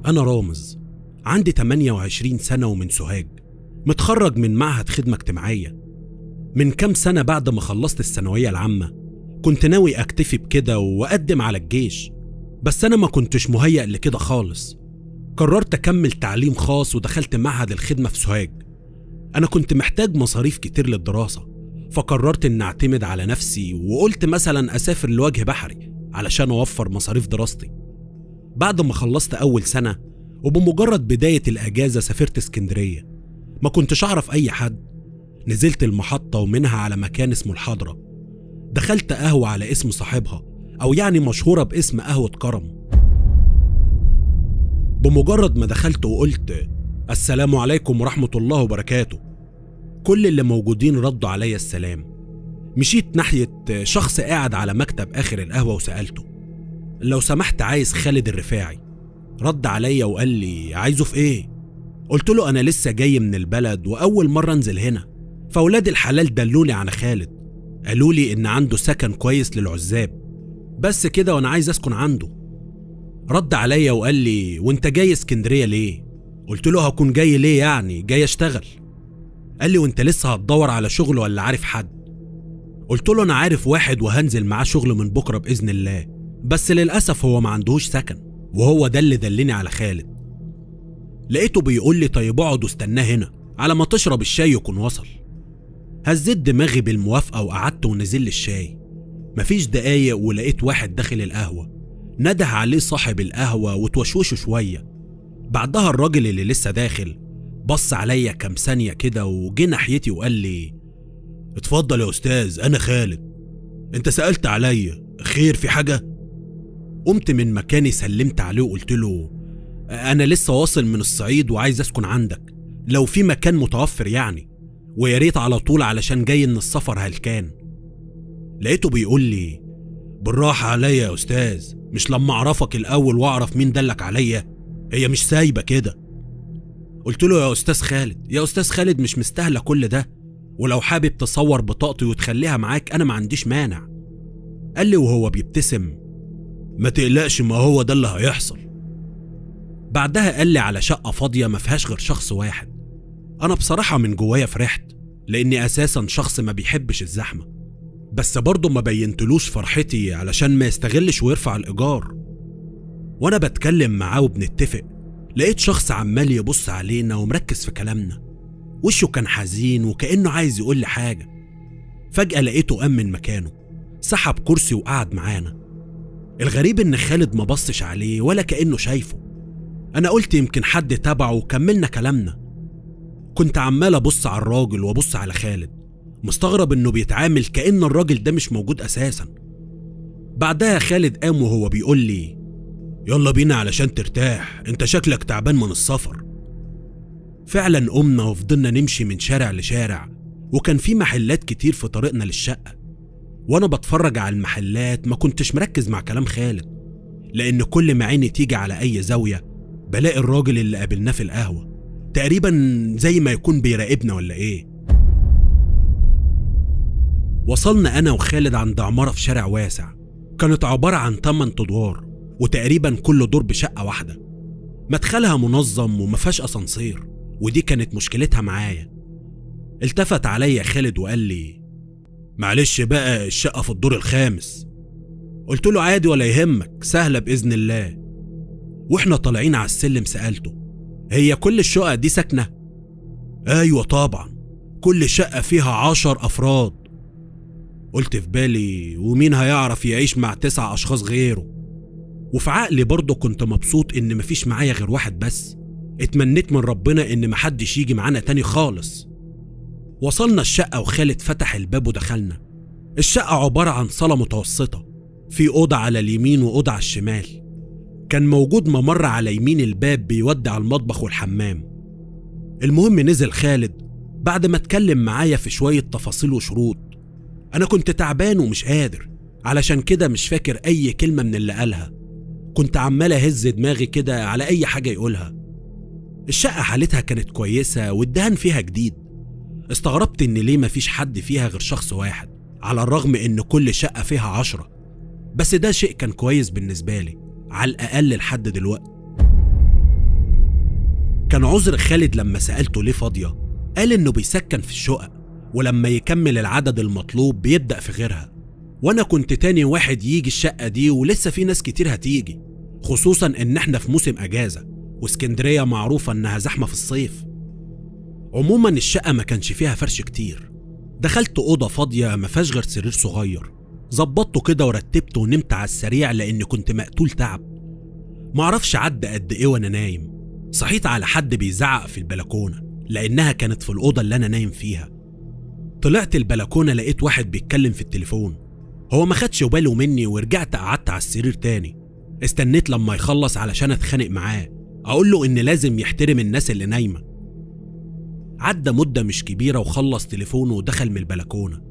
أنا رامز، عندي 28 سنة ومن سوهاج، متخرج من معهد خدمة اجتماعية. من كام سنة بعد ما خلصت الثانوية العامة كنت ناوي أكتفي بكده وأقدم على الجيش، بس أنا ما كنتش مهيأ لكده خالص. قررت أكمل تعليم خاص ودخلت معهد الخدمة في سوهاج. أنا كنت محتاج مصاريف كتير للدراسة، فقررت إن أعتمد على نفسي وقلت مثلا أسافر لوجه بحري علشان أوفر مصاريف دراستي. بعد ما خلصت أول سنة وبمجرد بداية الأجازة سافرت اسكندرية. ما كنتش أعرف أي حد. نزلت المحطة ومنها على مكان اسمه الحضرة. دخلت قهوة على اسم صاحبها، أو يعني مشهورة باسم قهوة كرم. بمجرد ما دخلت وقلت السلام عليكم ورحمة الله وبركاته، كل اللي موجودين ردوا عليا السلام. مشيت ناحية شخص قاعد على مكتب آخر القهوة وسألته لو سمحت عايز خالد الرفاعي. رد عليا وقال لي عايزه في ايه؟ قلت له انا لسه جاي من البلد واول مرة انزل هنا، فاولاد الحلال دلوني على خالد، قالوا لي ان عنده سكن كويس للعزاب بس كده وانا عايز اسكن عنده. رد عليا وقال لي وانت جاي اسكندرية ليه؟ قلت له هكون جاي ليه يعني؟ جاي اشتغل. قال لي وانت لسه هتدور على شغل ولا عارف حد؟ قلت له انا عارف واحد وهنزل معاه شغل من بكرة بإذن الله، بس للأسف هو ما عندهوش سكن، وهو ده اللي دلني على خالد. لقيته بيقول لي طيب اقعد واستناه هنا على ما تشرب الشاي يكون وصل. هزيت دماغي بالموافقة وقعدت ونزل لي الشاي. مفيش دقايق ولقيت واحد داخل القهوة، نده عليه صاحب القهوة وتوشوشه شوية. بعدها الراجل اللي لسه داخل بص عليا كام ثانية كده وجه ناحيتي وقال لي اتفضل يا أستاذ، أنا خالد، انت سألت عليا، خير في حاجة؟ قمت من مكاني سلمت عليه وقلت له أنا لسه واصل من الصعيد وعايز أسكن عندك، لو في مكان متوفر يعني، ويا ريت على طول علشان جاي إن السفر هلكان. لقيته بيقول لي بالراحة عليا يا أستاذ، مش لما أعرفك الأول وأعرف مين دلك عليا؟ هي مش سايبة كده. قلت له يا أستاذ خالد، يا أستاذ خالد مش مستاهلة كل ده، ولو حابب تصور بطاقتي وتخليها معاك أنا ما عنديش مانع. قال لي وهو بيبتسم ما تقلقش، ما هو ده اللي هيحصل. بعدها قال لي على شقة فاضية ما فيهاش غير شخص واحد. أنا بصراحة من جوايا فرحت، لأني أساسا شخص ما بيحبش الزحمة، بس برضه ما بينتلوش فرحتي علشان ما يستغلش ويرفع الإيجار. وأنا بتكلم معاه وبنتفق لقيت شخص عمال يبص علينا ومركز في كلامنا، وشه كان حزين وكأنه عايز يقول لي حاجة. فجأة لقيته قام من مكانه، سحب كرسي وقعد معانا. الغريب إن خالد ما بصش عليه ولا كأنه شايفه. أنا قلت يمكن حد تبعه وكملنا كلامنا. كنت عمال أبص على الراجل وأبص على خالد، مستغرب إنه بيتعامل كأن الراجل ده مش موجود أساسا. بعدها خالد قام وهو بيقول لي يلا بينا علشان ترتاح، انت شكلك تعبان من السفر. فعلا قمنا وفضلنا نمشي من شارع لشارع، وكان في محلات كتير في طريقنا للشقة. وانا بتفرج على المحلات ما كنتش مركز مع كلام خالد، لان كل ما عيني تيجي على اي زاوية بلاقي الراجل اللي قابلناه في القهوة، تقريبا زي ما يكون بيراقبنا ولا ايه. وصلنا انا وخالد عند عمارة في شارع واسع، كانت عبارة عن 8 ادوار، وتقريبا كل دور بشقة واحدة. مدخلها منظم ومفيهاش اسانسير، ودي كانت مشكلتها معايا. التفت عليا خالد وقال لي معلش بقى الشقة في الدور الخامس. قلت له عادي ولا يهمك، سهلة بإذن الله. واحنا طالعين على السلم سألته هي كل الشقق دي ساكنة؟ ايوه طبعا، كل شقة فيها 10 أفراد. قلت في بالي ومين هيعرف يعيش مع 9 أشخاص غيره؟ وفي عقلي برضه كنت مبسوط ان مفيش معايا غير واحد بس. اتمنيت من ربنا ان محدش يجي معانا تاني خالص. وصلنا الشقة وخالد فتح الباب ودخلنا. الشقة عبارة عن صالة متوسطة، في أوضة على اليمين وأوضة على الشمال. كان موجود ممر على يمين الباب بيودي على المطبخ والحمام. المهم نزل خالد بعد ما اتكلم معايا في شوية تفاصيل وشروط. أنا كنت تعبان ومش قادر، علشان كده مش فاكر أي كلمة من اللي قالها. كنت عمال أهز دماغي كده على أي حاجة يقولها. الشقة حالتها كانت كويسة والدهان فيها جديد. استغربت إن ليه مفيش حد فيها غير شخص واحد، على الرغم إن كل شقة فيها 10. بس ده شيء كان كويس بالنسبة لي، على الأقل لحد دلوقتي. كان عذر خالد لما سألته ليه فاضية قال إنه بيسكن في الشقق، ولما يكمل العدد المطلوب بيبدأ في غيرها، وأنا كنت تاني واحد يجي الشقة دي، ولسه في ناس كتير هتيجي، خصوصا إن إحنا في موسم أجازة واسكندرية معروفة إنها زحمة في الصيف. عموما الشقة ما كانش فيها فرش كتير. دخلت أوضة فاضية ما فيهاش غير سرير صغير، ظبطته كده ورتبته ونمت على السريع لأني كنت مقتول تعب. معرفش عدى قد إيه وأنا نايم، صحيت على حد بيزعق في البلكونة لأنها كانت في الأوضة اللي أنا نايم فيها. طلعت البلكونة لقيت واحد بيتكلم في التليفون، هو ما خدش باله مني ورجعت قعدت على السرير تاني. استنيت لما يخلص علشان اتخانق معاه، أقول له إن لازم يحترم الناس اللي نايمة. عدى مدة مش كبيرة وخلص تليفونه ودخل من البلكونة،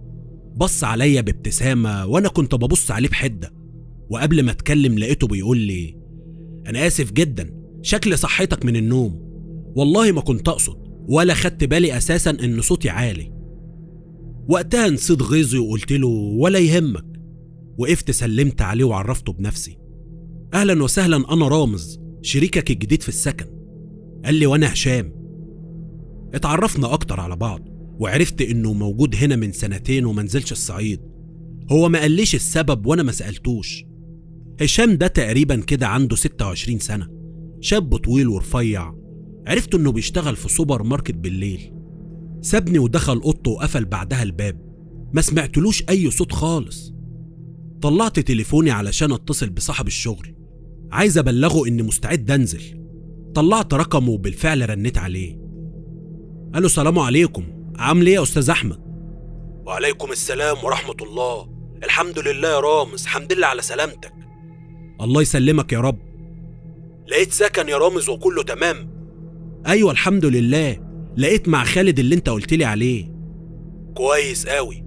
بص عليا بابتسامة وأنا كنت ببص عليه بحدة، وقبل ما اتكلم لقيته بيقول لي أنا آسف جدا، شكل صحتك من النوم، والله ما كنت أقصد ولا خدت بالي أساسا إن صوتي عالي. وقتها نسيت غيظي وقلت له ولا يهمك. وقفت سلمت عليه وعرفته بنفسي، أهلا وسهلا أنا رامز شريكك الجديد في السكن. قال لي وأنا هشام. اتعرفنا أكتر على بعض وعرفت إنه موجود هنا من 2 ومنزلش الصعيد. هو ما قاليش السبب وأنا ما سألتوش. هشام ده تقريبا كده عنده 26 سنة، شاب طويل ورفيع. عرفت إنه بيشتغل في سوبر ماركت بالليل. سابني ودخل أوضته وقفل بعدها الباب، ما سمعتلوش أي صوت خالص. طلعت تليفوني علشان اتصل بصاحب الشغل، عايز أبلغه إني مستعد أنزل. طلعت رقمه وبالفعل رنيت عليه. قال له السلام عليكم، عامل ايه يا أستاذ أحمد؟ وعليكم السلام ورحمة الله. الحمد لله يا رامز، الحمد لله على سلامتك. الله يسلمك يا رب. لقيت سكن يا رامز وكله تمام؟ أيوة الحمد لله، لقيت مع خالد اللي انت قلتلي عليه. كويس قوي.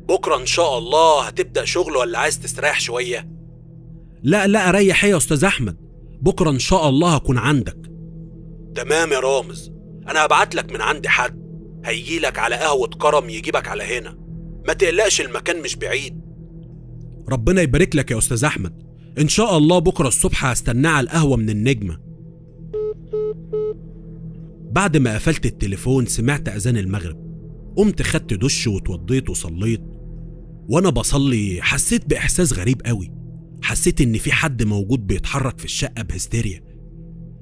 بكرة إن شاء الله هتبدأ شغل ولا عايز تستريح شوية؟ لا أريح يا أستاذ أحمد، بكرة إن شاء الله هكون عندك. تمام يا رامز، أنا هبعتلك من عندي حد هيجيلك على قهوة كرم يجيبك على هنا، ما تقلقش المكان مش بعيد. ربنا يبارك لك يا أستاذ أحمد، إن شاء الله بكرة الصبح هستناه على القهوة من النجمة. بعد ما قفلت التليفون سمعت أذان المغرب، قمت خدت دش واتوضيت وصليت. وأنا بصلي حسيت بإحساس غريب قوي، حسيت إن في حد موجود بيتحرك في الشقة بهستيريا.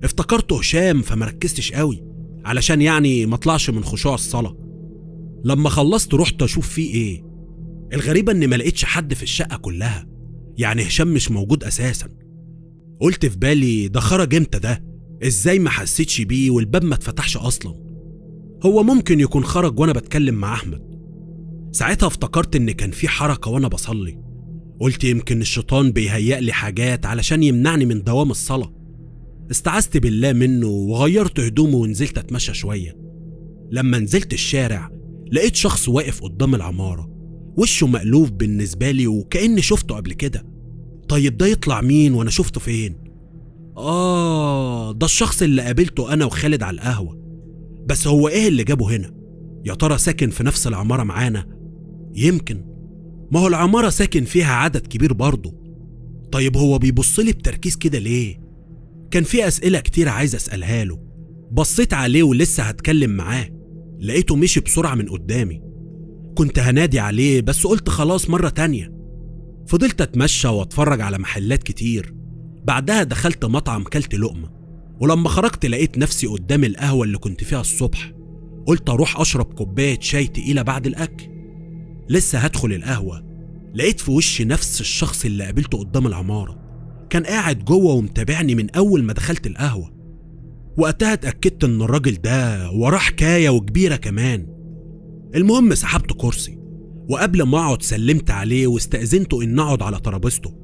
افتكرته هشام فمركزتش قوي علشان يعني ما اطلعش من خشوع الصلاة. لما خلصت رحت أشوف فيه إيه. الغريبة إني ما لقيتش حد في الشقة كلها، يعني هشام مش موجود أساسا. قلت في بالي ده خرج امتى ده؟ إزاي ما حسيتش بيه والباب ما اتفتحش أصلا؟ هو ممكن يكون خرج وأنا بتكلم مع أحمد. ساعتها افتكرت إن كان في حركة وأنا بصلي، قلت يمكن الشيطان بيهيأ لي حاجات علشان يمنعني من دوام الصلاة. استعذت بالله منه وغيرت هدومه ونزلت أتمشى شوية. لما نزلت الشارع لقيت شخص واقف قدام العمارة، وشه مقلوب بالنسبة لي وكأني شفته قبل كده. طيب ده يطلع مين وأنا شفته فين؟ ده الشخص اللي قابلته أنا وخالد على القهوة. بس هو إيه اللي جابه هنا؟ يا ترى ساكن في نفس العمارة معانا؟ يمكن، ما هو العمارة ساكن فيها عدد كبير برضه. طيب هو بيبصلي بتركيز كده ليه؟ كان في أسئلة كتير عايز أسألها له. بصيت عليه ولسه هتكلم معاه لقيته مشي بسرعة من قدامي. كنت هنادي عليه بس قلت خلاص مرة تانية. فضلت أتمشى وأتفرج على محلات كتير. بعدها دخلت مطعم كلت لقمة، ولما خرجت لقيت نفسي قدام القهوة اللي كنت فيها الصبح. قلت أروح أشرب كوباية شاي تقيلة بعد الأكل. لسه هدخل القهوة لقيت في وشي نفس الشخص اللي قابلته قدام العمارة. كان قاعد جوه ومتابعني من أول ما دخلت القهوة. وقتها اتأكدت إن الراجل ده وراه حكاية وكبيرة كمان. المهم سحبت كرسي، وقبل ما أقعد سلمت عليه واستأذنته إن أقعد على ترابيزته.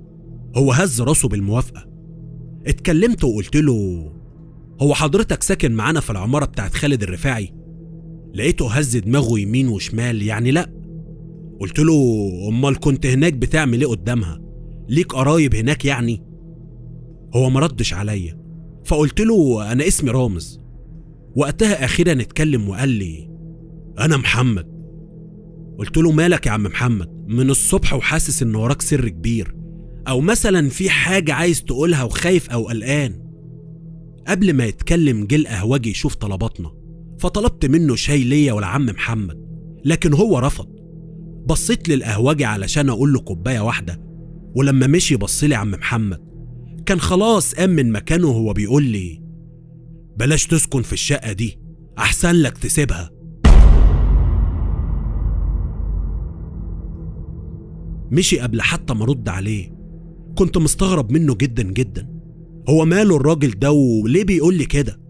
هو هز راسه بالموافقة. اتكلمت وقلت له هو حضرتك ساكن معانا في العمارة بتاعت خالد الرفاعي؟ لقيته هز دماغه يمين وشمال يعني لأ. قلت له أمال كنت هناك بتعمل إيه قدامها؟ ليك قرايب هناك يعني؟ هو مردش عليا، فقلت له أنا اسمي رامز. وقتها أخيرا اتكلم وقال لي أنا محمد. قلت له مالك يا عم محمد؟ من الصبح وحاسس إن وراك سر كبير، أو مثلا في حاجة عايز تقولها وخايف أو قلقان. قبل ما يتكلم جه القهوجي يشوف طلباتنا، فطلبت منه شاي ليا ولعم محمد، لكن هو رفض. بصيت للقهوجي علشان اقول له كوبايه واحده، ولما مشي بصلي عم محمد كان خلاص قام من مكانه وهو بيقول لي بلاش تسكن في الشقه دي، احسن لك تسيبها. مشي قبل حتى ما رد عليه. كنت مستغرب منه جدا جدا، هو ماله الراجل ده وليه بيقول لي كده؟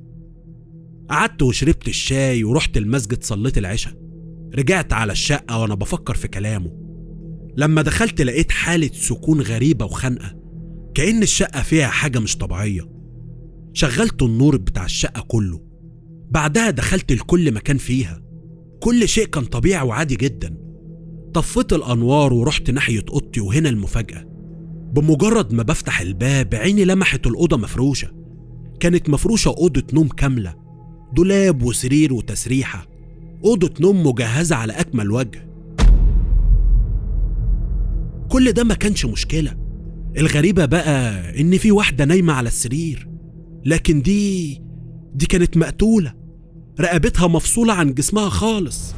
قعدت وشربت الشاي ورحت المسجد صليت العشاء. رجعت على الشقة وانا بفكر في كلامه. لما دخلت لقيت حالة سكون غريبة وخنقة، كأن الشقة فيها حاجة مش طبيعية. شغلت النور بتاع الشقة كله، بعدها دخلت لكل مكان فيها. كل شيء كان طبيعي وعادي جدا. طفيت الأنوار ورحت ناحية أوضتي، وهنا المفاجأة. بمجرد ما بفتح الباب عيني لمحت الأوضة مفروشة. كانت مفروشة أوضة نوم كاملة، دولاب وسرير وتسريحة، أوضة نوم مجهزة على أكمل وجه. كل ده ما كانش مشكلة، الغريبة بقى إن في واحدة نايمة على السرير، لكن دي كانت مقتولة، رقبتها مفصولة عن جسمها خالص.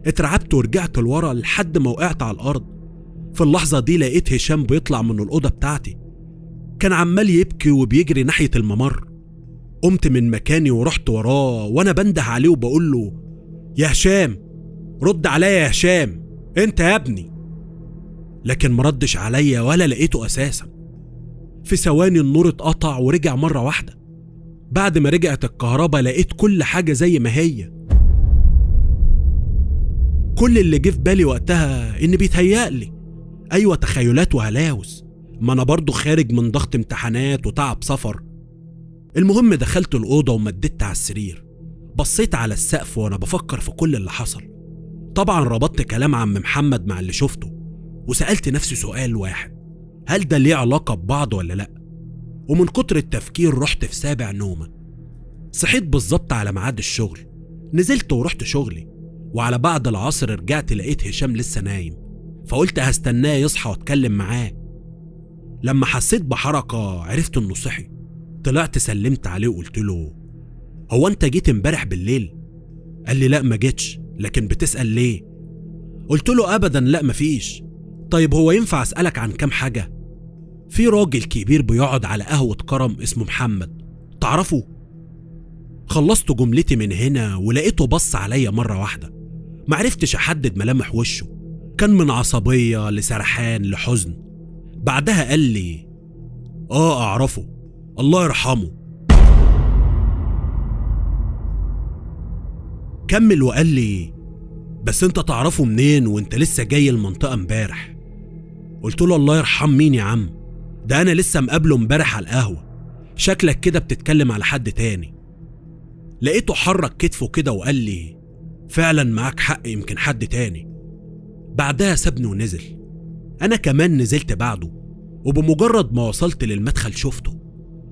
اترعبت ورجعت لورا لحد ما وقعت على الأرض. في اللحظة دي لقيت هشام بيطلع من الأوضة بتاعتي، كان عمال يبكي وبيجري ناحية الممر. قمت من مكاني ورحت وراه وانا بنده عليه وبقول له يا هشام، رد عليا يا هشام، انت يا ابني. لكن مردش عليا ولا لقيته اساسا. في ثواني النور اتقطع ورجع مرة واحدة. بعد ما رجعت الكهرباء لقيت كل حاجة زي ما هي. كل اللي جه في بالي وقتها ان بيتهيألي، ايوه تخيلات وهلاوس، ما انا برضو خارج من ضغط امتحانات وتعب سفر. المهم دخلت الأوضة ومددت على السرير، بصيت على السقف وانا بفكر في كل اللي حصل. طبعا ربطت كلام عم محمد مع اللي شفته، وسألت نفسي سؤال واحد، هل ده ليه علاقة ببعض ولا لأ؟ ومن كتر التفكير رحت في سابع نومة. صحيت بالظبط على ميعاد الشغل، نزلت ورحت شغلي، وعلى بعد العصر رجعت لقيت هشام لسه نايم، فقلت هستناه يصحى واتكلم معاه. لما حسيت بحركة عرفت انه صحي. طلعت سلمت عليه وقلت له هو انت جيت امبارح بالليل؟ قال لي لا ما جيتش، لكن بتسأل ليه؟ قلت له ابدا لا مفيش. طيب هو ينفع اسألك عن كام حاجة؟ في راجل كبير بيقعد على قهوة كرم اسمه محمد، تعرفه؟ خلصت جملتي من هنا ولقيته بص عليا مرة واحدة، معرفتش احدد ملامح وشه، كان من عصبية لسرحان لحزن. بعدها قال لي اعرفه، الله يرحمه. كمل وقال لي بس انت تعرفه منين وانت لسه جاي المنطقة امبارح؟ قلت له الله يرحم مين يا عم، ده انا لسه مقابله امبارح على القهوة، شكلك كده بتتكلم على حد تاني. لقيته حرك كتفه كده وقال لي فعلا معاك حق، يمكن حد تاني. بعدها سابني ونزل. انا كمان نزلت بعده، وبمجرد ما وصلت للمدخل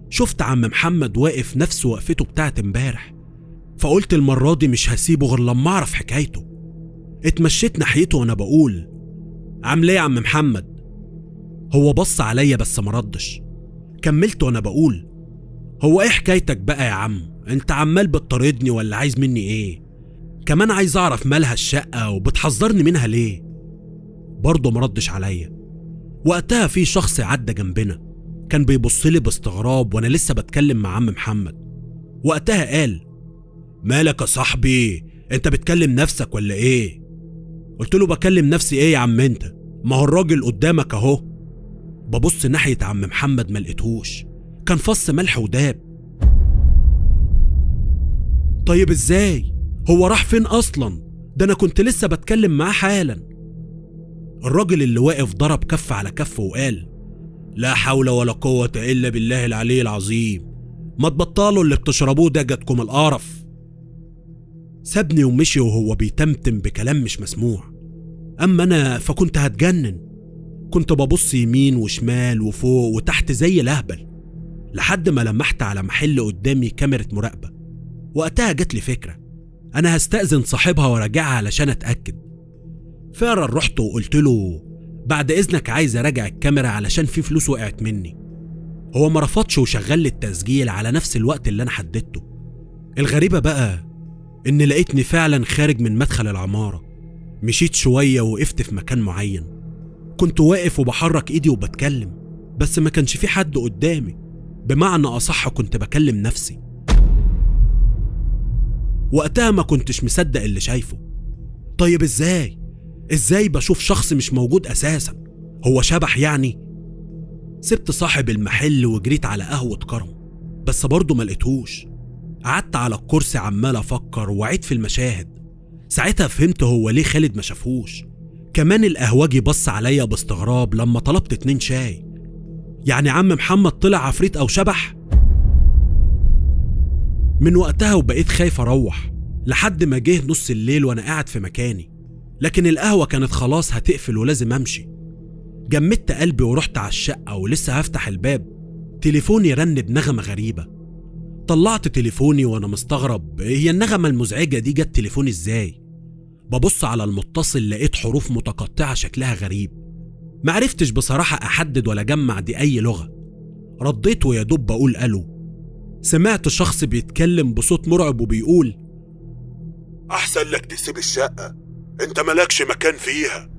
شفت عم محمد واقف نفس وقفته بتاعت امبارح، فقلت المرة دي مش هسيبه غير لما اعرف حكايته. اتمشيت ناحيته وانا بقول عامل ايه يا عم محمد؟ هو بص عليا بس مردش. كملت وانا بقول هو ايه حكايتك بقى يا عم، انت عمال بتطاردني ولا عايز مني ايه؟ كمان عايز اعرف مالها الشقة وبتحذرني منها ليه؟ برضه مردش عليا. وقتها في شخص عدى جنبنا، كان بيبصلي باستغراب وانا لسه بتكلم مع عم محمد. وقتها قال مالك يا صاحبي، انت بتكلم نفسك ولا ايه؟ قلت له بكلم نفسي ايه يا عم انت، ما هو الراجل قدامك اهو. ببص ناحية عم محمد ما لقيتهوش، كان فص ملح وداب. طيب ازاي؟ هو راح فين اصلا؟ ده انا كنت لسه بتكلم معاه حالا. الراجل اللي واقف ضرب كف على كف وقال لا حول ولا قوة الا بالله العلي العظيم، ما تبطلوا اللي بتشربوه ده جاتكم القرف. سابني ومشي وهو بيتمتم بكلام مش مسموع. اما انا فكنت هتجنن، كنت ببص يمين وشمال وفوق وتحت زي الهبل، لحد ما لمحت على محل قدامي كاميرا مراقبة. وقتها جات لي فكرة، انا هستأذن صاحبها وراجعها علشان اتأكد. فعلا رحت وقلت له بعد إذنك عايز أراجع الكاميرا علشان في فلوس وقعت مني. هو ما رفضش وشغل لي التسجيل على نفس الوقت اللي أنا حددته. الغريبة بقى إن لقيتني فعلا خارج من مدخل العمارة. مشيت شوية ووقفت في مكان معين، كنت واقف وبحرك إيدي وبتكلم، بس ما كانش في حد قدامي، بمعنى أصح كنت بكلم نفسي. وقتها ما كنتش مصدق اللي شايفه. طيب إزاي بشوف شخص مش موجود أساسا؟ هو شبح يعني؟ سبت صاحب المحل وجريت على قهوة كرم، بس برضه ما لقيتهوش. قعدت على الكرسي عمال أفكر وعيد في المشاهد. ساعتها فهمت هو ليه خالد ما شافوش. كمان القهوجي بص عليا باستغراب لما طلبت 2 شاي. يعني عم محمد طلع عفريت أو شبح؟ من وقتها وبقيت خايف أروح، لحد ما جه نص الليل وأنا قاعد في مكاني، لكن القهوة كانت خلاص هتقفل ولازم أمشي. جمدت قلبي ورحت على الشقة ولسه هفتح الباب، تليفوني رن بنغمة غريبة. طلعت تليفوني وأنا مستغرب هي النغمة المزعجة دي جت تليفوني إزاي. ببص على المتصل لقيت حروف متقطعة شكلها غريب، معرفتش بصراحة أحدد ولا جمع دي أي لغة. رديت ويا دوب بقول ألو. سمعت شخص بيتكلم بصوت مرعب وبيقول: أحسن لك تسيب الشقة، أنت ملكش مكان فيها.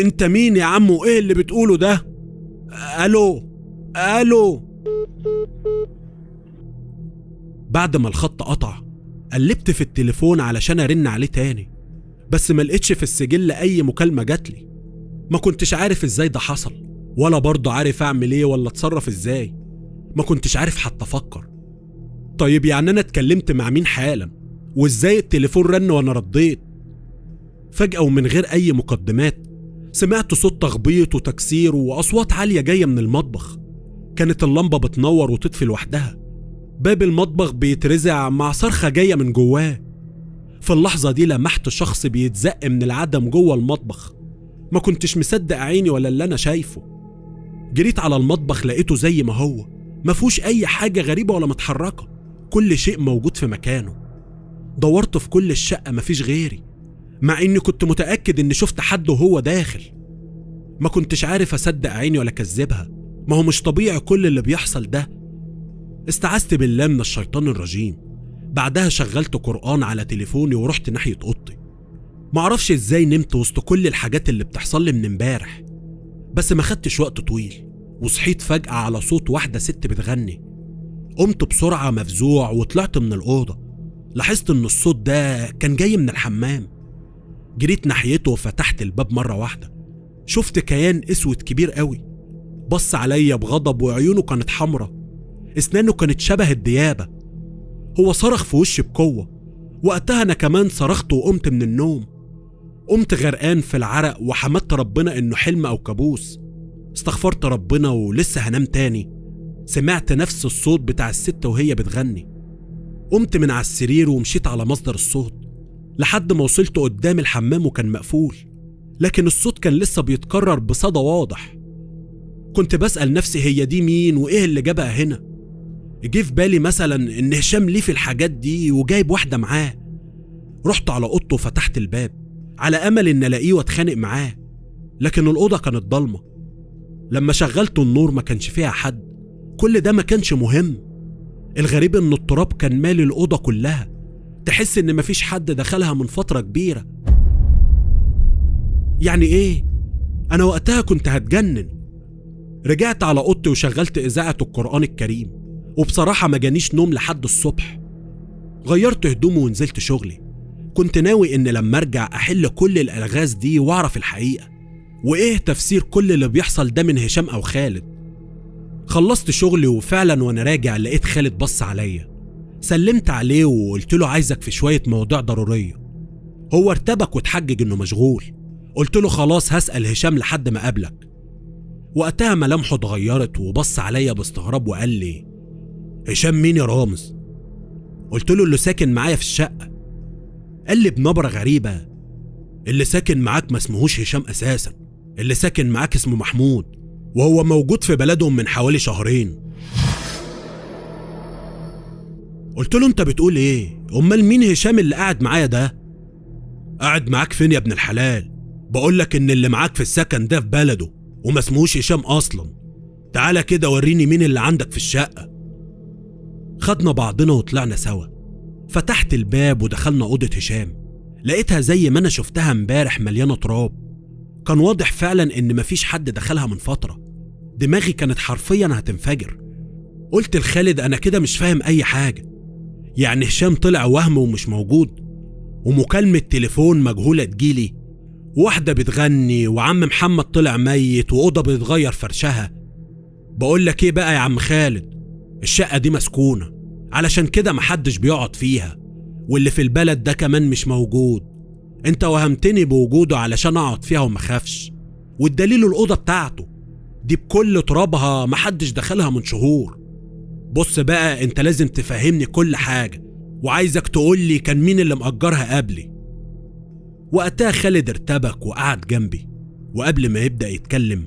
أنت مين يا عم وإيه اللي بتقوله ده؟ ألو. بعد ما الخط قطع قلبت في التليفون علشان أرن عليه تاني، بس ما لقيتش في السجل أي مكالمة جاتلي. ما كنتش عارف إزاي ده حصل، ولا برضه عارف أعمل إيه ولا أتصرف إزاي. ما كنتش عارف حتى أفكر. طيب يعني أنا اتكلمت مع مين حالا؟ وإزاي التليفون رن وأنا رديت؟ فجأة ومن غير أي مقدمات سمعت صوت تخبيط وتكسير وأصوات عالية جاية من المطبخ. كانت اللمبة بتنور وتطفي لوحدها، باب المطبخ بيترزع مع صرخة جاية من جواه. في اللحظة دي لمحت شخص بيتزق من العدم جوه المطبخ. ما كنتش مصدق عيني ولا اللي أنا شايفه. جريت على المطبخ لقيته زي ما هو، ما فيهوش أي حاجة غريبة ولا متحركة، كل شيء موجود في مكانه. دورت في كل الشقة مفيش غيري، مع إني كنت متأكد إني شفت حد وهو داخل. ما كنتش عارف أصدق عيني ولا أكذبها، ما هو مش طبيعي كل اللي بيحصل ده. استعذت بالله من الشيطان الرجيم. بعدها شغلت قرآن على تليفوني ورحت ناحية أوضتي. معرفش إزاي نمت وسط كل الحاجات اللي بتحصل لي من امبارح، بس ما خدتش وقت طويل وصحيت فجأة على صوت واحدة ست بتغني. قمت بسرعة مفزوع وطلعت من الأوضة. لاحظت إن الصوت ده كان جاي من الحمام. جريت ناحيته وفتحت الباب مرة واحدة. شفت كيان اسود كبير قوي، بص عليا بغضب وعيونه كانت حمرة، اسنانه كانت شبه الديابة. هو صرخ في وشي بقوة. وقتها أنا كمان صرخت وقمت من النوم. قمت غرقان في العرق وحمدت ربنا إنه حلم أو كابوس. استغفرت ربنا ولسه هنام تاني سمعت نفس الصوت بتاع الست وهي بتغني. قمت من على السرير ومشيت على مصدر الصوت لحد ما وصلت قدام الحمام وكان مقفول، لكن الصوت كان لسه بيتكرر بصدى واضح. كنت بسأل نفسي هي دي مين وإيه اللي جابها هنا؟ جه في بالي مثلا إن هشام ليه في الحاجات دي وجايب واحدة معاه. رحت على أوضته وفتحت الباب على أمل إن ألاقيه واتخانق معاه، لكن الأوضة كانت ضلمة. لما شغلت النور ما كانش فيها حد. كل ده ما كانش مهم. الغريب إن التراب كان مالي الأوضة كلها، تحس إن مفيش حد دخلها من فترة كبيرة. يعني إيه؟ أنا وقتها كنت هتجنن. رجعت على أوضتي وشغلت إذاعة القرآن الكريم، وبصراحة ما جانيش نوم لحد الصبح. غيرت هدومي ونزلت شغلي. كنت ناوي إن لما أرجع أحل كل الألغاز دي وأعرف الحقيقة وإيه تفسير كل اللي بيحصل ده من هشام أو خالد. خلصت شغلي وفعلا وأنا راجع لقيت خالد بص عليا. سلمت عليه وقلت له عايزك في شوية مواضيع ضرورية. هو ارتبك وتحجج إنه مشغول. قلت له خلاص هسأل هشام لحد ما قابلك. وقتها ملامحه اتغيرت وبص عليا باستغراب وقال لي: هشام مين يا رامز؟ قلت له اللي ساكن معايا في الشقة. قال لي بنبرة غريبة: اللي ساكن معاك ما اسمهوش هشام أساسا، اللي ساكن معاك اسمه محمود، وهو موجود في بلدهم من حوالي شهرين. قلت له انت بتقول ايه؟ امال مين هشام اللي قاعد معايا ده؟ قاعد معاك فين يا ابن الحلال؟ بقولك ان اللي معاك في السكن ده في بلده وما اسمهوش هشام اصلا. تعالى كده وريني مين اللي عندك في الشقة. خدنا بعضنا وطلعنا سوا. فتحت الباب ودخلنا اوضة هشام. لقيتها زي ما انا شفتها امبارح، مليانة تراب. كان واضح فعلا ان مفيش حد دخلها من فترة. دماغي كانت حرفيا هتنفجر. قلت لخالد انا كده مش فاهم اي حاجة. يعني هشام طلع وهم ومش موجود، ومكالمة تليفون مجهولة تجيلي، واحدة بتغني، وعم محمد طلع ميت، وأوضة بيتغير فرشها. بقولك ايه بقى يا عم خالد، الشقة دي مسكونة، علشان كده محدش بيقعد فيها، واللي في البلد ده كمان مش موجود. انت وهمتني بوجوده علشان اقعد فيها ومخافش، والدليل الأوضة بتاعته دي بكل ترابها محدش دخلها من شهور. بص بقى، انت لازم تفهمني كل حاجة، وعايزك تقولي كان مين اللي مأجرها قبلي. وقتها خالد ارتبك وقعد جنبي، وقبل ما يبدأ يتكلم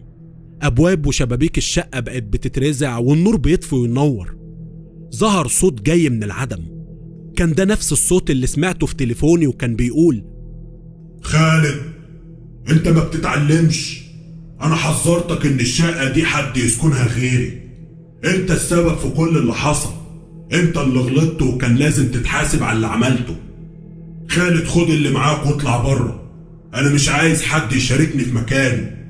أبواب وشبابيك الشقة بقت بتترزع والنور بيطفي وينور. ظهر صوت جاي من العدم، كان ده نفس الصوت اللي سمعته في تليفوني، وكان بيقول: خالد انت ما بتتعلمش، انا حذرتك ان الشقة دي حد يسكنها غيري، انت السبب في كل اللي حصل، انت اللي غلطت وكان لازم تتحاسب على اللي عملته. خالد خد اللي معاك واطلع بره، انا مش عايز حد يشاركني في مكاني.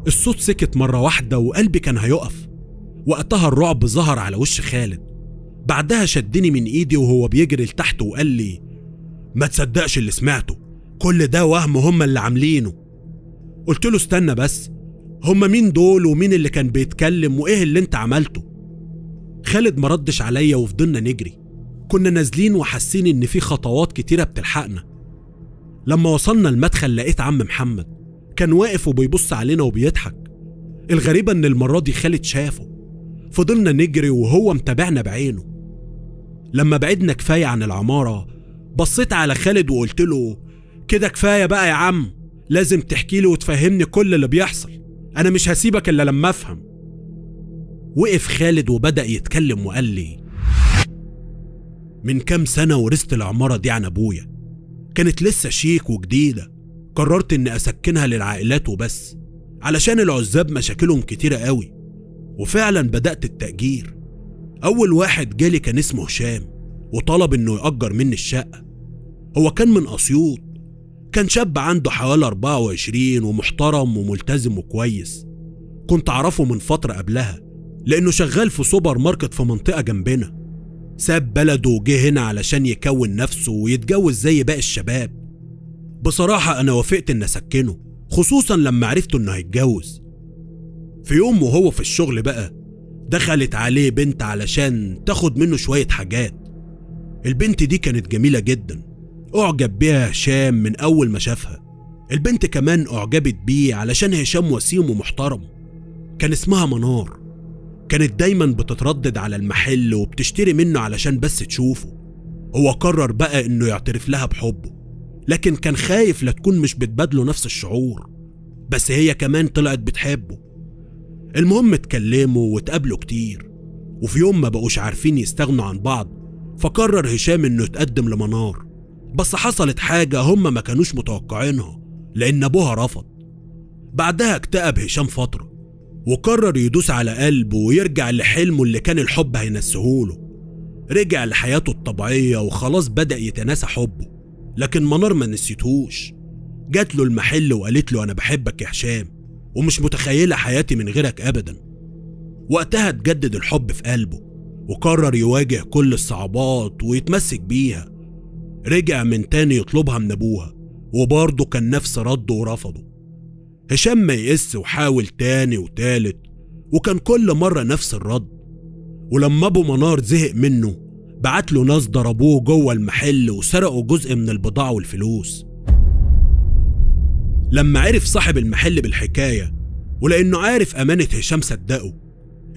الصوت سكت مرة واحدة وقلبي كان هيقف. وقتها الرعب ظهر على وش خالد. بعدها شدني من ايدي وهو بيجري لتحت وقال لي: ما تصدقش اللي سمعته، كل ده وهم هم اللي عاملينه. قلت له: استنى بس، هم مين دول ومين اللي كان بيتكلم وايه اللي انت عملته؟ خالد مردش عليا وفضلنا نجري. كنا نازلين وحاسين ان في خطوات كتيرة بتلحقنا. لما وصلنا المدخل لقيت عم محمد كان واقف وبيبص علينا وبيضحك. الغريبة ان المرة دي خالد شافه. فضلنا نجري وهو متابعنا بعينه. لما بعدنا كفاية عن العمارة بصيت على خالد وقلت له: كده كفاية بقى يا عم، لازم تحكي لي وتفهمني كل اللي بيحصل، انا مش هسيبك الا لما افهم. وقف خالد وبدأ يتكلم وقال لي: من كام سنة ورثت العمارة دي عن ابويا، كانت لسه شيك وجديدة. قررت اني اسكنها للعائلات وبس، علشان العزاب مشاكلهم كتيرة قوي. وفعلا بدأت التأجير. اول واحد جالي كان اسمه هشام، وطلب انه يأجر مني الشقة. هو كان من اسيوط، كان شاب عنده حوالي 24 ومحترم وملتزم وكويس. كنت اعرفه من فترة قبلها لانه شغال في سوبر ماركت في منطقة جنبنا. ساب بلده وجه هنا علشان يكون نفسه ويتجوز زي باقي الشباب. بصراحة انا وافقت ان اسكنه، خصوصا لما عرفت انه هيتجوز. في يوم وهو في الشغل بقى دخلت عليه بنت علشان تاخد منه شوية حاجات. البنت دي كانت جميلة جدا، اعجب بيها هشام من اول ما شافها. البنت كمان اعجبت بيه علشان هشام وسيم ومحترم. كان اسمها منار. كانت دايما بتتردد على المحل وبتشتري منه علشان بس تشوفه. هو قرر بقى انه يعترف لها بحبه، لكن كان خايف لا تكون مش بتبادله نفس الشعور، بس هي كمان طلعت بتحبه. المهم اتكلموا واتقابلوا كتير، وفي يوم ما بقوش عارفين يستغنوا عن بعض، فقرر هشام انه يتقدم لمنار. بس حصلت حاجة هم ما كانوش متوقعينها، لان ابوها رفض. بعدها اكتئب هشام فترة، وقرر يدوس على قلبه ويرجع لحلمه اللي كان الحب هينسهوله. رجع لحياته الطبيعية وخلاص بدأ يتناسى حبه، لكن منار ما نسيتهوش. جات له المحل وقالت له: انا بحبك يا هشام، ومش متخيلة حياتي من غيرك ابدا. وقتها اتجدد الحب في قلبه، وقرر يواجه كل الصعوبات ويتمسك بيها. رجع من تاني يطلبها من ابوها، وبرضه كان نفس رده ورفضه. هشام ما يقس وحاول تاني وتالت، وكان كل مرة نفس الرد. ولما ابو منار زهق منه بعت له ناس ضربوه جوه المحل وسرقوا جزء من البضاعة والفلوس. لما عرف صاحب المحل بالحكاية ولانه عارف امانة هشام صدقه،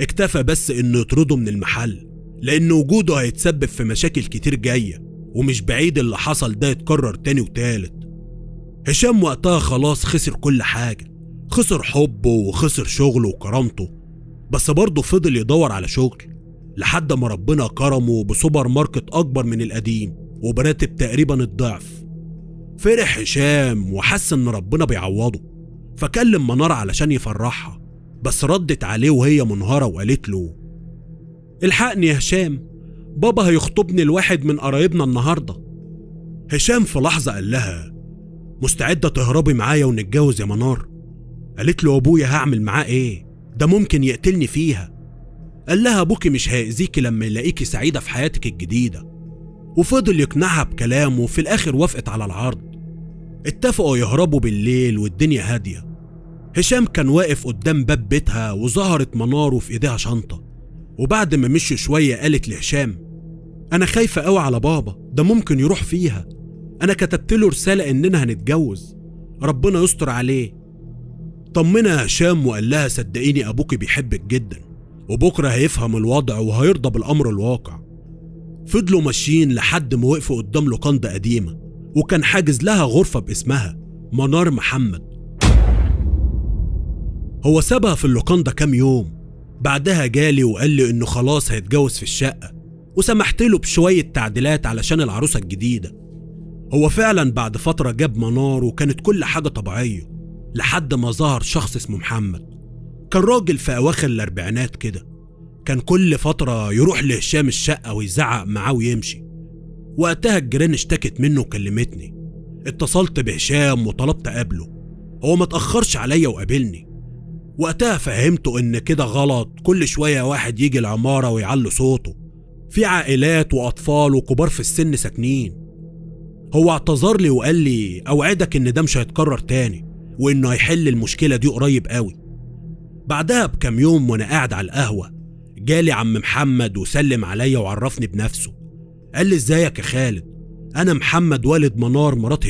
اكتفى بس انه يطرده من المحل، لان وجوده هيتسبب في مشاكل كتير جاية، ومش بعيد اللي حصل ده يتكرر تاني وتالت. هشام وقتها خلاص خسر كل حاجة، خسر حبه وخسر شغله وكرامته، بس برضه فضل يدور على شغل، لحد ما ربنا كرمه بسوبر ماركت أكبر من القديم وبراتب تقريبا الضعف. فرح هشام وحس إن ربنا بيعوضه، فكلم منار علشان يفرحها، بس ردت عليه وهي منهارة وقالت له: الحقني يا هشام، بابا هيخطبني لواحد من قرايبنا النهارده. هشام في لحظة قال لها: مستعدة تهربي معايا ونتجوز يا منار؟ قالت له: ابويا هعمل معاه ايه؟ ده ممكن يقتلني فيها. قال لها: ابوكي مش هيأذيكي لما يلاقيكي سعيدة في حياتك الجديدة. وفضل يقنعها بكلامه، وفي الاخر وافقت على العرض. اتفقوا يهربوا بالليل والدنيا هادية. هشام كان واقف قدام باب بيتها وظهرت منار وفي ايديها شنطة، وبعد ما مشوا شوية قالت لهشام: انا خايفة قوي على بابا، ده ممكن يروح فيها. انا كتبت له رسالة اننا هنتجوز، ربنا يستر عليه. طمنها هشام وقال لها: صدقيني ابوكي بيحبك جدا، وبكرة هيفهم الوضع وهيرضى بالامر الواقع. فضلوا ماشيين لحد ما وقفوا قدام لوكاندا قديمة، وكان حاجز لها غرفة باسمها منار محمد. هو سابها في اللوكاندا كام يوم، بعدها جالي وقال لي انه خلاص هيتجوز في الشقة، وسمحت له بشوية تعديلات علشان العروسة الجديدة. هو فعلا بعد فترة جاب منار وكانت كل حاجة طبيعية، لحد ما ظهر شخص اسمه محمد. كان راجل في أواخر الأربعينات كده، كان كل فترة يروح لهشام الشقة ويزعق معاه ويمشي. وقتها الجيران اشتكت منه وكلمتني، اتصلت بهشام وطلبت أقابله. هو ما تأخرش عليا وقابلني. وقتها فهمته إن كده غلط، كل شوية واحد يجي العمارة ويعلي صوته، في عائلات وأطفال وكبار في السن ساكنين. هو اعتذر لي وقال لي: أوعدك إن ده مش هيتكرر تاني، وإنه هيحل المشكلة دي قريب قوي. بعدها بكام يوم وأنا قاعد على القهوة، جالي عم محمد وسلم عليا وعرفني بنفسه. قال لي: ازيك يا خالد، أنا محمد والد منار مرات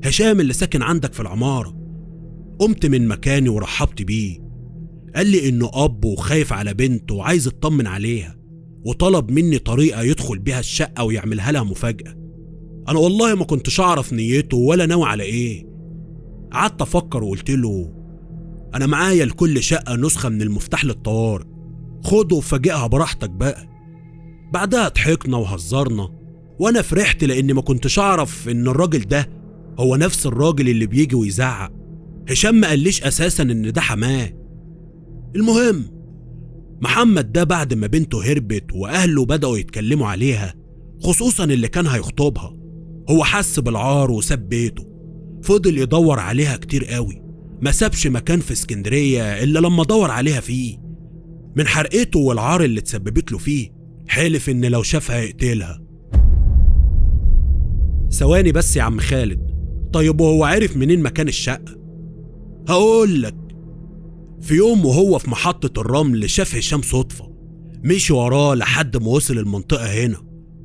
هشام اللي ساكن عندك في العمارة. قمت من مكاني ورحبت بيه. قال لي إنه أب وخايف على بنته وعايز يطمن عليها، وطلب مني طريقة يدخل بيها الشقة ويعملها لها مفاجأة. أنا والله ما كنتش أعرف نيته ولا ناوي على إيه. قعدت أفكر وقلت له: أنا معايا لكل شقة نسخة من المفتاح للطوارئ، خده وفاجئها براحتك بقى. بعدها ضحكنا وهزرنا، وأنا فرحت لأني ما كنتش أعرف إن الراجل ده هو نفس الراجل اللي بيجي ويزعق. هشام ما قاليش أساسا إن ده حماه. المهم، محمد ده بعد ما بنته هربت وأهله بدأوا يتكلموا عليها، خصوصا اللي كان هيخطبها، هو حس بالعار وساب بيته. فضل يدور عليها كتير قوي، ما سابش مكان في اسكندرية إلا لما دور عليها فيه. من حرقته والعار اللي تسببت له فيه، حلف إن لو شافها يقتلها. ثواني بس يا عم خالد، طيب وهو عارف منين مكان الشقة؟ هقولك. في يوم وهو في محطة الرمل شاف هشام صدفة، مشي وراه لحد ما وصل المنطقة هنا.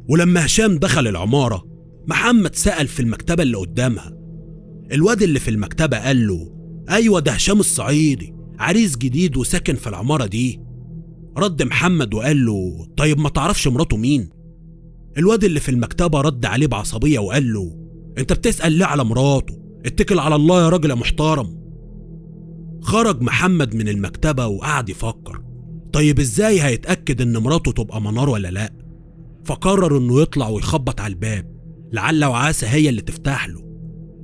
ولما هشام دخل العمارة، محمد سأل في المكتبة اللي قدامها. الواد اللي في المكتبة قال له: أيوة ده هشام الصعيدي، عريس جديد وساكن في العمارة دي. رد محمد وقال له: طيب ما تعرفش مراته مين؟ الواد اللي في المكتبة رد عليه بعصبية وقال له: انت بتسأل ليه على مراته؟ اتكل على الله يا راجل يا محترم. خرج محمد من المكتبة وقعد يفكر، طيب ازاي هيتأكد ان مراته تبقى منار ولا لا؟ فقرر انه يطلع ويخبط على الباب، لعل وعاسى هي اللي تفتح له.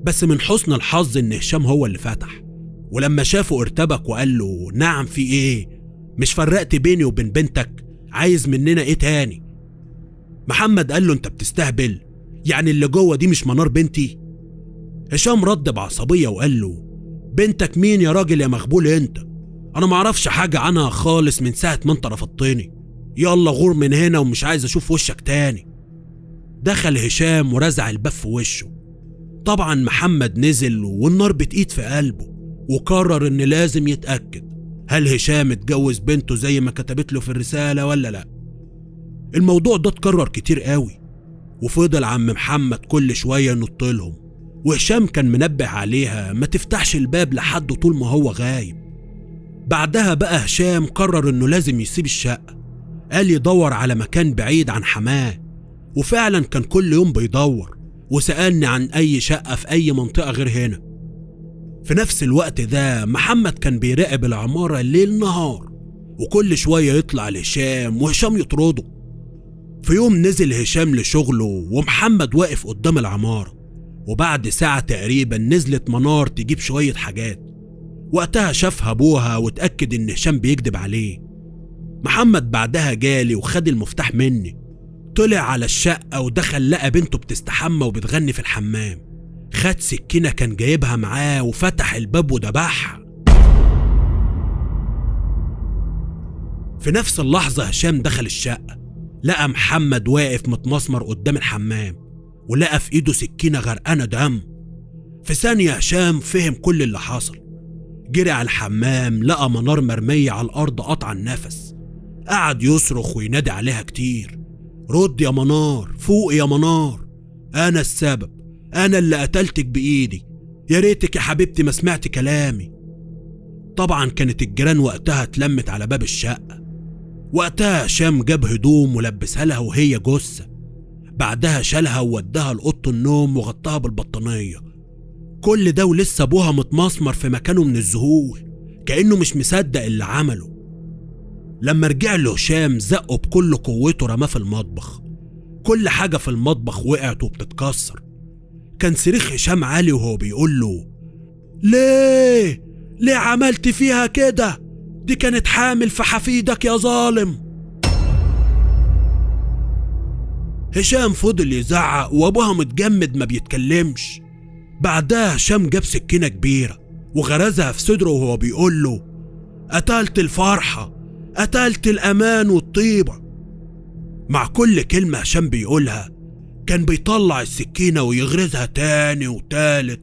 بس من حسن الحظ ان هشام هو اللي فتح، ولما شافه ارتبك وقال له: نعم في ايه؟ مش فرقت بيني وبين بنتك؟ عايز مننا ايه تاني؟ محمد قال له: انت بتستهبل؟ يعني اللي جوه دي مش منار بنتي؟ هشام رد بعصبية وقال له: بنتك مين يا راجل يا مغبول انت؟ انا معرفش حاجة عنها خالص من ساعة ما انت رفضتني. يلا غور من هنا ومش عايز اشوف وشك تاني. دخل هشام ورزع الباب في وشه. طبعا محمد نزل والنار بتقيد في قلبه، وقرر ان لازم يتأكد هل هشام اتجوز بنته زي ما كتبت له في الرسالة ولا لا. الموضوع ده اتكرر كتير قوي، وفضل عم محمد كل شوية ينط لهم، وهشام كان منبه عليها ما تفتحش الباب لحد طول ما هو غايب. بعدها بقى هشام قرر انه لازم يسيب الشقة، قال يدور على مكان بعيد عن حماه. وفعلا كان كل يوم بيدور، وسألني عن اي شقة في اي منطقة غير هنا. في نفس الوقت ده محمد كان بيراقب العمارة ليل نهار، وكل شوية يطلع لهشام وهشام يطرده. في يوم نزل هشام لشغله ومحمد واقف قدام العمارة، وبعد ساعة تقريبا نزلت منار تجيب شوية حاجات. وقتها شافها ابوها واتأكد ان هشام بيكذب عليه. محمد بعدها جالي وخد المفتاح مني، طلع على الشقة ودخل لقى بنته بتستحمى وبتغني في الحمام. خد سكينة كان جايبها معاه وفتح الباب وذبحها. في نفس اللحظة هشام دخل الشقة، لقى محمد واقف متمسمر قدام الحمام، ولقى في ايده سكينة غرقانة دم. في ثانية هشام فهم كل اللي حصل، جري على الحمام لقى منار مرمية على الأرض قطع النفس. قعد يصرخ وينادي عليها كتير: رد يا منار، فوق يا منار، أنا السبب، أنا اللي قتلتك بإيدي، يا ريتك يا حبيبتي ما سمعت كلامي. طبعا كانت الجيران وقتها اتلمت على باب الشقة. وقتها هشام جاب هدوم ولبسها لها وهي جثة، بعدها شالها ووداها لأوضة النوم وغطاها بالبطانية. كل ده ولسه ابوها متمسمر في مكانه من الذهول، كأنه مش مصدق اللي عمله. لما رجع له هشام زقه بكل قوته رماه في المطبخ. كل حاجة في المطبخ وقعت وبتتكسر. كان صريخ هشام عالي وهو بيقول له: ليه عملت فيها كده؟ دي كانت حامل في حفيدك يا ظالم. هشام فضل يزعق وابوها متجمد ما بيتكلمش. بعدها هشام جاب سكينة كبيرة وغرزها في صدره وهو بيقول له: قتلت الفرحة، قتلت الأمان والطيبة. مع كل كلمة هشام بيقولها كان بيطلع السكينة ويغرزها تاني وتالت.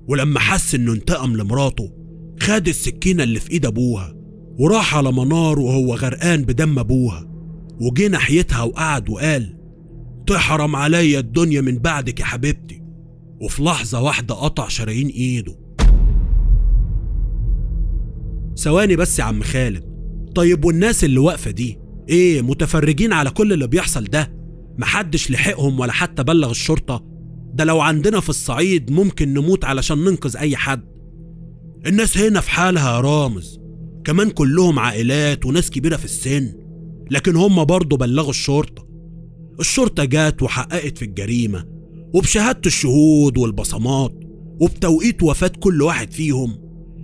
ولما حس انه انتقم لمراته، خد السكينة اللي في ايد ابوها وراح على منار وهو غرقان بدم ابوها، وجه ناحيتها وقعد وقال: تحرم عليا الدنيا من بعدك يا حبيبتي. وفي لحظة واحدة قطع شرايين ايده. ثواني بس يا عم خالد، طيب والناس اللي واقفة دي ايه، متفرجين على كل اللي بيحصل ده؟ محدش لحقهم ولا حتى بلغ الشرطة؟ ده لو عندنا في الصعيد ممكن نموت علشان ننقذ اي حد. الناس هنا في حالها يا رامز، كمان كلهم عائلات وناس كبيرة في السن، لكن هم برضو بلغوا الشرطة. الشرطة جات وحققت في الجريمة، وبشهادة الشهود والبصمات وبتوقيت وفاة كل واحد فيهم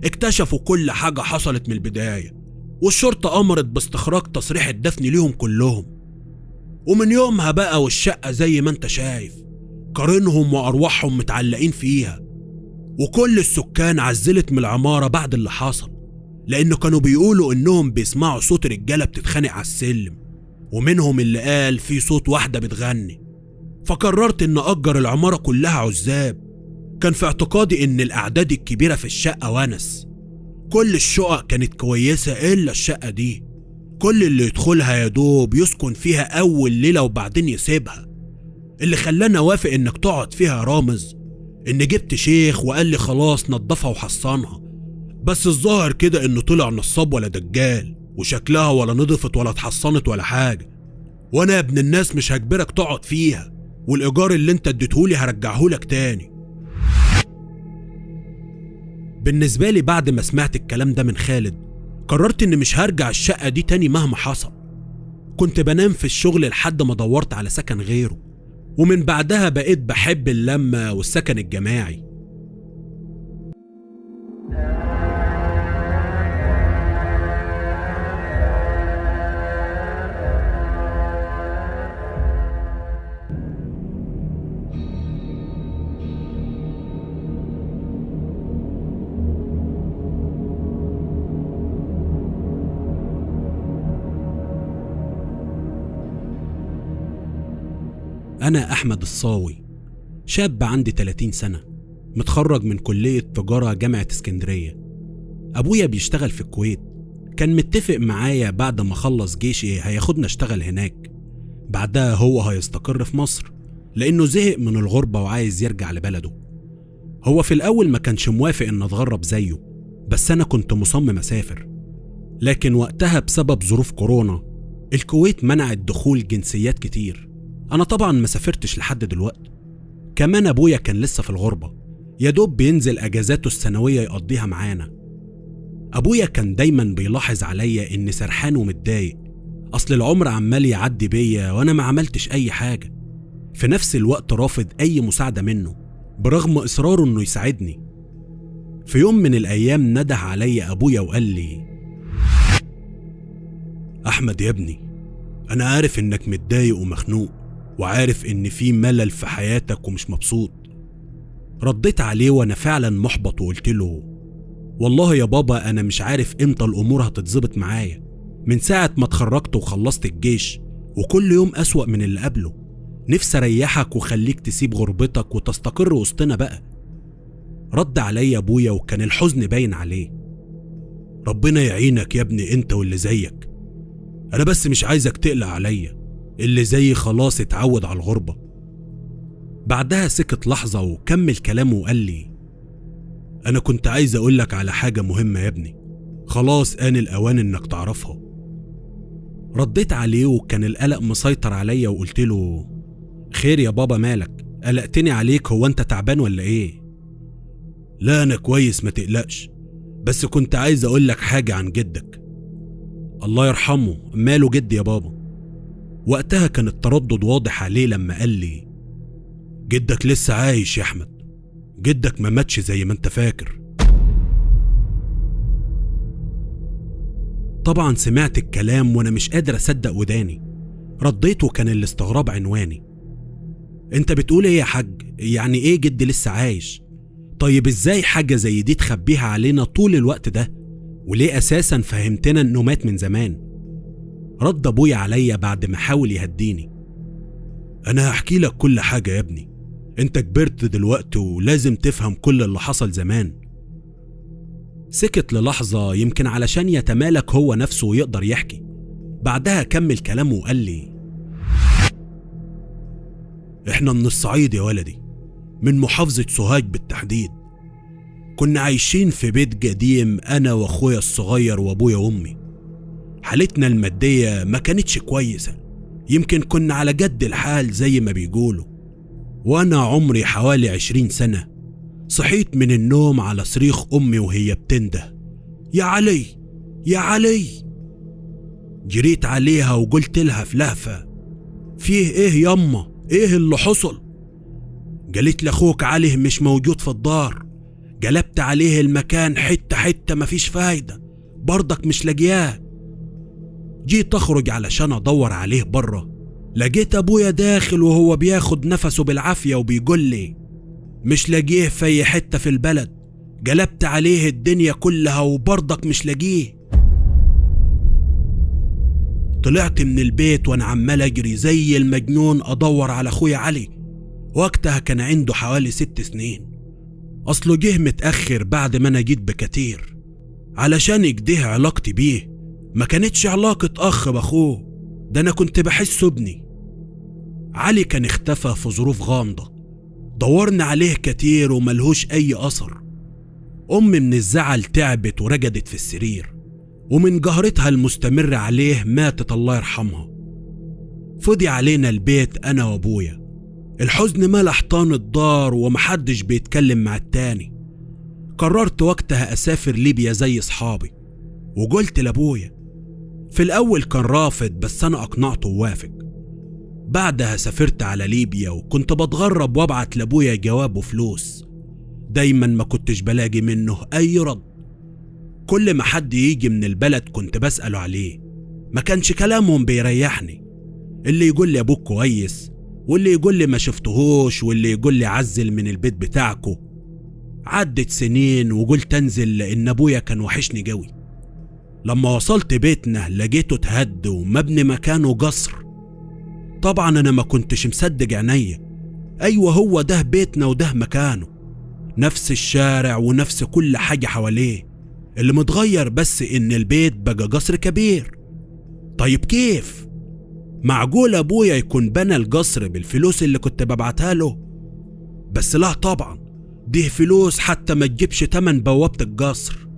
اكتشفوا كل حاجة حصلت من البداية. والشرطة أمرت باستخراج تصريح الدفن ليهم كلهم. ومن يومها بقى والشقة زي ما انت شايف، قرنهم وأرواحهم متعلقين فيها. وكل السكان عزلت من العمارة بعد اللي حصل، لأنه كانوا بيقولوا إنهم بيسمعوا صوت رجالة بتتخانق على السلم، ومنهم اللي قال في صوت واحدة بتغني. فقررت إن أجر العمارة كلها عزاب. كان في اعتقادي إن الأعداد الكبيرة في الشقة ونس. كل الشقق كانت كويسة إلا الشقة دي، كل اللي يدخلها يا دوب يسكن فيها أول ليلة وبعدين يسيبها. اللي خلاني أوافق إنك تقعد فيها يا رامز إن جبت شيخ وقال لي خلاص نضفها وحصنها، بس الظاهر كده إنه طلع نصاب ولا دجال، وشكلها ولا نضفت ولا اتحصنت ولا حاجة. وأنا يا ابن الناس مش هجبرك تقعد فيها، والإيجار اللي أنت اديتهولي هرجعهولك تاني. بالنسبة لي بعد ما سمعت الكلام ده من خالد، قررت إن مش هرجع الشقة دي تاني مهما حصل. كنت بنام في الشغل لحد ما دورت على سكن غيره، ومن بعدها بقيت بحب اللمة والسكن الجماعي. أنا أحمد الصاوي، شاب عندي 30 سنة، متخرج من كلية تجارة جامعة اسكندرية. أبويا بيشتغل في الكويت، كان متفق معايا بعد ما خلص جيشي هياخدنا اشتغل هناك، بعدها هو هيستقر في مصر لأنه زهق من الغربة وعايز يرجع لبلده. هو في الأول ما كانش موافق إن أتغرب زيه، بس أنا كنت مصمم أسافر. لكن وقتها بسبب ظروف كورونا الكويت منعت دخول جنسيات كتير. أنا طبعا ما سافرتش لحد دلوقتي. كمان أبويا كان لسه في الغربة، يا دوب بينزل أجازاته السنوية يقضيها معانا. أبويا كان دايما بيلاحظ عليا إني سرحان ومتضايق، أصل العمر عمال يعدي بيا وأنا ما عملتش أي حاجة، في نفس الوقت رافض أي مساعدة منه برغم إصراره إنه يساعدني. في يوم من الأيام نده عليا أبويا وقال لي: أحمد يا ابني، أنا عارف إنك متضايق ومخنوق، وعارف إن في ملل في حياتك ومش مبسوط. رديت عليه وأنا فعلا محبط وقلت له: والله يا بابا أنا مش عارف إمتى الأمور هتتظبط معايا، من ساعة ما اتخرجت وخلصت الجيش وكل يوم أسوأ من اللي قبله. نفسي أريحك وخليك تسيب غربتك وتستقر وسطنا بقى. رد عليا أبويا وكان الحزن باين عليه: ربنا يعينك يا ابني انت واللي زيك، أنا بس مش عايزك تقلق عليا، اللي زي خلاص اتعود على الغربة. بعدها سكت لحظة وكمل كلامه وقال لي: أنا كنت عايز أقولك على حاجة مهمة يا ابني، خلاص آن الأوان إنك تعرفها. رديت عليه وكان القلق مسيطر عليا وقلت له: خير يا بابا، مالك؟ قلقتني عليك، هو أنت تعبان ولا إيه؟ لا أنا كويس ما تقلقش، بس كنت عايز أقولك حاجة عن جدك. الله يرحمه، ماله جدي يا بابا؟ وقتها كان التردد واضح عليه لما قال لي: جدك لسه عايش يا أحمد، جدك ما ماتش زي ما انت فاكر. طبعا سمعت الكلام وانا مش قادر اصدق وداني. رديت وكان الاستغراب عنواني: انت بتقول ايه يا حاج؟ يعني ايه جدي لسه عايش؟ طيب ازاي حاجة زي دي تخبيها علينا طول الوقت ده؟ وليه اساسا فهمتنا انه مات من زمان؟ رد ابويا عليا بعد ما حاول يهديني: انا هحكي لك كل حاجة يا ابني، انت كبرت دلوقتي ولازم تفهم كل اللي حصل زمان. سكت للحظة يمكن علشان يتمالك هو نفسه ويقدر يحكي. بعدها كمل كلامه وقال لي: احنا من الصعيد يا ولدي، من محافظة سوهاج بالتحديد. كنا عايشين في بيت قديم انا واخويا الصغير وابويا وامي. حالتنا المادية ما كانتش كويسة، يمكن كنا على جد الحال زي ما بيقولوا. وانا عمري حوالي 20 سنة صحيت من النوم على صريخ امي وهي بتنده: يا علي يا علي. جريت عليها وقلت لها في لهفة: فيه ايه يما؟ ايه اللي حصل؟ قالت لي: اخوك علي مش موجود في الدار، قلبت عليه المكان حتة حتة مفيش فايدة، برضك مش لاقياه. جيت اخرج علشان ادور عليه بره، لقيت ابويا داخل وهو بياخد نفسه بالعافية وبيقول لي: مش لاقيه في اي حتة في البلد، قلبت عليه الدنيا كلها وبرضك مش لاقيه. طلعت من البيت وانا عمال اجري زي المجنون ادور على اخويا علي. وقتها كان عنده حوالي 6 سنين، اصله جه متأخر بعد ما انا جيت بكتير، علشان كده علاقتي بيه ما كانتش علاقة اخ باخوه، ده انا كنت بحسه ابني. علي كان اختفى في ظروف غامضة، دورنا عليه كتير وملهوش اي اثر. امي من الزعل تعبت ورجدت في السرير، ومن جهرتها المستمرة عليه ماتت الله يرحمها. فضي علينا البيت انا وابويا، الحزن ملا حيطان الدار ومحدش بيتكلم مع التاني. قررت وقتها اسافر ليبيا زي صحابي، وقلت لابويا. في الاول كان رافض بس انا اقنعته ووافق. بعدها سافرت على ليبيا وكنت بتغرب وابعت لابويا جواب وفلوس، دايما ما كنتش بلاقي منه اي رد. كل ما حد يجي من البلد كنت بسأله عليه، ما كانش كلامهم بيريحني، اللي يقول لي ابوك كويس، واللي يقول لي ما شفتهوش، واللي يقول لي عزل من البيت بتاعكو. عدت سنين وقلت انزل لان ابويا كان وحشني قوي. لما وصلت بيتنا لقيته اتهد ومبني مكانه قصر. طبعا انا ما كنتش مصدق عينيا، ايوه هو ده بيتنا وده مكانه، نفس الشارع ونفس كل حاجة حواليه، اللي متغير بس ان البيت بقى قصر كبير. طيب كيف؟ معقول ابويا يكون بنى القصر بالفلوس اللي كنت ببعتها له؟ بس لا طبعا، دي فلوس حتى ما تجيبش تمن بوابة القصر.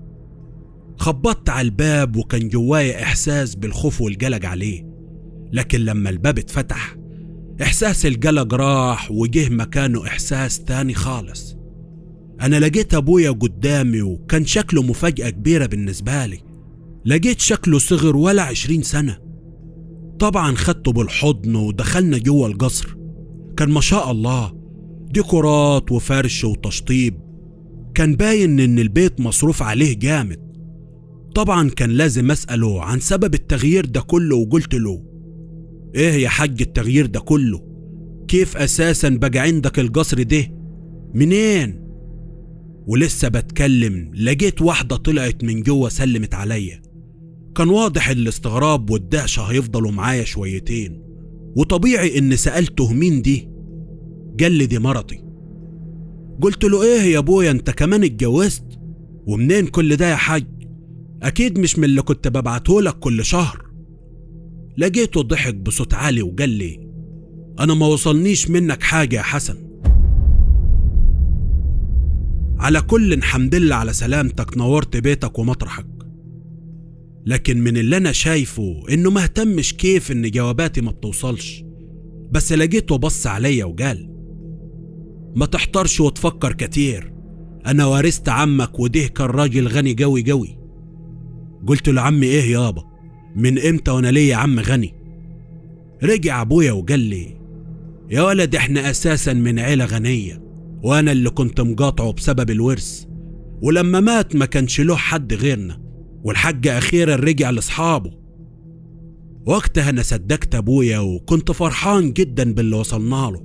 خبطت على الباب وكان جوايا احساس بالخوف والقلق عليه، لكن لما الباب اتفتح احساس القلق راح وجه مكانه احساس تاني خالص. أنا لقيت أبويا قدامي وكان شكله مفاجأة كبيرة بالنسبة لي. لقيت شكله صغر ولا 20 سنة. طبعا خدته بالحضن ودخلنا جوه القصر. كان ما شاء الله ديكورات وفرش وتشطيب، كان باين إن البيت مصروف عليه جامد. طبعا كان لازم أسأله عن سبب التغيير ده كله، وقلت له: إيه يا حاج التغيير ده كله؟ كيف أساسا بقى عندك القصر ده؟ منين؟ ولسه بتكلم لقيت واحدة طلعت من جوه سلمت عليا. كان واضح الاستغراب والدهشة هيفضلوا معايا شويتين، وطبيعي إن سألته مين دي. قال لي: دي مرتي. قلت له: إيه يا أبويا أنت كمان اتجوزت؟ ومنين كل ده يا حاج؟ أكيد مش من اللي كنت ببعتهولك كل شهر. لقيته ضحك بصوت عالي وقال لي: أنا ما وصلنيش منك حاجة يا حسن. على كل الحمد لله على سلامتك، نورت بيتك ومطرحك. لكن من اللي أنا شايفه إنه مهتمش كيف إن جواباتي ما بتوصلش. بس لقيته بص عليا وقال: ما تحترش وتفكر كتير، أنا وارثت عمك وده كان راجل غني قوي قوي. قلت له: عمي إيه يابا؟ من إمتى وأنا ليا عم غني؟ رجع أبويا وقال لي: يا ولد إحنا أساسا من عيلة غنية، وأنا اللي كنت مقاطعه بسبب الورث، ولما مات ما كانش له حد غيرنا، والحاج أخيرا رجع لأصحابه. وقتها أنا صدقت أبويا وكنت فرحان جدا باللي وصلنا له.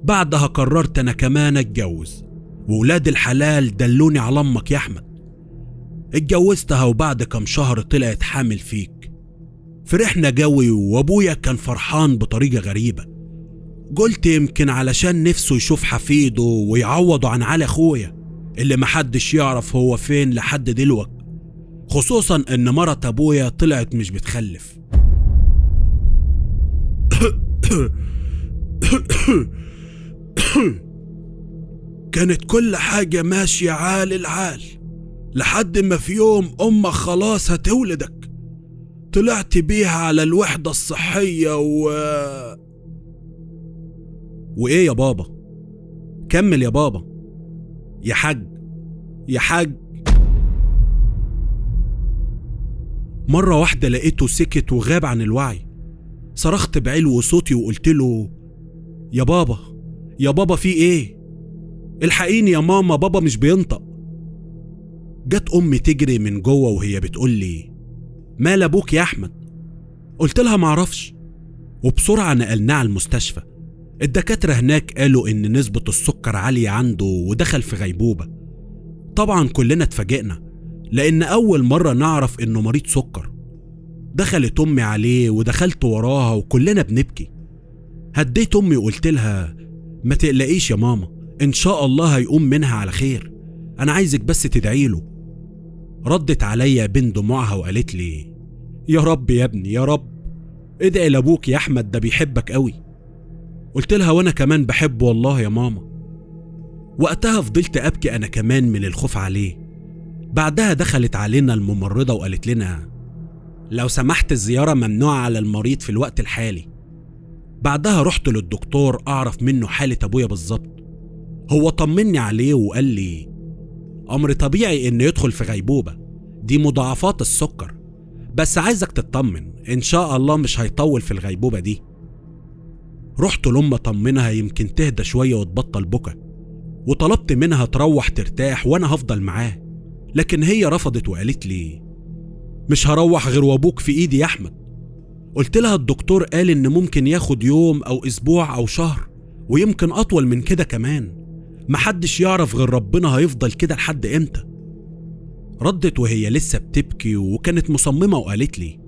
بعدها قررت أنا كمان أتجوز، وولاد الحلال دلوني على أمك يا أحمد. اتجوزتها وبعد كم شهر طلعت حامل فيك. فرحنا قوي وأبويا كان فرحان بطريقة غريبة. قلت يمكن علشان نفسه يشوف حفيده ويعوضه عن علي أخويا اللي محدش يعرف هو فين لحد دلوقتي، خصوصا ان مرت ابويا طلعت مش بتخلف. كانت كل حاجة ماشية عال العال لحد ما في يوم امك خلاص هتولدك، طلعت بيها على الوحدة الصحية وايه يا بابا؟ كمل يا بابا. يا حاج. مرة واحدة لقيته سكت وغاب عن الوعي. صرخت بعلو صوتي وقلت له: يا بابا في ايه؟ الحقيني يا ماما، بابا مش بينطق. جت امي تجري من جوه وهي بتقول لي: مال ابوك يا احمد؟ قلت لها معرفش، وبسرعة نقلناه على المستشفى. الدكاترة هناك قالوا ان نسبة السكر عالية عنده ودخل في غيبوبة. طبعا كلنا اتفاجئنا لأن أول مرة نعرف إنه مريض سكر. دخلت أمي عليه ودخلت وراها وكلنا بنبكي. هديت أمي وقلت لها: ما تقلقيش يا ماما، إن شاء الله هيقوم منها على خير، أنا عايزك بس تدعيله. ردت عليا بين دموعها وقالت لي: يا رب يا ابني يا رب، ادعي لأبوك يا أحمد، ده بيحبك قوي. قلت لها: وأنا كمان بحبه والله يا ماما. وقتها فضلت أبكي أنا كمان من الخوف عليه. بعدها دخلت علينا الممرضة وقالت لنا: لو سمحت الزيارة ممنوعة على المريض في الوقت الحالي. بعدها رحت للدكتور أعرف منه حالة أبويا بالظبط. هو طمني عليه وقال لي: أمر طبيعي إنه يدخل في غيبوبة، دي مضاعفات السكر، بس عايزك تطمن إن شاء الله مش هيطول في الغيبوبة دي. رحت لأم أطمنها يمكن تهدى شوية وتبطل بكى، وطلبت منها تروح ترتاح وأنا هفضل معاه، لكن هي رفضت وقالت لي: مش هروح غير وابوك في ايدي يا احمد. قلت لها: الدكتور قال ان ممكن ياخد يوم او اسبوع او شهر، ويمكن اطول من كده كمان، محدش يعرف غير ربنا هيفضل كده لحد امتى. ردت وهي لسه بتبكي وكانت مصممة وقالت لي: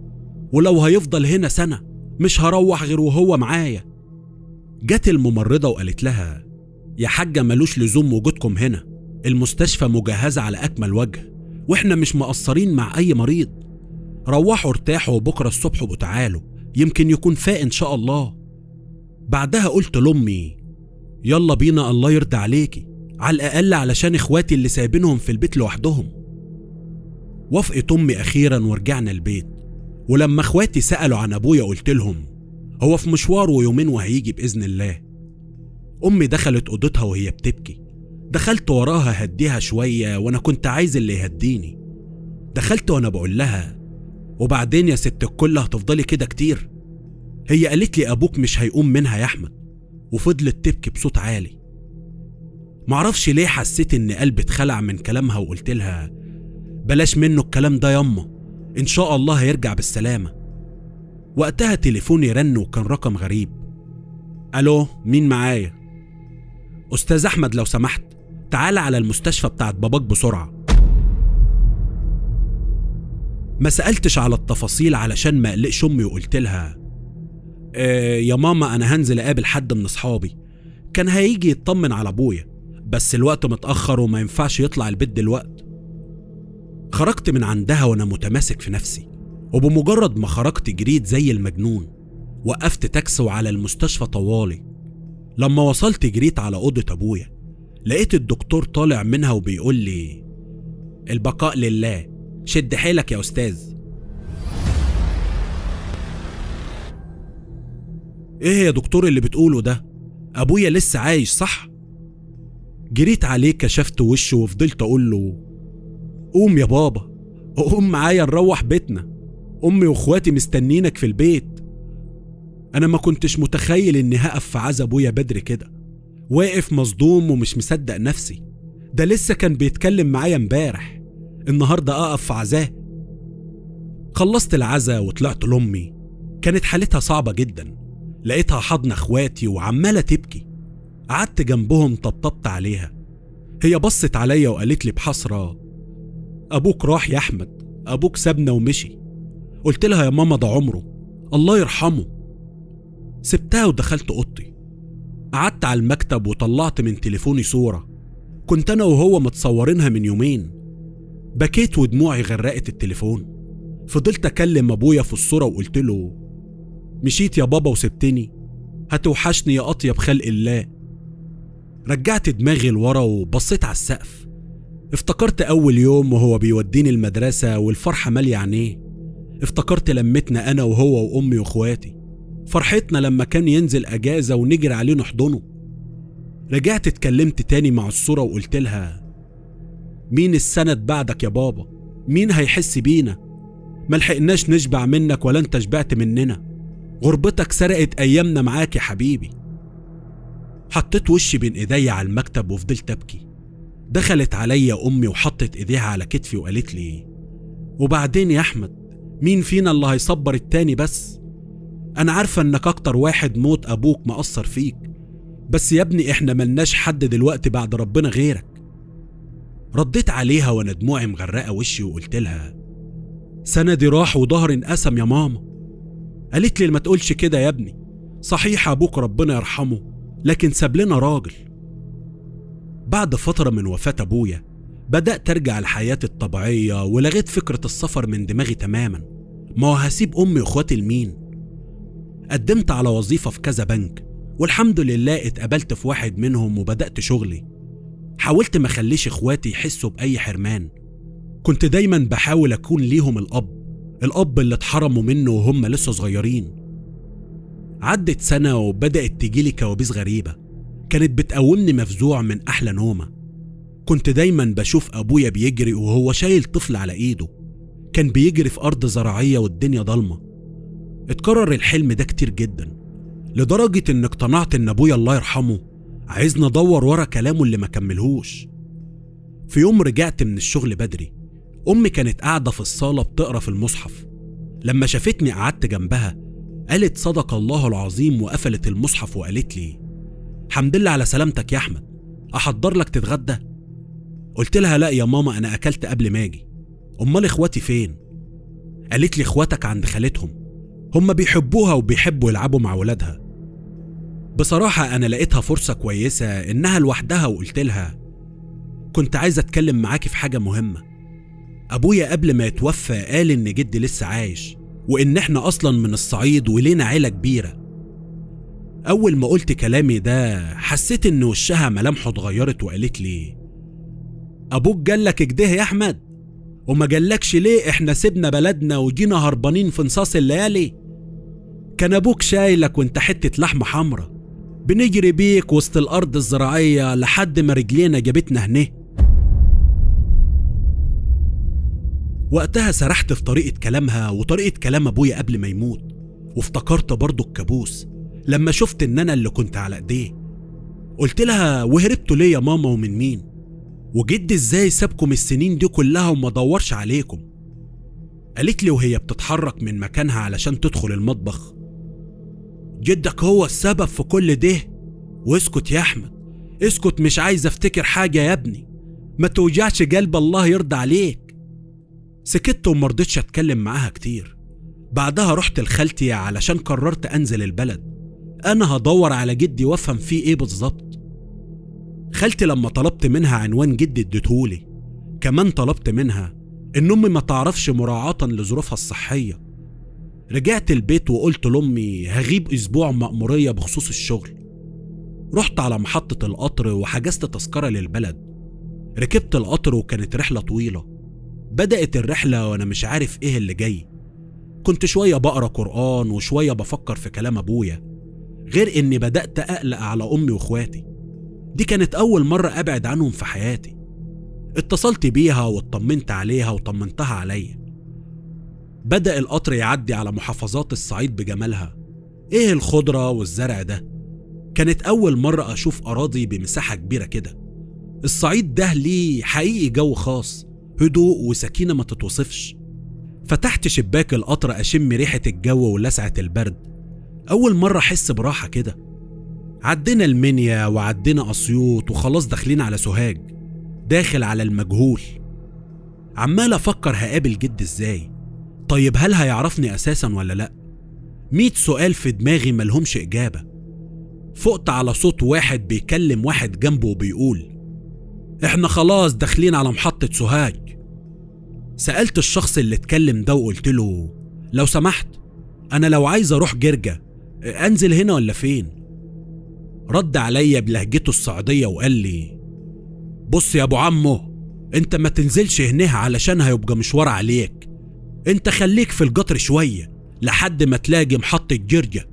ولو هيفضل هنا سنة مش هروح غير وهو معايا. جت الممرضة وقالت لها: يا حاجة ملوش لزوم وجودكم هنا، المستشفى مجهزة على أكمل وجه، وإحنا مش مقصرين مع أي مريض. روحوا ارتاحوا وبكرة الصبح وتعالوا، يمكن يكون فاق إن شاء الله. بعدها قلت لأمي: يلا بينا الله يرضى عليكي، على الأقل علشان إخواتي اللي سايبينهم في البيت لوحدهم. وافقت أمي أخيرا ورجعنا البيت. ولما إخواتي سألوا عن أبويا قلت لهم: هو في مشوار ويومين وهيجي بإذن الله. أمي دخلت أوضتها وهي بتبكي. دخلت وراها هديها شوية وأنا كنت عايز اللي يهديني. دخلت وأنا بقول لها: وبعدين يا ست الكل هتفضلي كده كتير؟ هي قالت لي: أبوك مش هيقوم منها يا أحمد. وفضلت تبكي بصوت عالي. معرفش ليه حسيت إن قلبي اتخلع من كلامها، وقلت لها: بلاش منه الكلام ده ياما، إن شاء الله هيرجع بالسلامة. وقتها تليفوني رن وكان رقم غريب. ألو، مين معايا؟ أستاذ أحمد لو سمحت تعال على المستشفى بتاعت باباك بسرعة. ما سألتش على التفاصيل علشان ما اقلقش أمي، وقلت لها: يا ماما أنا هنزل أقابل حد من أصحابي، كان هيجي يطمن على أبويا، بس الوقت متأخر وما ينفعش يطلع البيت دلوقت. خرجت من عندها وأنا متماسك في نفسي، وبمجرد ما خرجت جريت زي المجنون. وقفت تاكسي وعلى المستشفى طوالي. لما وصلت جريت على أوضة أبويا، لقيت الدكتور طالع منها وبيقول لي: البقاء لله، شد حيلك يا أستاذ. إيه يا دكتور اللي بتقوله ده؟ أبويا لسه عايش صح؟ جريت عليه كشفت وشه وفضلت أقول له: قوم يا بابا، قوم معايا نروح بيتنا، أمي وإخواتي مستنينك في البيت. أنا ما كنتش متخيل إني هقف في عزا أبويا بدري كده، واقف مصدوم ومش مصدق نفسي. ده لسه كان بيتكلم معايا امبارح، النهاردة أقف في عزاه. خلصت العزا وطلعت لأمي، كانت حالتها صعبة جدا. لقيتها حضن إخواتي وعمالة تبكي. قعدت جنبهم طبطبت عليها. هي بصت عليا وقالت لي بحسرة: أبوك راح يا أحمد، أبوك سابنا ومشي. قلت لها: يا ماما ده عمره، الله يرحمه. سبتها ودخلت أوضتي. قعدت على المكتب وطلعت من تليفوني صورة كنت أنا وهو متصورينها من يومين. بكيت ودموعي غرقت التليفون. فضلت أكلم أبويا في الصورة وقلت له: مشيت يا بابا وسبتني، هتوحشني يا أطيب خلق الله. رجعت دماغي لورا وبصيت على السقف. افتكرت أول يوم وهو بيوديني المدرسة والفرحة مالية عينيه. افتكرت لمتنا أنا وهو وأمي وإخواتي، فرحتنا لما كان ينزل أجازة ونجري عليه نحضنه. رجعت اتكلمت تاني مع الصورة وقلت لها: مين السند بعدك يا بابا؟ مين هيحس بينا؟ ملحقناش نشبع منك ولا انت شبعت مننا. غربتك سرقت أيامنا معاك يا حبيبي. حطيت وشي بين ايديا على المكتب وفضلت أبكي. دخلت عليا أمي وحطت ايديها على كتفي وقالت لي: وبعدين يا أحمد، مين فينا اللي هيصبر التاني؟ بس أنا عارفة إنك أكتر واحد موت أبوك مأثر فيك، بس يا ابني إحنا ملناش حد دلوقتي بعد ربنا غيرك. رديت عليها وأنا دموعي مغرقة وشي وقلت لها: سندي راح وظهري انقسم يا ماما. قالت لي: ما تقولش كده يا ابني، صحيح أبوك ربنا يرحمه لكن ساب لنا راجل. بعد فترة من وفاة أبويا بدأت أرجع لحياتي الطبيعية ولغيت فكرة السفر من دماغي تماما. ما هو هسيب أمي وإخواتي لمين؟ قدمت على وظيفة في كذا بنك والحمد لله اتقبلت في واحد منهم وبدأت شغلي. حاولت ما اخليش إخواتي يحسوا بأي حرمان. كنت دايما بحاول أكون ليهم الأب اللي اتحرموا منه وهم لسه صغيرين. عدت سنة وبدأت تجيلي كوابيس غريبة كانت بتقومني مفزوع من أحلى نومة. كنت دايما بشوف أبويا بيجري وهو شايل طفل على إيده، كان بيجري في أرض زراعية والدنيا ضلمة. اتكرر الحلم ده كتير جدا لدرجة إن اقتنعت إن أبويا الله يرحمه عايزني أدور ورا كلامه اللي ما كملهوش. في يوم رجعت من الشغل بدري، أمي كانت قاعدة في الصالة بتقرأ في المصحف. لما شافتني قعدت جنبها قالت: صدق الله العظيم، وقفلت المصحف وقالت لي: الحمد لله على سلامتك يا أحمد، أحضر لك تتغدى؟ قلت لها: لا يا ماما، أنا أكلت قبل ما أجي. أمال إخواتي فين؟ قالت لي: إخواتك عند خالتهم، هم بيحبوها وبيحبوا يلعبوا مع ولادها. بصراحة أنا لقيتها فرصة كويسة إنها لوحدها وقلت لها: كنت عايزة أتكلم معاكي في حاجة مهمة. أبويا قبل ما يتوفى قال إن جدي لسه عايش وإن إحنا أصلا من الصعيد ولينا عيلة كبيرة. أول ما قلت كلامي ده حسيت إن وشها ملامحه اتغيرت وقالت لي: أبوك جالك كده يا أحمد؟ وما جالكش ليه إحنا سيبنا بلدنا وجينا هربانين في نصاص الليالي؟ كان أبوك شايلك وإنت حتة لحمة حمرا، بنجري بيك وسط الأرض الزراعية لحد ما رجلينا جابتنا هنا. وقتها سرحت في طريقة كلامها وطريقة كلام أبويا قبل ما يموت، وافتكرت برضو الكابوس لما شفت إن أنا اللي كنت على إيديه. قلت لها وهربتوا ليه يا ماما ومن مين؟ وجدي إزاي سابكم السنين دي كلها وما دورش عليكم؟ قالت لي وهي بتتحرك من مكانها علشان تدخل المطبخ: جدك هو السبب في كل ده. واسكت يا أحمد، اسكت، مش عايز افتكر حاجة يا ابني، ما توجعش قلب، الله يرضى عليك. سكت ومرضتش اتكلم معاها كتير. بعدها رحت لخالتي علشان قررت انزل البلد، انا هدور على جدي وافهم فيه ايه بالظبط. خالتي لما طلبت منها عنوان جدي اديتهولي. كمان طلبت منها ان امي ما تعرفش مراعاة لظروفها الصحية. رجعت البيت وقلت لامي هغيب اسبوع مأمورية بخصوص الشغل. رحت على محطة القطر وحجزت تذكرة للبلد. ركبت القطر وكانت رحلة طويلة. بدأت الرحلة وانا مش عارف ايه اللي جاي. كنت شوية بقرأ قرآن وشوية بفكر في كلام ابويا، غير اني بدأت اقلق على امي واخواتي. دي كانت اول مرة ابعد عنهم في حياتي. اتصلت بيها واطمنت عليها وطمنتها عليا. بدأ القطر يعدي على محافظات الصعيد بجمالها. ايه الخضرة والزرع ده؟ كانت اول مرة اشوف اراضي بمساحة كبيرة كده. الصعيد ده ليه حقيقي جو خاص، هدوء وسكينة ما تتوصفش. فتحت شباك القطر اشم ريحة الجو ولسعة البرد. اول مرة احس براحة كده. عدينا المنيا وعدينا اسيوط وخلاص داخلين على سوهاج، داخل على المجهول. عمال افكر هقابل جد ازاي؟ طيب هل هيعرفني اساسا ولا لا؟ 100 سؤال في دماغي ملهمش اجابة. فقت على صوت واحد بيكلم واحد جنبه وبيقول: احنا خلاص داخلين على محطة سوهاج. سألت الشخص اللي اتكلم ده وقلت له: لو سمحت، انا لو عايز اروح جرجة انزل هنا ولا فين؟ رد عليا بلهجته الصعيدية وقال لي: بص يا ابو عمو، انت ما تنزلش هنا علشان هيبقى مشوار عليك. انت خليك في القطر شوية لحد ما تلاقي محطة جرجة.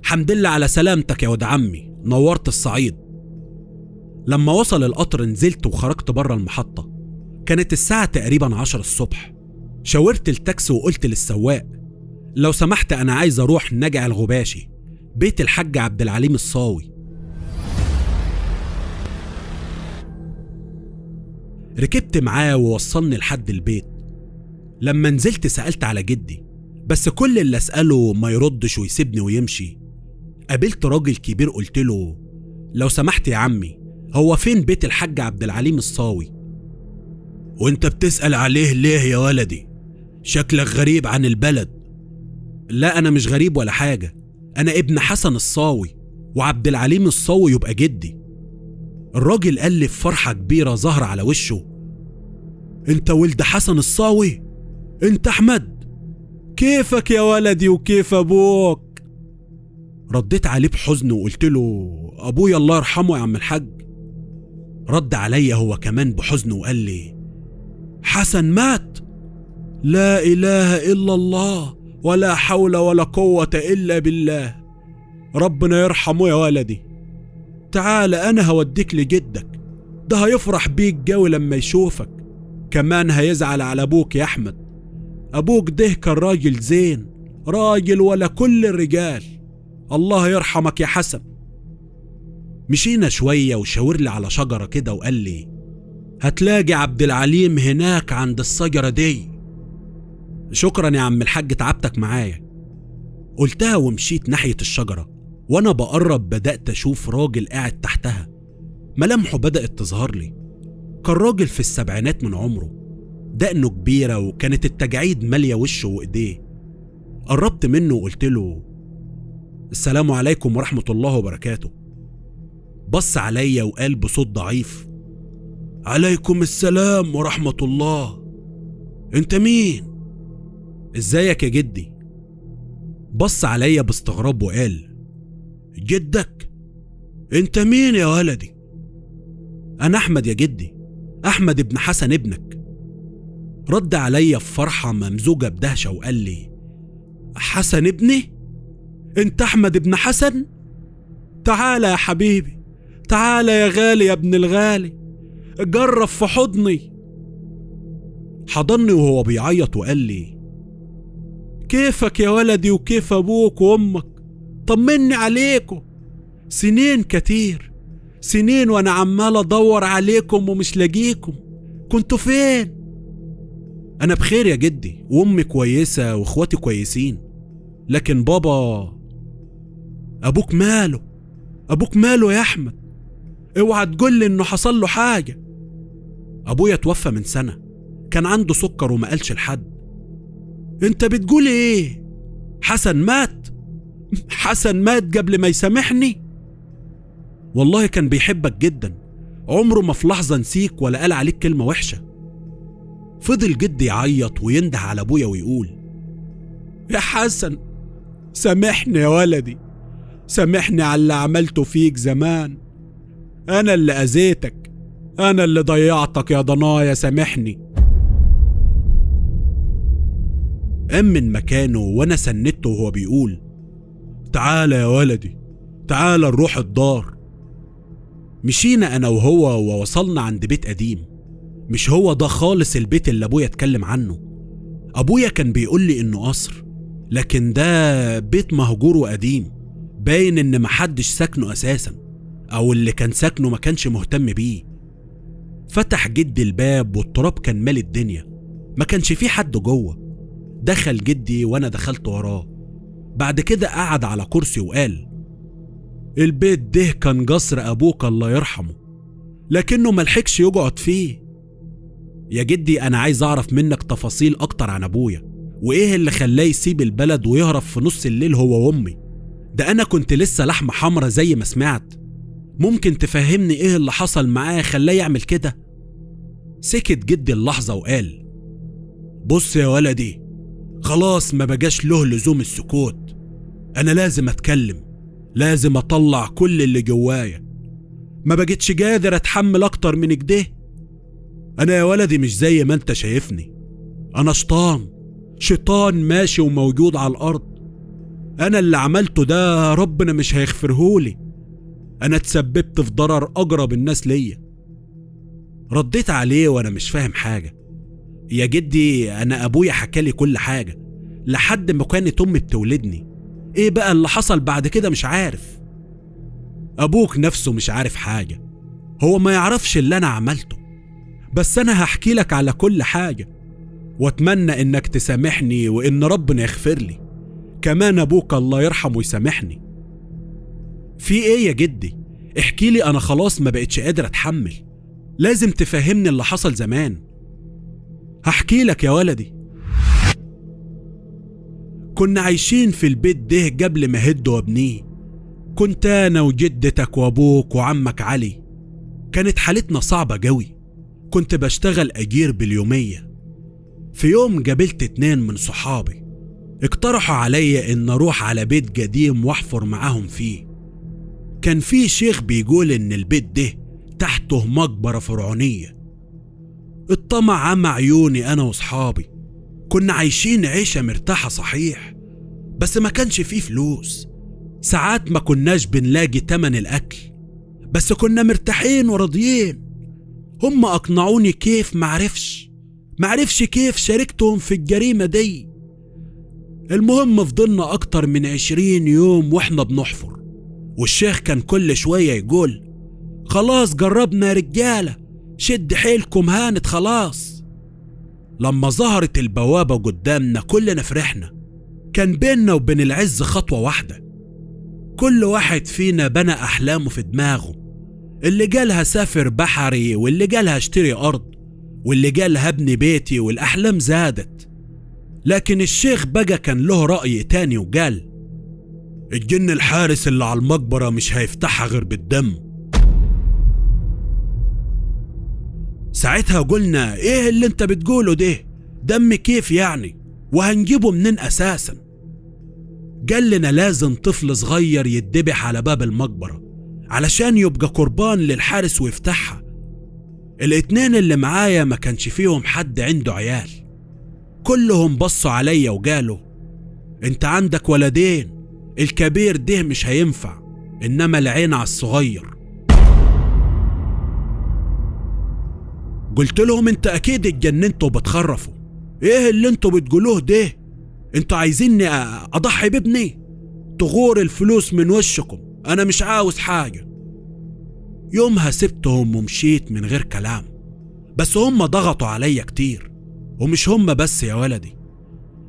حمد لله على سلامتك يا ود عمي، نورت الصعيد. لما وصل القطر نزلت وخرجت بره المحطة. كانت الساعة تقريبا 10 الصبح. شاورت التاكسي وقلت للسواق: لو سمحت انا عايز اروح نجع الغباشي، بيت الحاج عبد العليم الصاوي. ركبت معاه ووصلني لحد البيت. لما نزلت سألت على جدي، بس كل اللي اسأله ما يردش ويسيبني ويمشي. قابلت راجل كبير قلت له: لو سمحت يا عمي، هو فين بيت الحاج عبد العليم الصاوي؟ وانت بتسأل عليه ليه يا ولدي؟ شكلك غريب عن البلد. لا انا مش غريب ولا حاجة، انا ابن حسن الصاوي، وعبد العليم الصاوي يبقى جدي. الراجل قال لي بفرحة كبيرة ظهر على وشه: انت ولد حسن الصاوي؟ انت احمد؟ كيفك يا ولدي وكيف ابوك؟ رديت عليه بحزن وقلت له: ابويا الله يرحمه يا عم الحاج. رد عليا هو كمان بحزن وقال لي: حسن مات؟ لا اله الا الله، ولا حول ولا قوة الا بالله. ربنا يرحمه يا ولدي. تعال انا هوديك لجدك، ده هيفرح بيك جو لما يشوفك. كمان هيزعل على ابوك يا احمد. ابوك ده كان راجل زين، راجل ولا كل الرجال. الله يرحمك يا حسن. مشينا شوية وشاور لي على شجرة كده وقال لي: هتلاقي عبد العليم هناك عند الشجرة دي. شكرا يا عم الحاج، تعبتك معايا. قلتها ومشيت ناحية الشجرة. وانا بقرب بدأت اشوف راجل قاعد تحتها. ملامحه بدأت تظهر لي. كان راجل في السبعينات من عمره، دقنه كبيرة وكانت التجاعيد مالية وشه وايديه. قربت منه وقلت له: السلام عليكم ورحمة الله وبركاته. بص عليا وقال بصوت ضعيف: عليكم السلام ورحمة الله. انت مين؟ ازيك يا جدي؟ بص عليا باستغراب وقال: جدك؟ انت مين يا ولدي؟ انا احمد يا جدي، احمد ابن حسن ابنك. رد عليا بفرحة ممزوجة بدهشة وقال لي: حسن ابني؟ انت احمد ابن حسن؟ تعالى يا حبيبي، تعالى يا غالي يا ابن الغالي، جرب في حضني. حضني وهو بيعيط وقال لي: كيفك يا ولدي وكيف أبوك وأمك؟ طمني عليكم، سنين كتير، سنين وأنا عمال أدور عليكم ومش لاقيكم، كنتوا فين؟ أنا بخير يا جدي، وأمي كويسة وإخواتي كويسين، لكن بابا. أبوك ماله؟ أبوك ماله يا أحمد؟ اوعى تقولي إنه حصل له حاجة. أبويا توفى من سنة، كان عنده سكر وما قالش لحد. انت بتقول ايه؟ حسن مات؟ حسن مات قبل ما يسامحني؟ والله كان بيحبك جدا، عمره ما في لحظة نسيك ولا قال عليك كلمة وحشة. فضل جدي يعيط وينده على ابويا ويقول: يا حسن سامحني يا ولدي، سامحني على اللي عملته فيك زمان، انا اللي اذيتك، انا اللي ضيعتك يا ضنايا، سامحني. قام من مكانه وانا سندته وهو بيقول: تعالى يا ولدي، تعالى نروح الدار. مشينا انا وهو ووصلنا عند بيت قديم، مش هو ده خالص البيت اللي ابويا اتكلم عنه. ابويا كان بيقول لي انه قصر، لكن ده بيت مهجور وقديم، باين ان محدش ساكنه اساسا، او اللي كان ساكنه ما كانش مهتم بيه. فتح جدي الباب والتراب كان مالي الدنيا، ما كانش فيه حد جوه. دخل جدي وانا دخلت وراه. بعد كده قعد على كرسي وقال: البيت ده كان قصر ابوك الله يرحمه، لكنه ملحقش يقعد فيه. يا جدي انا عايز اعرف منك تفاصيل اكتر عن ابويا، وايه اللي خلاه يسيب البلد ويهرب في نص الليل هو وامي؟ ده انا كنت لسه لحمة حمرا زي ما سمعت. ممكن تفهمني ايه اللي حصل معاه خلاه يعمل كده؟ سكت جدي اللحظة وقال: بص يا ولدي، خلاص ما بقاش له لزوم السكوت، انا لازم اتكلم، لازم اطلع كل اللي جوايا، ما بقتش قادر اتحمل اكتر من كده. انا يا ولدي مش زي ما انت شايفني، انا شيطان ماشي وموجود على الارض. انا اللي عملته ده ربنا مش هيغفرهولي، انا اتسببت في ضرر اقرب الناس ليا. رديت عليه وانا مش فاهم حاجة. يا جدي انا ابويا حكالي كل حاجة لحد ما كانت امي بتولدني، ايه بقى اللي حصل بعد كده مش عارف. ابوك نفسه مش عارف حاجة، هو ما يعرفش اللي انا عملته، بس انا هحكي لك على كل حاجة، واتمنى انك تسامحني وان ربنا يغفر لي، كمان ابوك الله يرحمه يسامحني. في ايه يا جدي؟ احكي لي، انا خلاص ما بقتش قادر اتحمل، لازم تفهمني اللي حصل زمان. هحكي لك يا ولدي. كنا عايشين في البيت ده قبل ما هدوا وابنيه، كنت انا وجدتك وابوك وعمك علي. كانت حالتنا صعبة قوي، كنت بشتغل اجير باليومية. في يوم قابلت 2 من صحابي، اقترحوا عليا ان اروح على بيت قديم واحفر معاهم فيه. كان في شيخ بيقول ان البيت ده تحته مقبرة فرعونية. الطمع عمى عيوني انا واصحابي، كنا عايشين عيشة مرتاحة صحيح، بس ما كانش فيه فلوس، ساعات ما كناش بنلاقي تمن الاكل، بس كنا مرتاحين وراضيين. هم اقنعوني كيف معرفش كيف شاركتهم في الجريمة دي. المهم فضلنا اكتر من 20 يوم واحنا بنحفر، والشيخ كان كل شوية يقول: خلاص جربنا يا رجالة، شد حيلكم هانت خلاص. لما ظهرت البوابة قدامنا كلنا فرحنا، كان بيننا وبين العز خطوة واحدة. كل واحد فينا بنى أحلامه في دماغه، اللي قالها سافر بحري، واللي قالها اشتري أرض، واللي قالها ابني بيتي، والأحلام زادت. لكن الشيخ بقى كان له رأي تاني وقال: الجن الحارس اللي على المقبرة مش هيفتحها غير بالدم. ساعتها قلنا: ايه اللي انت بتقوله ده؟ دم كيف يعني؟ وهنجيبه منين اساسا؟ قال لنا لازم طفل صغير يتذبح على باب المقبرة علشان يبقى قربان للحارس ويفتحها. ال2 اللي معايا ما كانش فيهم حد عنده عيال، كلهم بصوا عليا وقالوا: انت عندك ولدين، الكبير ده مش هينفع، إنما العين على الصغير. قلت لهم انت اكيد اتجننتوا وبتخرفوا، ايه اللي انتوا بتقولوه ده؟ انتوا عايزيني اضحي بابني؟ تغور الفلوس من وشكم، انا مش عاوز حاجة. يومها سبتهم ومشيت من غير كلام، بس هم ضغطوا عليا كتير، ومش هم بس يا ولدي،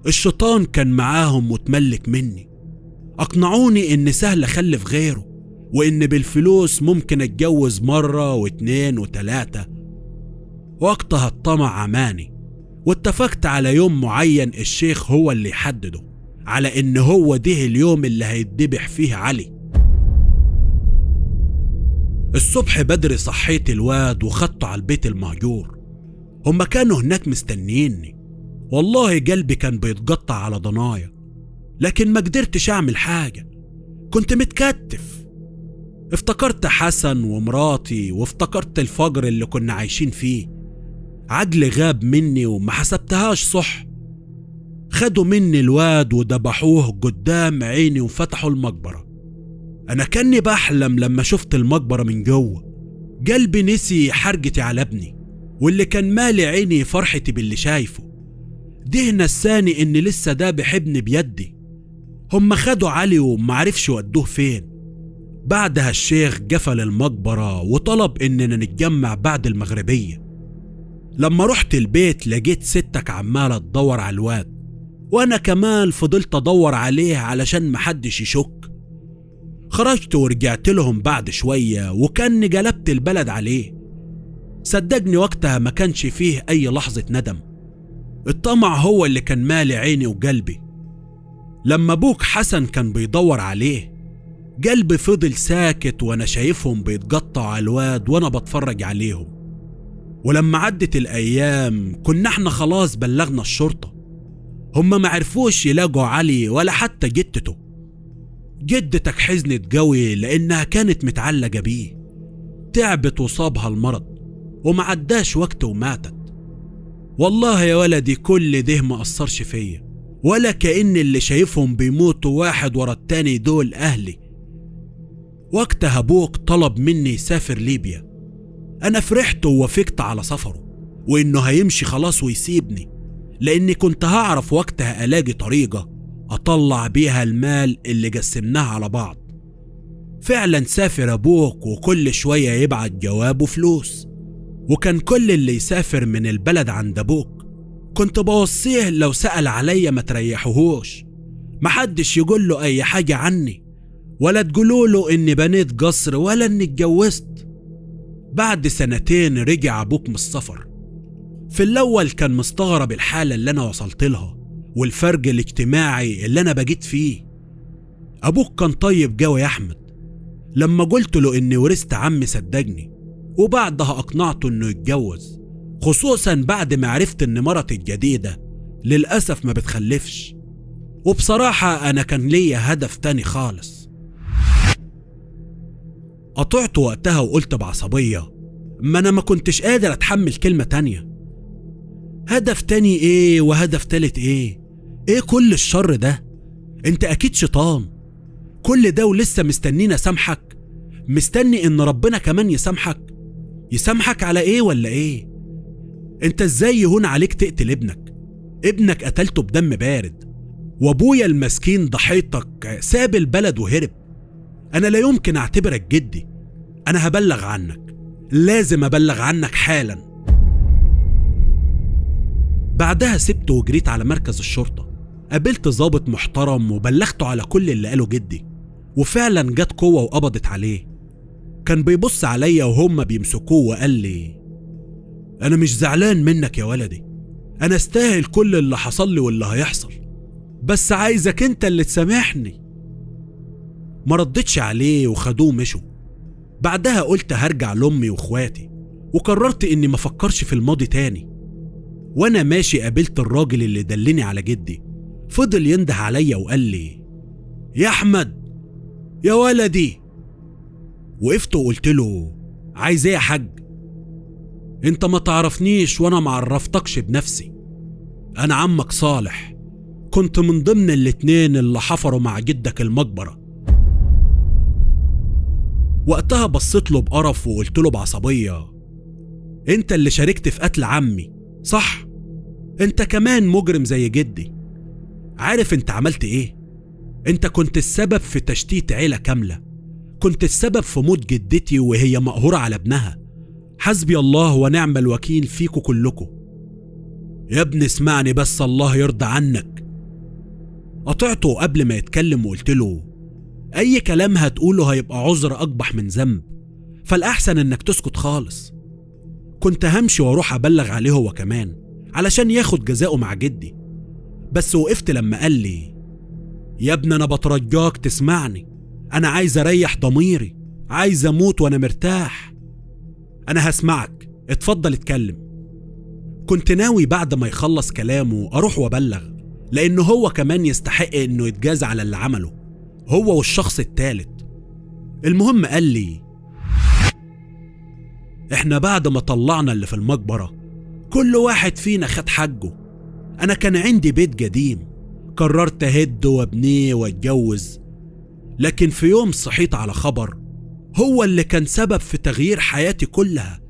الشيطان كان معاهم وتملك مني. اقنعوني ان سهل اخلف غيره، وان بالفلوس ممكن اتجوز مرة واتنين وتلاتة. وقتها الطمع عماني، واتفقت على يوم معين الشيخ هو اللي يحدده، على ان هو ده اليوم اللي هيتذبح فيه علي. الصبح بدري صحيت الواد وخدته على البيت المهجور. هما كانوا هناك مستنيني، والله قلبي كان بيتقطع على ضنايا، لكن ما قدرتش اعمل حاجة، كنت متكتف. افتكرت حسن ومراتي، وافتكرت الفجر اللي كنا عايشين فيه. عجل غاب مني وما حسبتهاش صح. خدوا مني الواد ودبحوه قدام عيني وفتحوا المقبرة. انا كاني بحلم لما شفت المقبرة من جوه. قلبي نسي حرجتي على ابني، واللي كان مالي عيني فرحتي باللي شايفه. ده نساني اني لسه دابح ابني بيدي. هم خدوا علي ومعرفش ودوه فين. بعدها الشيخ قفل المقبرة وطلب اننا نتجمع بعد المغربية. لما رحت البيت لقيت ستك عمالة تدور على الواد، وانا كمان فضلت ادور عليه علشان محدش يشك. خرجت ورجعت لهم بعد شوية وكاني قلبت البلد عليه. صدقني وقتها ما كانش فيه اي لحظة ندم، الطمع هو اللي كان مالي عيني وقلبي. لما ابوك حسن كان بيدور عليه، قلبي فضل ساكت وانا شايفهم بيتقطعوا على الواد وانا بتفرج عليهم. ولما عدت الايام كنا احنا خلاص بلغنا الشرطة. هم ما عرفوش يلاقوا علي ولا حتى جدته. جدتك حزنت قوي لانها كانت متعلقة بيه، تعبت وصابها المرض وما عداش وقت وماتت. والله يا ولدي كل ده ما أثرش فيا، ولا كأن اللي شايفهم بيموتوا واحد ورا التاني دول أهلي. وقتها أبوك طلب مني يسافر ليبيا. أنا فرحت ووافقت على سفره، وإنه هيمشي خلاص ويسيبني، لأني كنت هعرف وقتها ألاقي طريقة أطلع بيها المال اللي قسمناه على بعض. فعلا سافر أبوك، وكل شوية يبعت جواب وفلوس. وكان كل اللي يسافر من البلد عند أبوك كنت بوصيه لو سأل عليا ما تريحوهوش، محدش يقول له أي حاجة عني، ولا تقولوا له إني بنيت قصر ولا إني اتجوزت. بعد 2 رجع أبوك من السفر. في الأول كان مستغرب الحالة اللي أنا وصلت لها والفرق الاجتماعي اللي أنا بقيت فيه. أبوك كان طيب قوي يا أحمد. لما قلت له إني ورثت عمي صدقني، وبعدها أقنعته إنه يتجوز، خصوصا بعد ما عرفت إن مرتي الجديدة للأسف ما بتخلفش. وبصراحة أنا كان ليا هدف تاني خالص. قطعت وقتها وقلت بعصبية، ما أنا ما كنتش قادر أتحمل كلمة تانية. هدف تاني إيه وهدف تالت إيه؟ إيه كل الشر ده؟ أنت أكيد شيطان. كل ده ولسه مستنيني أسامحك؟ مستني إن ربنا كمان يسامحك؟ يسامحك على إيه ولا إيه؟ أنت إزاي يهون عليك تقتل ابنك قتلته بدم بارد، وأبويا المسكين ضحيتك ساب البلد وهرب. أنا لا يمكن أعتبرك جدي. أنا هبلغ عنك، لازم أبلغ عنك حالا. بعدها سبته وجريت على مركز الشرطة. قابلت ضابط محترم وبلغته على كل اللي قاله جدي، وفعلا جت قوة وقبضت عليه. كان بيبص عليا وهم بيمسكوه وقال لي، أنا مش زعلان منك يا ولدي، أنا استاهل كل اللي حصل لي واللي هيحصل، بس عايزك أنت اللي تسامحني. ما ردتش عليه وخدوه مشوا. بعدها قلت هرجع لأمي وإخواتي، وقررت إني ما فكرش في الماضي تاني. وأنا ماشي قابلت الراجل اللي دلني على جدي، فضل ينده عليا وقال لي، يا أحمد يا ولدي. وقفت وقلت له، عايز ايه يا حاج؟ انت ما تعرفنيش وانا ما عرفتكش بنفسي. انا عمك صالح، كنت من ضمن 2 اللي حفروا مع جدك المقبرة. وقتها بصيت له بقرف وقلت له بعصبية: انت اللي شاركت في قتل عمي صح؟ انت كمان مجرم زي جدي. عارف انت عملت ايه؟ انت كنت السبب في تشتيت عيلة كاملة، كنت السبب في موت جدتي وهي مقهورة على ابنها. حسبي الله ونعم الوكيل فيكوا كلكوا. يا ابني اسمعني بس الله يرضى عنك. قطعته قبل ما يتكلم وقلت له: اي كلام هتقوله هيبقى عذر اقبح من ذنب، فالاحسن انك تسكت خالص. كنت همشي واروح ابلغ عليه هو كمان علشان ياخد جزاؤه مع جدي، بس وقفت لما قال لي: يا ابني انا بترجاك تسمعني، انا عايز اريح ضميري، عايز اموت وانا مرتاح. انا هسمعك، اتفضل اتكلم. كنت ناوي بعد ما يخلص كلامه اروح وابلغ، لانه هو كمان يستحق انه يتجازى على اللي عمله، هو والشخص التالت. المهم قال لي: احنا بعد ما طلعنا اللي في المقبرة كل واحد فينا خد حقه. انا كان عندي بيت قديم قررت اهد وابنيه واتجوز، لكن في يوم صحيت على خبر هو اللي كان سبب في تغيير حياتي كلها.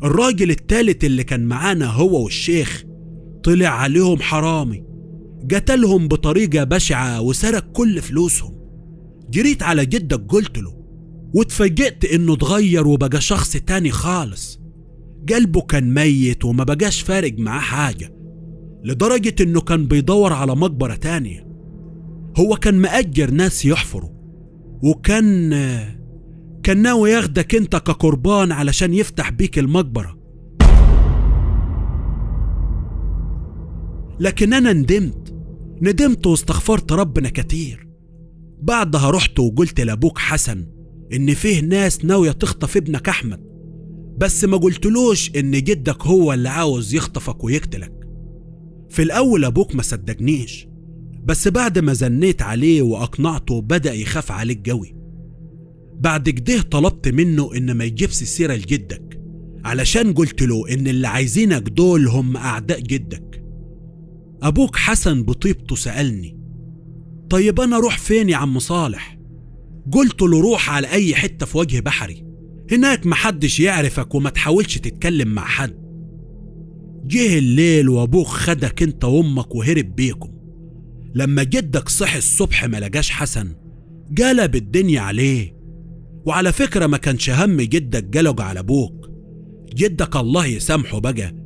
الراجل التالت اللي كان معانا هو والشيخ طلع عليهم حرامي، قتلهم بطريقة بشعة وسرق كل فلوسهم. جريت على جدك قلت له، واتفاجئت انه اتغير وبقى شخص تاني خالص. قلبه كان ميت وما بقاش فارق معاه حاجة، لدرجة انه كان بيدور على مقبرة تانية. هو كان مأجر ناس يحفروا، وكان ناوي ياخدك انت كقربان علشان يفتح بيك المقبرة. لكن انا ندمت واستغفرت ربنا كتير. بعدها رحت وقلت لابوك حسن ان فيه ناس ناوية تخطف ابنك احمد، بس ما قلتلوش ان جدك هو اللي عاوز يخطفك ويقتلك. في الاول ابوك ما صدقنيش، بس بعد ما زنيت عليه واقنعته بدأ يخاف عليك قوي. بعد كده طلبت منه ان ما يجيبش سيرة لجدك، علشان قلت له ان اللي عايزينك دول هم اعداء جدك. ابوك حسن بطيبته سألني: طيب انا اروح فين يا عم صالح؟ قلت له: روح على اي حتة في وجه بحري، هناك محدش يعرفك وما تحاولش تتكلم مع حد. جه الليل وابوك خدك انت وامك وهرب بيكم. لما جدك صحي الصبح ما لقاش حسن، قلب الدنيا عليه. وعلى فكرة ما كانش هم جدك قلق على ابوك، جدك الله يسامحه بقى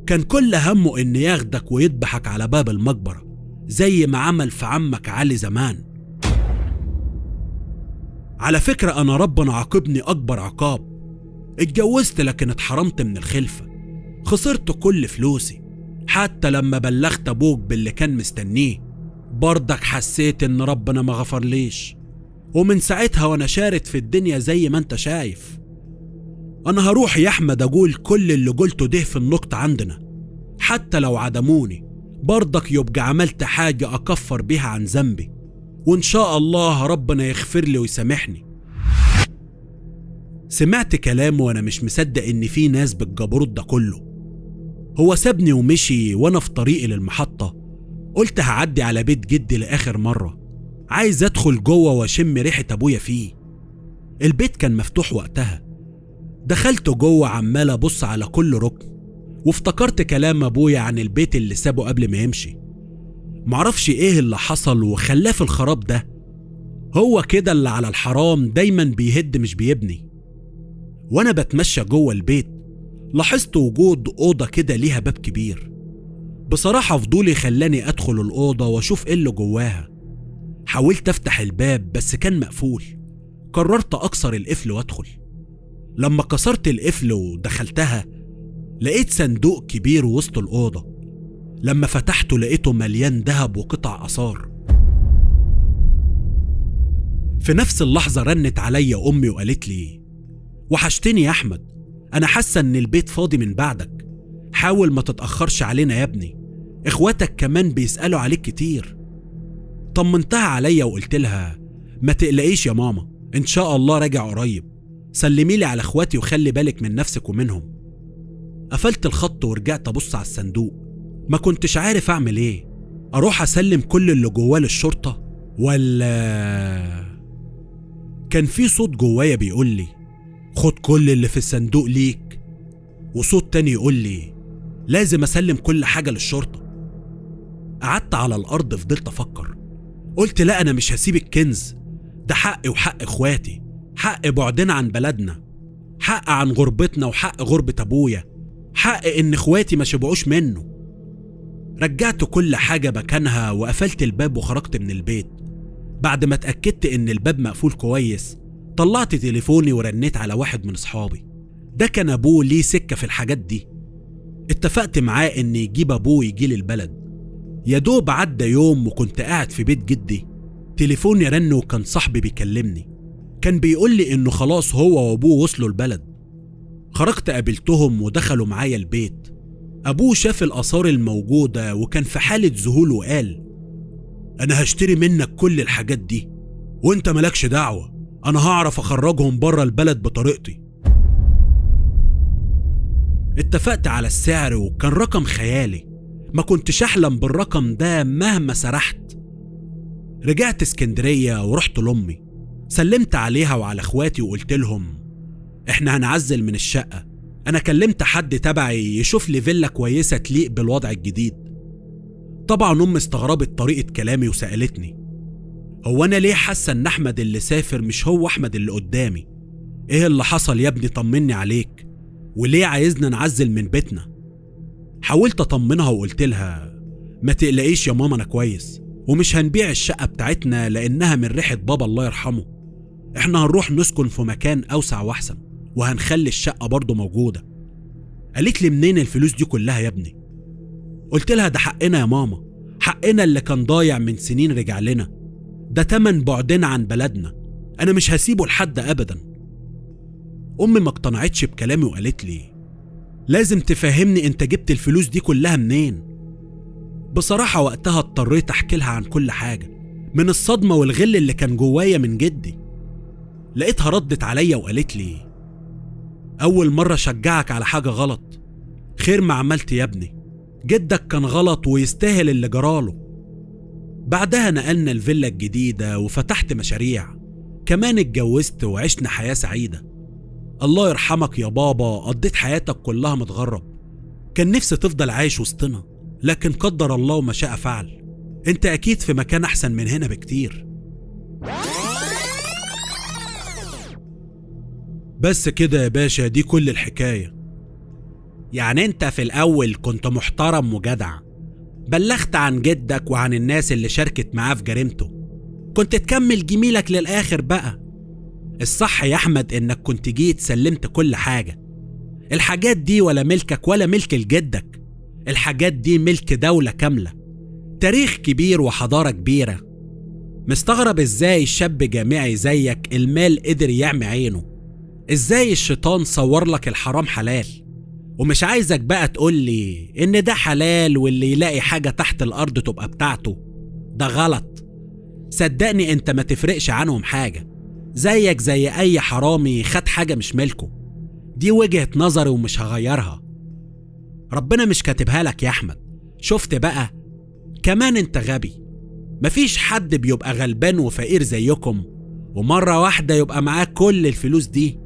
كان كل همه ان ياخدك ويذبحك على باب المقبرة زي ما عمل في عمك علي زمان. على فكرة انا ربنا عاقبني اكبر عقاب، اتجوزت لكن اتحرمت من الخلفة، خسرت كل فلوسي. حتى لما بلغت ابوك باللي كان مستنيه برضك حسيت ان ربنا ما غفرليش، ومن ساعتها وانا شارد في الدنيا زي ما انت شايف. انا هروح يا احمد اقول كل اللي قلته ده في النقطة عندنا، حتى لو عدموني برضك يبقى عملت حاجة اكفر بيها عن ذنبي، وان شاء الله ربنا يغفر لي ويسامحني. سمعت كلامه وانا مش مصدق ان في ناس بالجبروت ده كله. هو سابني ومشي وانا في طريقي للمحطة قلت هعدي على بيت جدي لاخر مرة، عايز ادخل جوه واشم ريحة ابويا فيه. البيت كان مفتوح وقتها، دخلت جوه عمال ابص على كل ركن، وافتكرت كلام ابويا عن البيت اللي سابه قبل ما يمشي. معرفش ايه اللي حصل وخلاه في الخراب ده، هو كده اللي على الحرام دايما بيهد مش بيبني. وانا بتمشى جوه البيت لاحظت وجود اوضة كده ليها باب كبير. بصراحة فضولي خلاني ادخل الاوضة واشوف ايه اللي جواها. حاولت افتح الباب بس كان مقفول، قررت اكسر القفل وادخل. لما كسرت القفل ودخلتها لقيت صندوق كبير وسط الأوضة، لما فتحته لقيته مليان دهب وقطع آثار. في نفس اللحظة رنت عليا أمي وقالت لي: وحشتني يا أحمد، أنا حاسة إن البيت فاضي من بعدك، حاول ما تتأخرش علينا يا ابني، إخواتك كمان بيسألوا عليك كتير. طمنتها عليا وقلت لها: ما تقلقيش يا ماما، إن شاء الله راجع قريب، سلميلي على إخواتي وخلي بالك من نفسك ومنهم. قفلت الخط ورجعت أبص على الصندوق، ما كنتش عارف أعمل إيه، أروح أسلم كل اللي جواه للشرطة ولا كان في صوت جوايا بيقول لي خد كل اللي في الصندوق ليك، وصوت تاني يقول لي لازم اسلم كل حاجة للشرطة. قعدت على الارض فضلت افكر. قلت لا، انا مش هسيب الكنز ده، حقي وحق اخواتي، حق بعدنا عن بلدنا، حق عن غربتنا وحق غربة ابويا، حق ان اخواتي ما شبعوش منه. رجعت كل حاجة مكانها وقفلت الباب وخرجت من البيت. بعد ما اتأكدت ان الباب مقفول كويس طلعت تليفوني ورنيت على واحد من اصحابي. ده كان ابوه ليه سكة في الحاجات دي. اتفقت معاه ان يجيب ابوه يجيلي البلد. يا دوب عدى يوم وكنت قاعد في بيت جدي، تليفوني رن وكان صاحبي بيكلمني. كان بيقول لي انه خلاص هو وابوه وصلوا البلد. خرجت قابلتهم ودخلوا معايا البيت. ابوه شاف الاثار الموجودة وكان في حالة ذهول وقال انا هشتري منك كل الحاجات دي وانت ملكش دعوة، انا هعرف اخرجهم بره البلد بطريقتي. اتفقت على السعر وكان رقم خيالي، ما كنتش احلم بالرقم ده مهما سرحت. رجعت اسكندرية ورحت لأمي، سلمت عليها وعلى اخواتي وقلت لهم احنا هنعزل من الشقة. انا كلمت حد تبعي يشوف لي فيلا كويسة تليق بالوضع الجديد. طبعا امي استغربت طريقة كلامي وسألتني هو انا ليه حاسة ان احمد اللي سافر مش هو احمد اللي قدامي؟ ايه اللي حصل يا ابني؟ طمني عليك، وليه عايزنا نعزل من بيتنا؟ حاولت اطمنها وقلت لها ما تقلقيش يا ماما، انا كويس ومش هنبيع الشقة بتاعتنا لانها من ريحة بابا الله يرحمه. احنا هنروح نسكن في مكان اوسع واحسن وهنخلي الشقة برضو موجودة. قالت لي منين الفلوس دي كلها يا ابني؟ قلت لها ده حقنا يا ماما، حقنا اللي كان ضايع من سنين رجع لنا، ده تمن بعدنا عن بلدنا، انا مش هسيبه لحد ابدا. امي ما اقتنعتش بكلامي وقالت لي لازم تفهمني انت جبت الفلوس دي كلها منين. بصراحة وقتها اضطريت احكي لها عن كل حاجة من الصدمة والغل اللي كان جوايا من جدي. لقيتها ردت عليا وقالت لي اول مرة شجعك على حاجة غلط، خير ما عملت يا ابني، جدك كان غلط ويستاهل اللي جراله. بعدها نقلنا الفيلا الجديدة وفتحت مشاريع، كمان اتجوزت وعشنا حياة سعيدة. الله يرحمك يا بابا، قضيت حياتك كلها متغرب، كان نفسي تفضل عايش وسطنا لكن قدر الله وما شاء فعل، انت اكيد في مكان احسن من هنا بكتير. بس كده يا باشا، دي كل الحكاية. يعني انت في الاول كنت محترم وجدع، بلغت عن جدك وعن الناس اللي شاركت معاه في جريمته، كنت تكمل جميلك للاخر بقى. الصح يا احمد انك كنت جيت سلمت كل حاجة. الحاجات دي ولا ملكك ولا ملك لجدك، الحاجات دي ملك دولة كاملة، تاريخ كبير وحضارة كبيرة. مستغرب ازاي الشاب جامعي زيك المال قدر يعمي عينه، ازاي الشيطان صور لك الحرام حلال. ومش عايزك بقى تقولي ان ده حلال واللي يلاقي حاجة تحت الارض تبقى بتاعته، ده غلط. صدقني انت ما تفرقش عنهم حاجة، زيك زي اي حرامي خد حاجة مش ملكه. دي وجهة نظري ومش هغيرها، ربنا مش كاتبها لك يا احمد. شفت بقى؟ كمان انت غبي، مفيش حد بيبقى غلبان وفقير زيكم ومرة واحدة يبقى معاه كل الفلوس دي،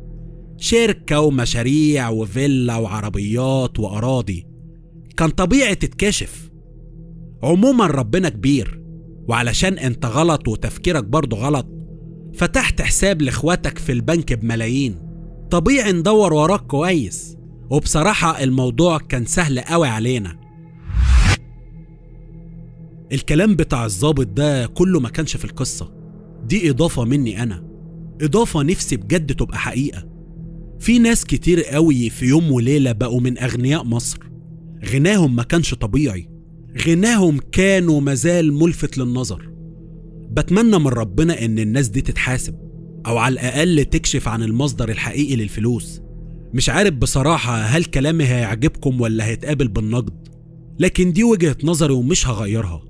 شركة ومشاريع وفيلا وعربيات وأراضي، كان طبيعي تتكشف. عموما ربنا كبير، وعلشان انت غلط وتفكيرك برضو غلط فتحت حساب لاخواتك في البنك بملايين، طبيعي ندور وراك كويس. وبصراحة الموضوع كان سهل قوي علينا. الكلام بتاع الضابط ده كله ما كانش في القصة دي، إضافة مني أنا، إضافة نفسي بجد تبقى حقيقة. في ناس كتير قوي في يوم وليلة بقوا من أغنياء مصر، غناهم ما كانش طبيعي، غناهم كان ومازال ملفت للنظر. بتمنى من ربنا إن الناس دي تتحاسب، أو على الأقل تكشف عن المصدر الحقيقي للفلوس. مش عارف بصراحة هل كلامي هيعجبكم ولا هيتقابل بالنقد، لكن دي وجهة نظري ومش هغيرها.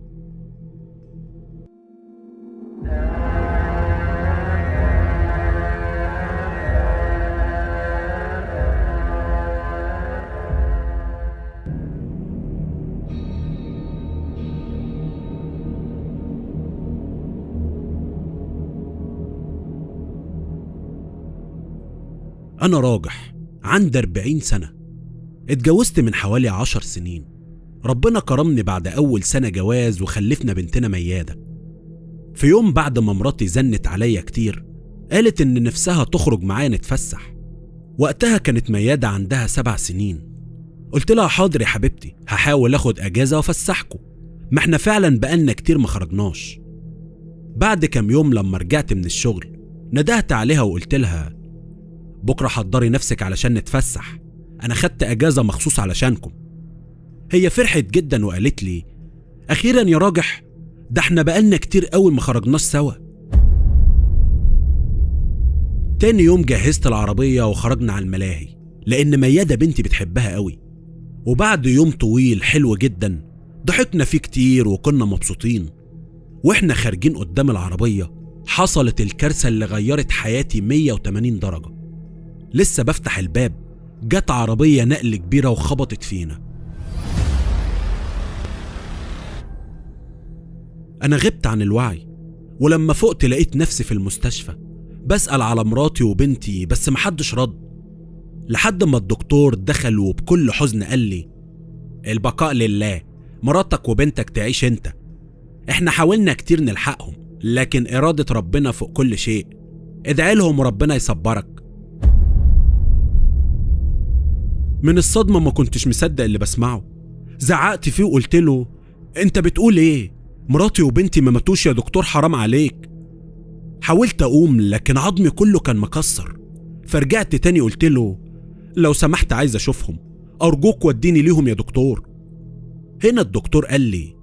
أنا راجح، عندي 40 سنة، اتجوزت من حوالي 10 سنين. ربنا كرمني بعد أول سنة جواز وخلفنا بنتنا ميادة. في يوم بعد ما مراتي زنت عليا كتير قالت إن نفسها تخرج معايا نتفسح. وقتها كانت ميادة عندها 7 سنين. قلت لها حاضر يا حبيبتي، هحاول اخد اجازة وافسحكم، ما احنا فعلا بقالنا كتير ما خرجناش. بعد كام يوم لما رجعت من الشغل ندهت عليها وقلت لها بكرة حضري نفسك علشان نتفسح، انا خدت اجازة مخصوص علشانكم. هي فرحت جدا وقالت لي اخيرا يا راجح، ده احنا بقالنا كتير قوي ما خرجناش سوا. تاني يوم جهزت العربية وخرجنا على الملاهي لان ميادة بنتي بتحبها قوي. وبعد يوم طويل حلو جدا ضحكنا فيه كتير وكنا مبسوطين. واحنا خارجين قدام العربية حصلت الكارثة اللي غيرت حياتي 180 درجة. لسه بفتح الباب جت عربية نقل كبيرة وخبطت فينا. أنا غبت عن الوعي، ولما فقت لقيت نفسي في المستشفى بسأل على مراتي وبنتي بس محدش رد، لحد ما الدكتور دخل وبكل حزن قال لي البقاء لله، مراتك وبنتك تعيش انت، احنا حاولنا كتير نلحقهم لكن إرادة ربنا فوق كل شيء، ادعي لهم وربنا يصبرك. من الصدمة ما كنتش مصدق اللي بسمعه، زعقت فيه وقلت له انت بتقول ايه؟ مراتي وبنتي ما ماتوش يا دكتور، حرام عليك. حاولت اقوم لكن عظمي كله كان مكسر، فرجعت تاني قلت له لو سمحت عايز اشوفهم، ارجوك وديني ليهم يا دكتور. هنا الدكتور قال لي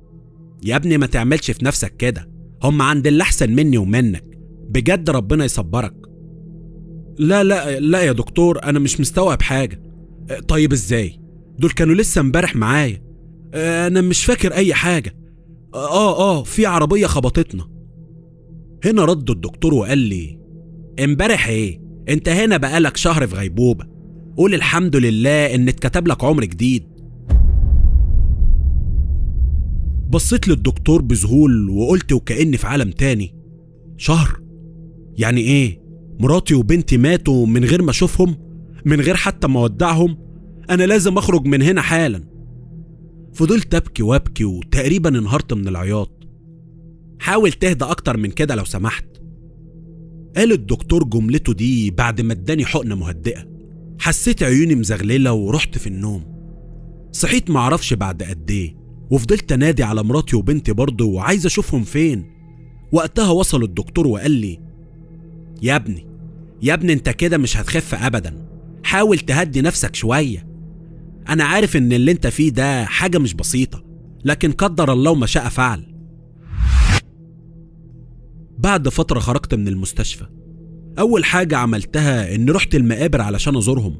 يا ابني ما تعملش في نفسك كده، هم عند اللي احسن مني ومنك، بجد ربنا يصبرك. لا لا لا يا دكتور، انا مش مستوعب حاجة. طيب ازاي؟ دول كانوا لسه امبارح معايا، انا مش فاكر اي حاجة. في عربية خبطتنا. هنا رد الدكتور وقال لي امبارح ايه؟ انت هنا بقالك شهر في غيبوبة، قول الحمد لله ان اتكتب لك عمر جديد. بصيت للدكتور بذهول وقلت وكأني في عالم تاني، شهر؟ يعني ايه؟ مراتي وبنتي ماتوا من غير ما اشوفهم، من غير حتى ما اودعهم؟ انا لازم اخرج من هنا حالا. فضلت ابكي وابكي وتقريبا انهارت من العياط. حاول تهدى اكتر من كده لو سمحت، قال الدكتور جملته دي بعد ما اداني حقنة مهدئة. حسيت عيوني مزغللة ورحت في النوم. صحيت معرفش بعد قد ايه، وفضلت انادي على مراتي وبنتي برضه وعايز اشوفهم فين. وقتها وصل الدكتور وقال لي يا ابني انت كده مش هتخف ابدا، حاول تهدي نفسك شوية. انا عارف ان اللي انت فيه ده حاجة مش بسيطة، لكن قدر الله ما شاء فعل. بعد فترة خرجت من المستشفى. اول حاجة عملتها اني رحت المقابر علشان ازورهم.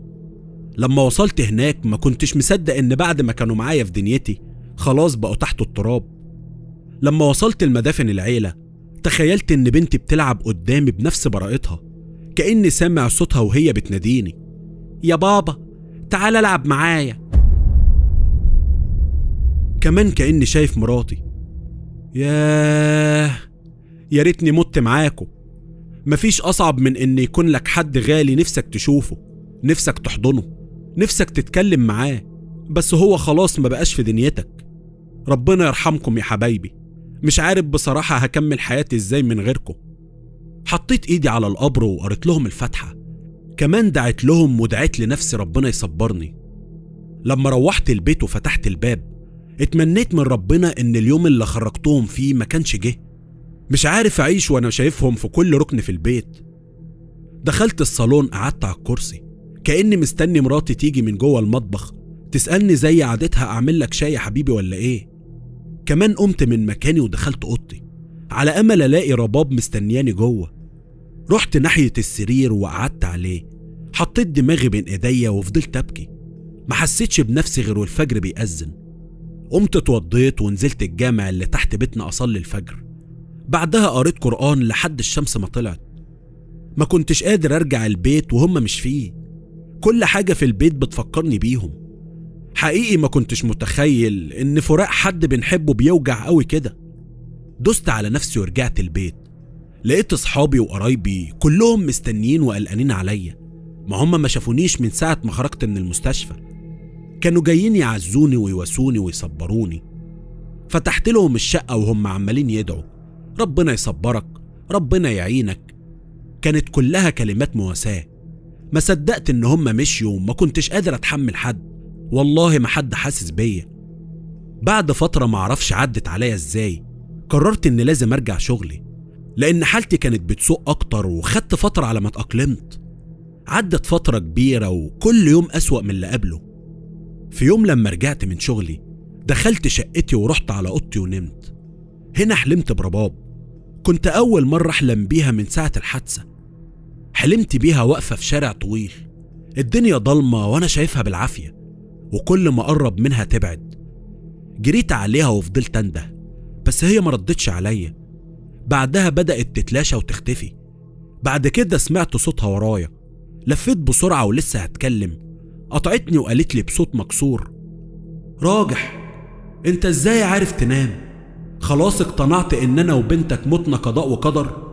لما وصلت هناك ما كنتش مصدق ان بعد ما كانوا معايا في دنيتي خلاص بقوا تحت التراب. لما وصلت المدافن العيلة تخيلت ان بنتي بتلعب قدامي بنفس براءتها، كأني سامع صوتها وهي بتناديني يا بابا تعال العب معايا. كمان كأني شايف مراتي. يا ريتني مت معاكم. مفيش أصعب من إن يكون لك حد غالي نفسك تشوفه، نفسك تحضنه، نفسك تتكلم معاه، بس هو خلاص ما بقاش في دنيتك. ربنا يرحمكم يا حبايبي، مش عارف بصراحة هكمل حياتي إزاي من غيركم. حطيت إيدي على القبر وقريت لهم الفاتحة، كمان دعيت لهم ودعيت لنفسي ربنا يصبرني. لما روحت البيت وفتحت الباب اتمنيت من ربنا إن اليوم اللي خرجتهم فيه ما كانش جه. مش عارف أعيش وأنا شايفهم في كل ركن في البيت. دخلت الصالون قعدت على الكرسي كأني مستني مراتي تيجي من جوه المطبخ تسألني زي عادتها أعمل لك شاي يا حبيبي ولا إيه. كمان قمت من مكاني ودخلت أوضتي على أمل ألاقي رباب مستنياني جوه. رحت ناحية السرير وقعدت عليه، حطيت دماغي بين إيديا وفضلت أبكي. ما حسيتش بنفسي غير والفجر بيأذن. قمت اتوضيت ونزلت الجامع اللي تحت بيتنا أصلي الفجر. بعدها قريت قرآن لحد الشمس ما طلعت. ما كنتش قادر أرجع البيت وهم مش فيه. كل حاجة في البيت بتفكرني بيهم. حقيقي ما كنتش متخيل إن فراق حد بنحبه بيوجع قوي كده. دست على نفسي ورجعت البيت. لقيت أصحابي وقرايبي كلهم مستنيين وقلقانين عليا. ما هم ما شافونيش من ساعة ما خرجت من المستشفى، كانوا جايين يعزوني ويواسوني ويصبروني. فتحت لهم الشقة وهم عمالين يدعوا ربنا يصبرك، ربنا يعينك. كانت كلها كلمات مواساة. ما صدقت ان هم مشيوا وما كنتش قادر اتحمل حد، والله ما حد حاسس بيا. بعد فترة معرفش عدت عليا ازاي قررت ان لازم ارجع شغلي، لان حالتي كانت بتسوء اكتر وخدت فترة على ما اتأقلمت. عدت فترة كبيرة وكل يوم اسوأ من اللي قبله. في يوم لما رجعت من شغلي دخلت شقتي ورحت على اوضتي ونمت. هنا حلمت برباب، كنت اول مرة احلم بيها من ساعة الحادثة. حلمت بيها واقفة في شارع طويل، الدنيا ضلمة وانا شايفها بالعافية، وكل ما اقرب منها تبعد. جريت عليها وفضلت انده بس هي مردتش عليا. بعدها بدأت تتلاشى وتختفي. بعد كده سمعت صوتها ورايا، لفيت بسرعة ولسه هتكلم قطعتني وقالت لي بصوت مكسور: راجح، انت ازاي عارف تنام؟ خلاص اقتنعت ان انا وبنتك متنا قضاء وقدر؟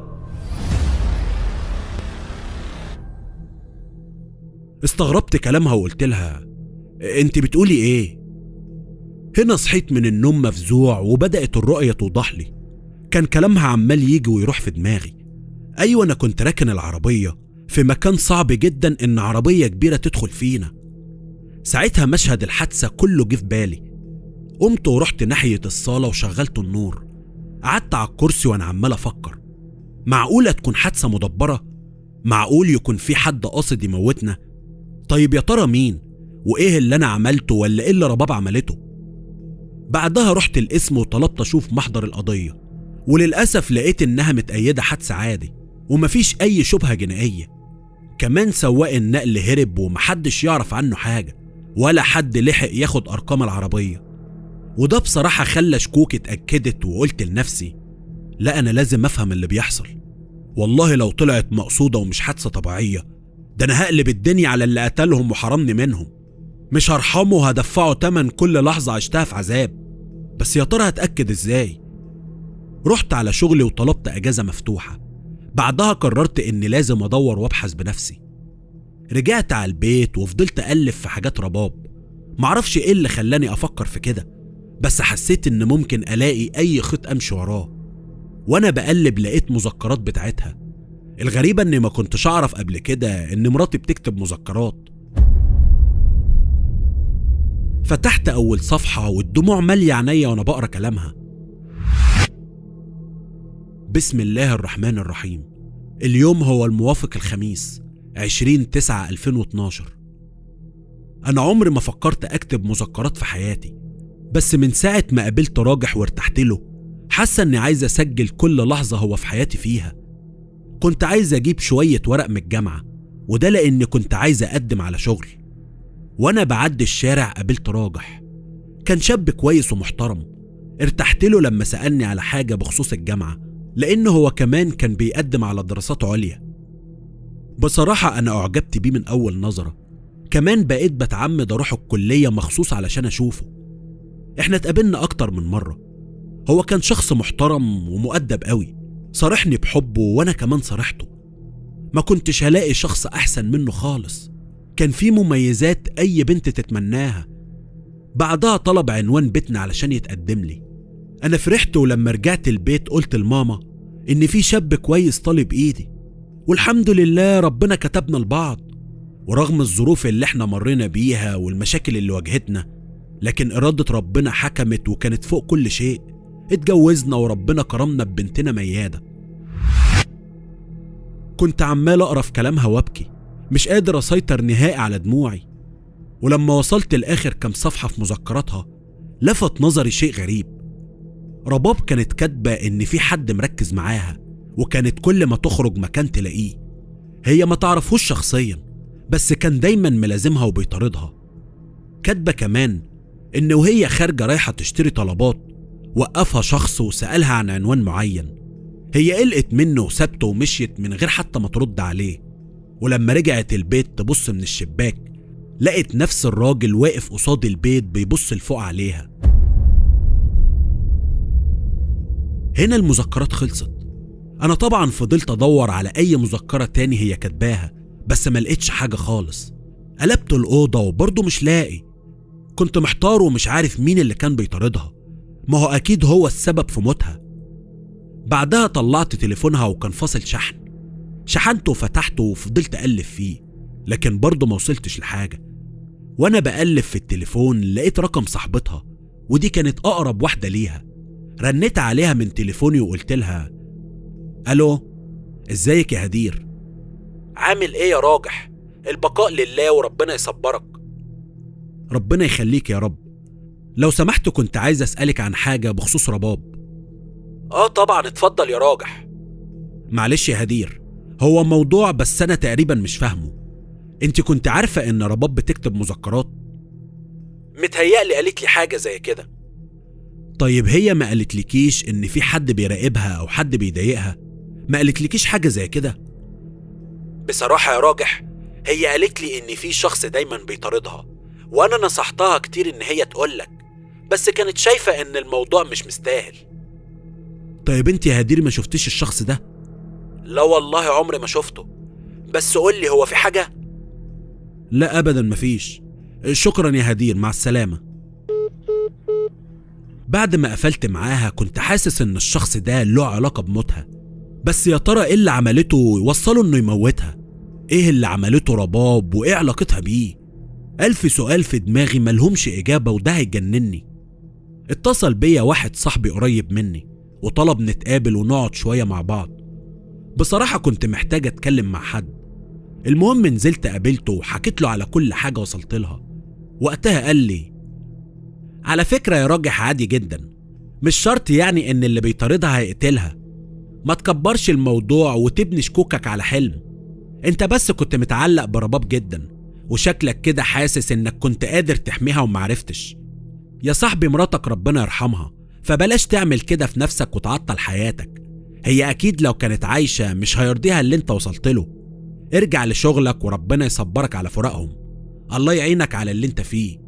استغربت كلامها وقلت لها: انت بتقولي ايه؟ هنا صحيت من النوم مفزوع وبدأت الرؤية توضح لي. كان كلامها عمال يجي ويروح في دماغي. ايوه، انا كنت راكن العربية في مكان صعب جدا ان عربية كبيرة تدخل فينا. ساعتها مشهد الحادثة كله جه في بالي. قمت ورحت ناحية الصالة وشغلت النور. قعدت على الكرسي وانا عمال افكر، معقولة تكون حادثة مدبرة؟ معقول يكون في حد قاصد يموتنا؟ طيب يا ترى مين؟ وايه اللي انا عملته ولا ايه اللي رباب عملته؟ بعدها رحت القسم وطلبت اشوف محضر القضية، وللأسف لقيت انها متأيدة حادثة عادي ومفيش اي شبهة جنائية. كمان سواق النقل هرب ومحدش يعرف عنه حاجة، ولا حد لحق ياخد ارقام العربية. وده بصراحة خلى شكوكي اتأكدت، وقلت لنفسي: لا، انا لازم افهم اللي بيحصل. والله لو طلعت مقصودة ومش حادثة طبيعية، ده انا هقلب الدنيا على اللي قتلهم وحرمني منهم. مش هرحمه وهدفعه تمن كل لحظة عشتها في عذاب. بس يا ترى هتأكد ازاي؟ رحت على شغلي وطلبت اجازة مفتوحة. بعدها قررت اني لازم ادور وابحث بنفسي. رجعت على البيت وفضلت ألف في حاجات رباب. معرفش ايه اللي خلاني افكر في كده، بس حسيت ان ممكن الاقي اي خيط امشي وراه. وانا بقلب لقيت مذكرات بتاعتها. الغريبة اني ما كنتش اعرف قبل كده ان مراتي بتكتب مذكرات. فتحت اول صفحة والدموع مالية عينيا وانا بقرا كلامها. بسم الله الرحمن الرحيم. اليوم هو الموافق الخميس 20/9/2012. انا عمري ما فكرت اكتب مذكرات في حياتي، بس من ساعة ما قابلت راجح وارتحت له حاسة اني عايز اسجل كل لحظة هو في حياتي فيها. كنت عايز اجيب شوية ورق من الجامعة، وده لاني كنت عايز اقدم على شغل. وانا بعدي الشارع قابلت راجح، كان شاب كويس ومحترم. ارتحت له لما سألني على حاجة بخصوص الجامعة، لانه هو كمان كان بيقدم على دراسات عليا. بصراحة انا اعجبت بيه من اول نظرة. كمان بقيت بتعمد اروح الكلية مخصوص علشان اشوفه. احنا اتقابلنا اكتر من مرة. هو كان شخص محترم ومؤدب قوي، صارحني بحبه وانا كمان صارحته. ما كنتش هلاقي شخص احسن منه خالص. كان فيه مميزات اي بنت تتمناها. بعدها طلب عنوان بيتنا علشان يتقدم لي. انا فرحت، ولما رجعت البيت قلت لماما ان في شاب كويس طالب ايدي، والحمد لله ربنا كتبنا لبعض. ورغم الظروف اللي احنا مرينا بيها والمشاكل اللي واجهتنا، لكن إرادة ربنا حكمت وكانت فوق كل شيء. اتجوزنا وربنا كرمنا ببنتنا ميادة. كنت عمال أقرأ في كلامها وابكي، مش قادر أسيطر نهائي على دموعي. ولما وصلت لآخر كام صفحة في مذكراتها لفت نظري شيء غريب. رباب كانت كاتبة إن في حد مركز معاها، وكانت كل ما تخرج مكان تلاقيه. هي ما تعرفوش شخصيا، بس كان دايما ملازمها وبيطاردها. كاتبة كمان إن وهي خارجة رايحة تشتري طلبات وقفها شخص وسألها عن عنوان معين. هي قلقت منه وسابته ومشيت من غير حتى ما ترد عليه. ولما رجعت البيت تبص من الشباك لقت نفس الراجل واقف قصاد البيت بيبص لفوق عليها. هنا المذكرات خلصت. أنا طبعا فضلت أدور على أي مذكرة تاني هي كاتباها، بس ما لقيتش حاجة خالص. قلبت الأوضة وبرضه مش لاقي. كنت محتار ومش عارف مين اللي كان بيطاردها، ما هو أكيد هو السبب في موتها. بعدها طلعت تليفونها وكان فاصل شحن، شحنته وفتحته وفضلت أقلب فيه، لكن برضه ما وصلتش لحاجة. وأنا بقلب في التليفون لقيت رقم صاحبتها، ودي كانت أقرب واحدة ليها. رنيت عليها من تليفوني وقلت لها: ألو، ازيك يا هدير؟ عامل ايه يا راجح؟ البقاء لله وربنا يصبرك. ربنا يخليك يا رب. لو سمحت كنت عايز أسألك عن حاجة بخصوص رباب. طبعا، اتفضل يا راجح. معلش يا هدير، هو موضوع بس أنا تقريبا مش فاهمه. انت كنت عارفة ان رباب بتكتب مذكرات؟ متهيألي قالت لي حاجة زي كده. طيب هي ما قالتلكيش ان في حد بيراقبها او حد بيضايقها؟ ما قالتلكيش حاجة زي كده؟ بصراحة يا راجح، هي قالت لي ان في شخص دايما بيطاردها، وانا نصحتها كتير ان هي تقولك، بس كانت شايفة ان الموضوع مش مستاهل. طيب انت يا هدير ما شفتيش الشخص ده؟ لا والله عمري ما شفته، بس قولي هو في حاجة؟ لا ابدا مفيش، شكرا يا هدير، مع السلامة. بعد ما قفلت معاها كنت حاسس ان الشخص ده له علاقة بموتها، بس يا ترى ايه اللي عملته يوصله انه يموتها؟ ايه اللي عملته رباب وايه علاقتها بيه؟ 1000 سؤال في دماغي ملهمش اجابة وده هيجنني. اتصل بيا واحد صاحبي قريب مني وطلب نتقابل ونقعد شوية مع بعض. بصراحة كنت محتاج اتكلم مع حد. المهم نزلت قابلته وحكيت له على كل حاجة وصلت لها. وقتها قال لي: على فكرة يا راجح، عادي جدا، مش شرط يعني ان اللي بيطاردها هيقتلها. ما تكبرش الموضوع وتبني شكوكك على حلم. انت بس كنت متعلق برباب جدا، وشكلك كده حاسس انك كنت قادر تحميها ومعرفتش. يا صاحبي مراتك ربنا يرحمها، فبلاش تعمل كده في نفسك وتعطل حياتك. هي اكيد لو كانت عايشة مش هيرضيها اللي انت وصلت له. ارجع لشغلك وربنا يصبرك على فراقهم. الله يعينك على اللي انت فيه.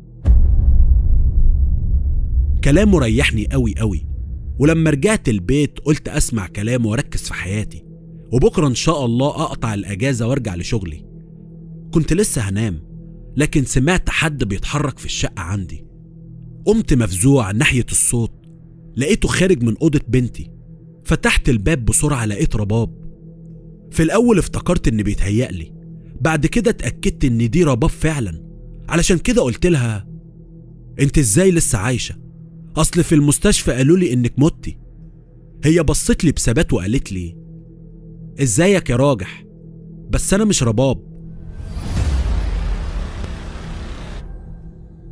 كلامه ريحني قوي قوي، ولما رجعت البيت قلت اسمع كلامه واركز في حياتي، وبكرة ان شاء الله اقطع الاجازة وارجع لشغلي. كنت لسه هنام لكن سمعت حد بيتحرك في الشقة عندي. قمت مفزوع ناحية الصوت، لقيته خارج من أوضة بنتي. فتحت الباب بسرعة لقيت رباب. في الأول افتكرت إن بيتهيألي، بعد كده اتأكدت إن دي رباب فعلا. علشان كده قلت لها: انت ازاي لسه عايشة؟ اصل في المستشفى قالوا لي انك متي. هي بصت لي بثبات وقالت لي: ازيك يا راجح، بس انا مش رباب.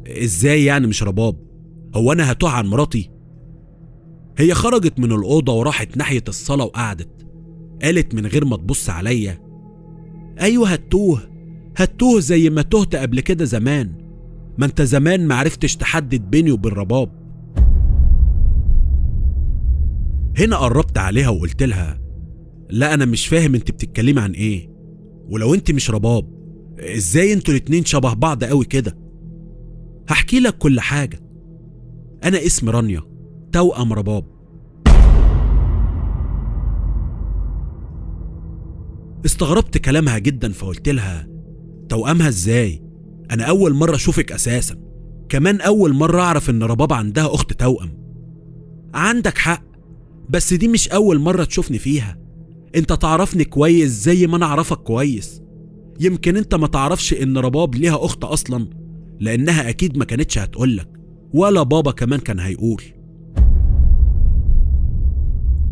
ازاي يعني مش رباب؟ هو انا هتوه عن مراتي؟ هي خرجت من الأوضة وراحت ناحية الصالة وقعدت. قالت من غير ما تبص عليا: ايوه هتوه زي ما تهت قبل كده زمان. ما انت زمان معرفتش تحدد بيني وبين رباب. هنا قربت عليها وقلت لها: لا انا مش فاهم انت بتتكلمي عن ايه، ولو انت مش رباب ازاي انتوا الاتنين شبه بعض قوي كده؟ هحكي لك كل حاجة. انا اسمي رانيا، توأم رباب. استغربت كلامها جدا فقلت لها: توأمها ازاي؟ انا اول مرة اشوفك اساسا، كمان اول مرة اعرف ان رباب عندها اخت توأم. عندك حق، بس دي مش اول مرة تشوفني فيها. انت تعرفني كويس زي ما انا اعرفك كويس. يمكن انت ما تعرفش ان رباب ليها اخت اصلا، لانها اكيد ما كانتش هتقولك، ولا بابا كمان كان هيقول.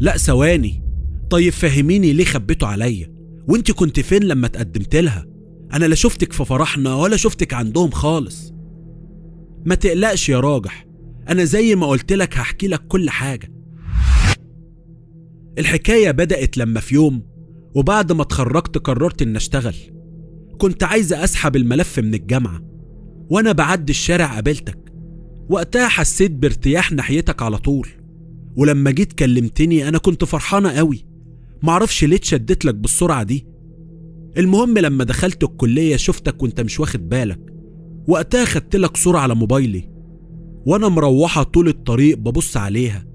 لا ثواني، طيب فهميني ليه خبيته عليا؟ وانت كنت فين لما تقدمت لها؟ انا لا شفتك في فرحنا ولا شفتك عندهم خالص. ما تقلقش يا راجح، انا زي ما قلت لك هحكي لك كل حاجة. الحكاية بدأت لما في يوم وبعد ما اتخرجت قررت ان اشتغل. كنت عايزة اسحب الملف من الجامعة، وانا بعدي الشارع قابلتك. وقتها حسيت بارتياح ناحيتك على طول، ولما جيت كلمتني انا كنت فرحانة قوي. معرفش ليه اتشدت لك بالسرعة دي. المهم لما دخلت الكلية شفتك وانت مش واخد بالك. وقتها خدت لك صورة على موبايلي وانا مروحة طول الطريق ببص عليها.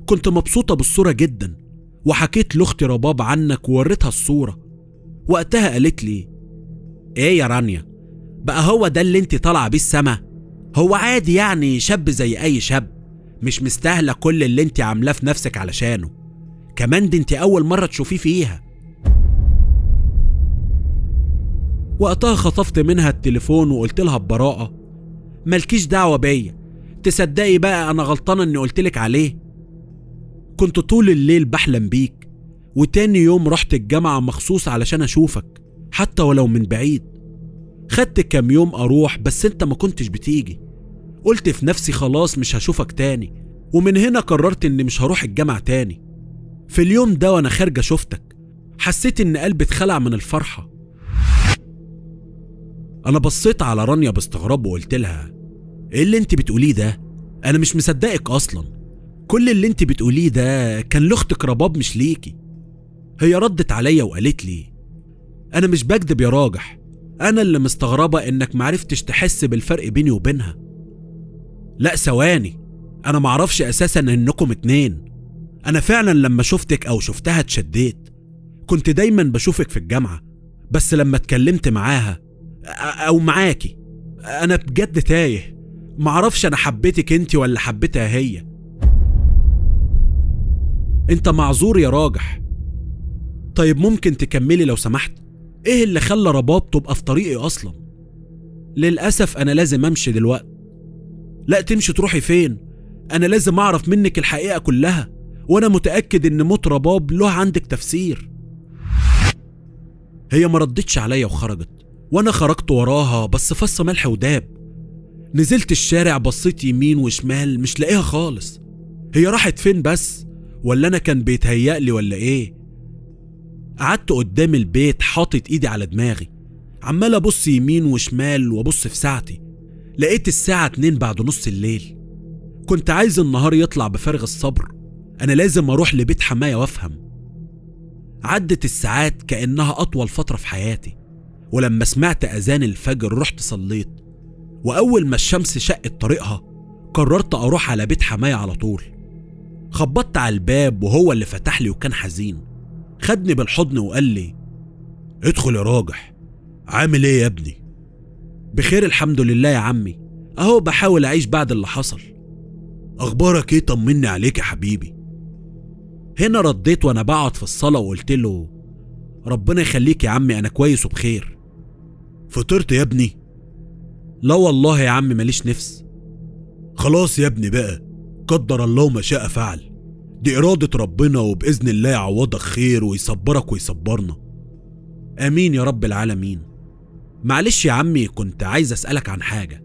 كنت مبسوطة بالصورة جدا، وحكيت لاختي رباب عنك ووريتها الصورة. وقتها قالت لي: ايه يا رانيا، بقى هو ده اللي انت طالعه بيه السما؟ هو عادي يعني، شاب زي اي شاب، مش مستاهله كل اللي انت عاملاه في نفسك علشانه. كمان دي انت اول مره تشوفيه فيها. وقتها خطفت منها التليفون وقلت لها ببراءه: مالكيش دعوه بيا، تصدقي بقى انا غلطانه اني قلتلك عليه. كنت طول الليل بحلم بيك، وتاني يوم رحت الجامعه مخصوص علشان اشوفك حتى ولو من بعيد. خدت كام يوم اروح بس انت ما كنتش بتيجي. قلت في نفسي خلاص مش هشوفك تاني، ومن هنا قررت اني مش هروح الجامعة تاني. في اليوم ده وانا خارجة شفتك، حسيت ان قلبي اتخلع من الفرحة. انا بصيت على رانيا باستغراب وقلت لها: ايه اللي انت بتقوليه ده؟ انا مش مصدقك اصلا. كل اللي انت بتقوليه ده كان لاختك رباب مش ليكي. هي ردت عليا وقالت لي: انا مش بكدب يا راجح، انا اللي مستغربة انك معرفتش تحس بالفرق بيني وبينها. لا ثواني، انا معرفش اساسا انكم اتنين. انا فعلا لما شفتك او شفتها اتشديت. كنت دايما بشوفك في الجامعة، بس لما اتكلمت معاها او معاكي انا بجد تايه، معرفش انا حبيتك انت ولا حبيتها هي. انت معذور يا راجح. طيب ممكن تكملي لو سمحت؟ ايه اللي خلى رباب تبقى في طريقي اصلا؟ للأسف انا لازم امشي دلوقتي. لا تمشي تروحي فين؟ انا لازم اعرف منك الحقيقة كلها، وانا متأكد ان موت رباب له عندك تفسير. هي ما ردتش عليا وخرجت، وانا خرجت وراها بس فص ملح وداب. نزلت الشارع بصيت يمين وشمال مش لاقيها خالص. هي راحت فين بس؟ ولا انا كان بيتهيألي ولا ايه؟ قعدت قدام البيت حاطط ايدي على دماغي، عمال ابص يمين وشمال وابص في ساعتي. لقيت الساعة 2 بعد نص الليل. كنت عايز النهار يطلع بفارغ الصبر، انا لازم اروح لبيت حماية وافهم. عدت الساعات كأنها اطول فترة في حياتي، ولما سمعت اذان الفجر رحت صليت. واول ما الشمس شقت طريقها قررت اروح على بيت حماية على طول. خبطت على الباب وهو اللي فتح لي وكان حزين. خدني بالحضن وقال لي: ادخل يا راجح، عامل ايه يا ابني؟ بخير الحمد لله يا عمي، اهو بحاول اعيش بعد اللي حصل. اخبارك ايه؟ طمني عليك يا حبيبي. هنا رديت وانا بقعد في الصلاة وقلت له: ربنا يخليك يا عمي، انا كويس وبخير. فطرت يا ابني؟ لا والله يا عمي ماليش نفس. خلاص يا ابني بقى، قدر الله ما شاء فعل، دي إرادة ربنا، وبإذن الله يعوضك خير ويصبرك ويصبرنا. آمين يا رب العالمين. معلش يا عمي، كنت عايز أسألك عن حاجة.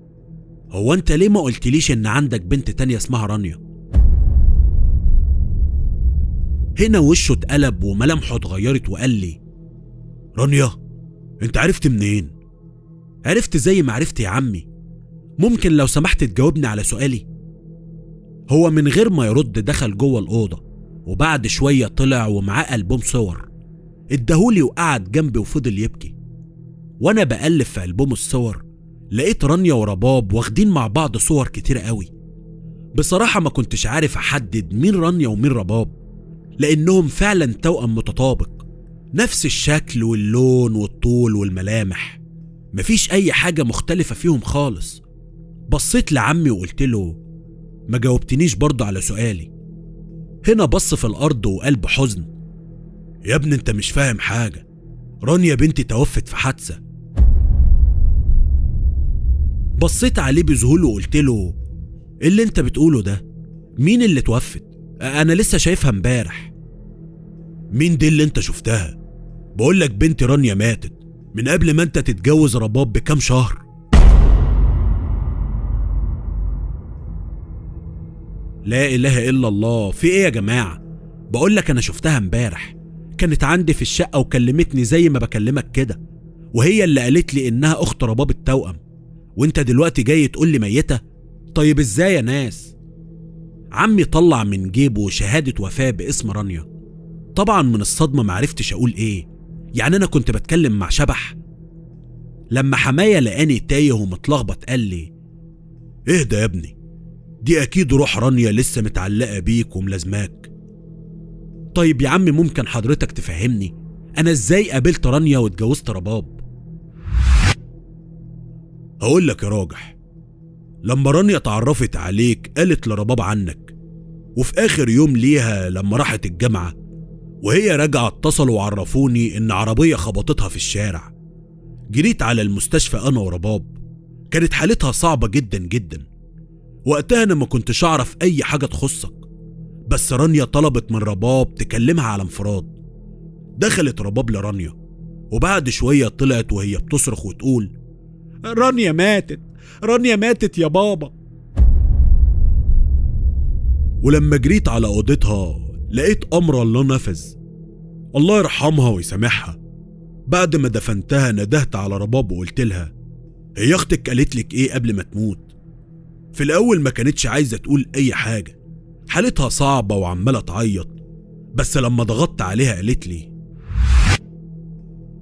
هو أنت ليه ما قلتليش إن عندك بنت تانية اسمها رانيا؟ هنا وشه اتقلب وملامحه اتغيرت وقال لي: رانيا؟ أنت عرفت منين؟ عرفت زي ما عرفت يا عمي. ممكن لو سمحت تجاوبني على سؤالي؟ هو من غير ما يرد دخل جوه الأوضة، وبعد شوية طلع ومعاه ألبوم صور اداهولي وقعد جنبي وفضل يبكي. وانا بقلب في ألبوم الصور لقيت رانيا ورباب واخدين مع بعض صور كتير قوي. بصراحة ما كنتش عارف احدد مين رانيا ومين رباب، لانهم فعلا توأم متطابق، نفس الشكل واللون والطول والملامح، مفيش اي حاجة مختلفة فيهم خالص. بصيت لعمي وقلت له: ما جاوبتنيش برضه على سؤالي. هنا بص في الارض وقال بحزن: يا ابني انت مش فاهم حاجة، رانيا بنتي توفت في حادثة. بصيت عليه بذهول وقلت له: ايه اللي انت بتقوله ده؟ مين اللي توفت؟ انا لسه شايفها امبارح. مين دي اللي انت شفتها؟ بقولك بنتي رانيا ماتت من قبل ما انت تتجوز رباب بكام شهر. لا اله الا الله، في ايه يا جماعة؟ بقولك انا شفتها امبارح، كانت عندي في الشقة وكلمتني زي ما بكلمك كده، وهي اللي قالت لي انها اخت رباب التوأم، وانت دلوقتي جاي تقول لي ميتة؟ طيب ازاي يا ناس؟ عمي طلع من جيبه شهادة وفاة باسم رانيا. طبعا من الصدمة معرفتش اقول ايه، يعني انا كنت بتكلم مع شبح؟ لما حماية لقاني تايه ومتلخبط قال لي: اهدى يا ابني، دي اكيد روح رانيا لسه متعلقة بيك وملازماك. طيب يا عمي ممكن حضرتك تفهمني انا ازاي قابلت رانيا واتجوزت رباب؟ هقول لك يا راجح، لما رانيا اتعرفت عليك قالت لرباب عنك، وفي آخر يوم ليها لما راحت الجامعة وهي راجعة اتصلوا وعرفوني إن عربية خبطتها في الشارع. جريت على المستشفى أنا ورباب، كانت حالتها صعبة جدا جدا. وقتها أنا ما كنتش أعرف أي حاجة تخصك، بس رانيا طلبت من رباب تكلمها على انفراد. دخلت رباب لرانيا، وبعد شوية طلعت وهي بتصرخ وتقول: رانيا ماتت، رانيا ماتت يا بابا. ولما جريت على أوضتها لقيت أمر الله نفذ، الله يرحمها ويسامحها. بعد ما دفنتها ندهت على رباب وقلت لها: هي أختك قالت لك إيه قبل ما تموت؟ في الأول ما كانتش عايزة تقول أي حاجة، حالتها صعبة وعمالة تعيط، بس لما ضغطت عليها قالت لي: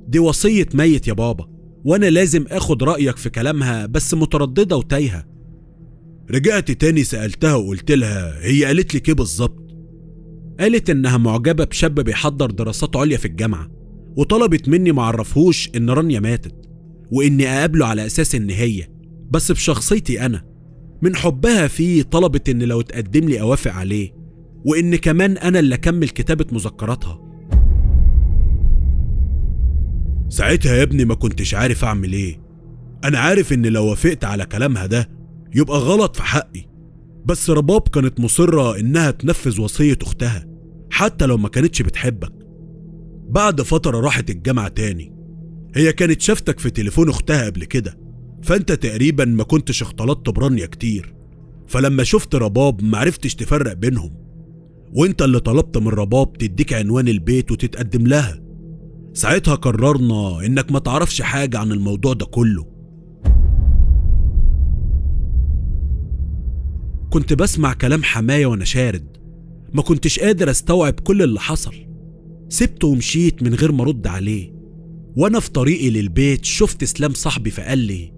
دي وصية ميت يا بابا، وأنا لازم أخد رأيك في كلامها، بس مترددة وتايهة. رجعت تاني سألتها وقلت لها: هي قالت لك إيه بالظبط؟ قالت إنها معجبة بشاب بيحضر دراسات عليا في الجامعة، وطلبت مني معرفهوش إن رانيا ماتت، وإني أقابله على أساس إن هي، بس بشخصيتي أنا. من حبها فيه طلبت إن لو تقدم لي أوافق عليه، وإن كمان أنا اللي أكمل كتابة مذكراتها. ساعتها يا ابني ما كنتش عارف أعمل إيه. أنا عارف إن لو وافقت على كلامها ده يبقى غلط في حقي، بس رباب كانت مصرة إنها تنفذ وصية أختها حتى لو ما كانتش بتحبك. بعد فترة راحت الجامعة تاني، هي كانت شافتك في تليفون أختها قبل كده، فأنت تقريبا ما كنتش اختلطت برانيا كتير، فلما شفت رباب معرفتش تفرق بينهم، وانت اللي طلبت من رباب تديك عنوان البيت وتتقدم لها. ساعتها قررنا إنك ما تعرفش حاجة عن الموضوع ده كله. كنت بسمع كلام حماية وأنا شارد، ما كنتش قادر استوعب كل اللي حصل. سبته ومشيت من غير ما رد عليه. وأنا في طريقي للبيت شفت إسلام صاحبي فقال لي: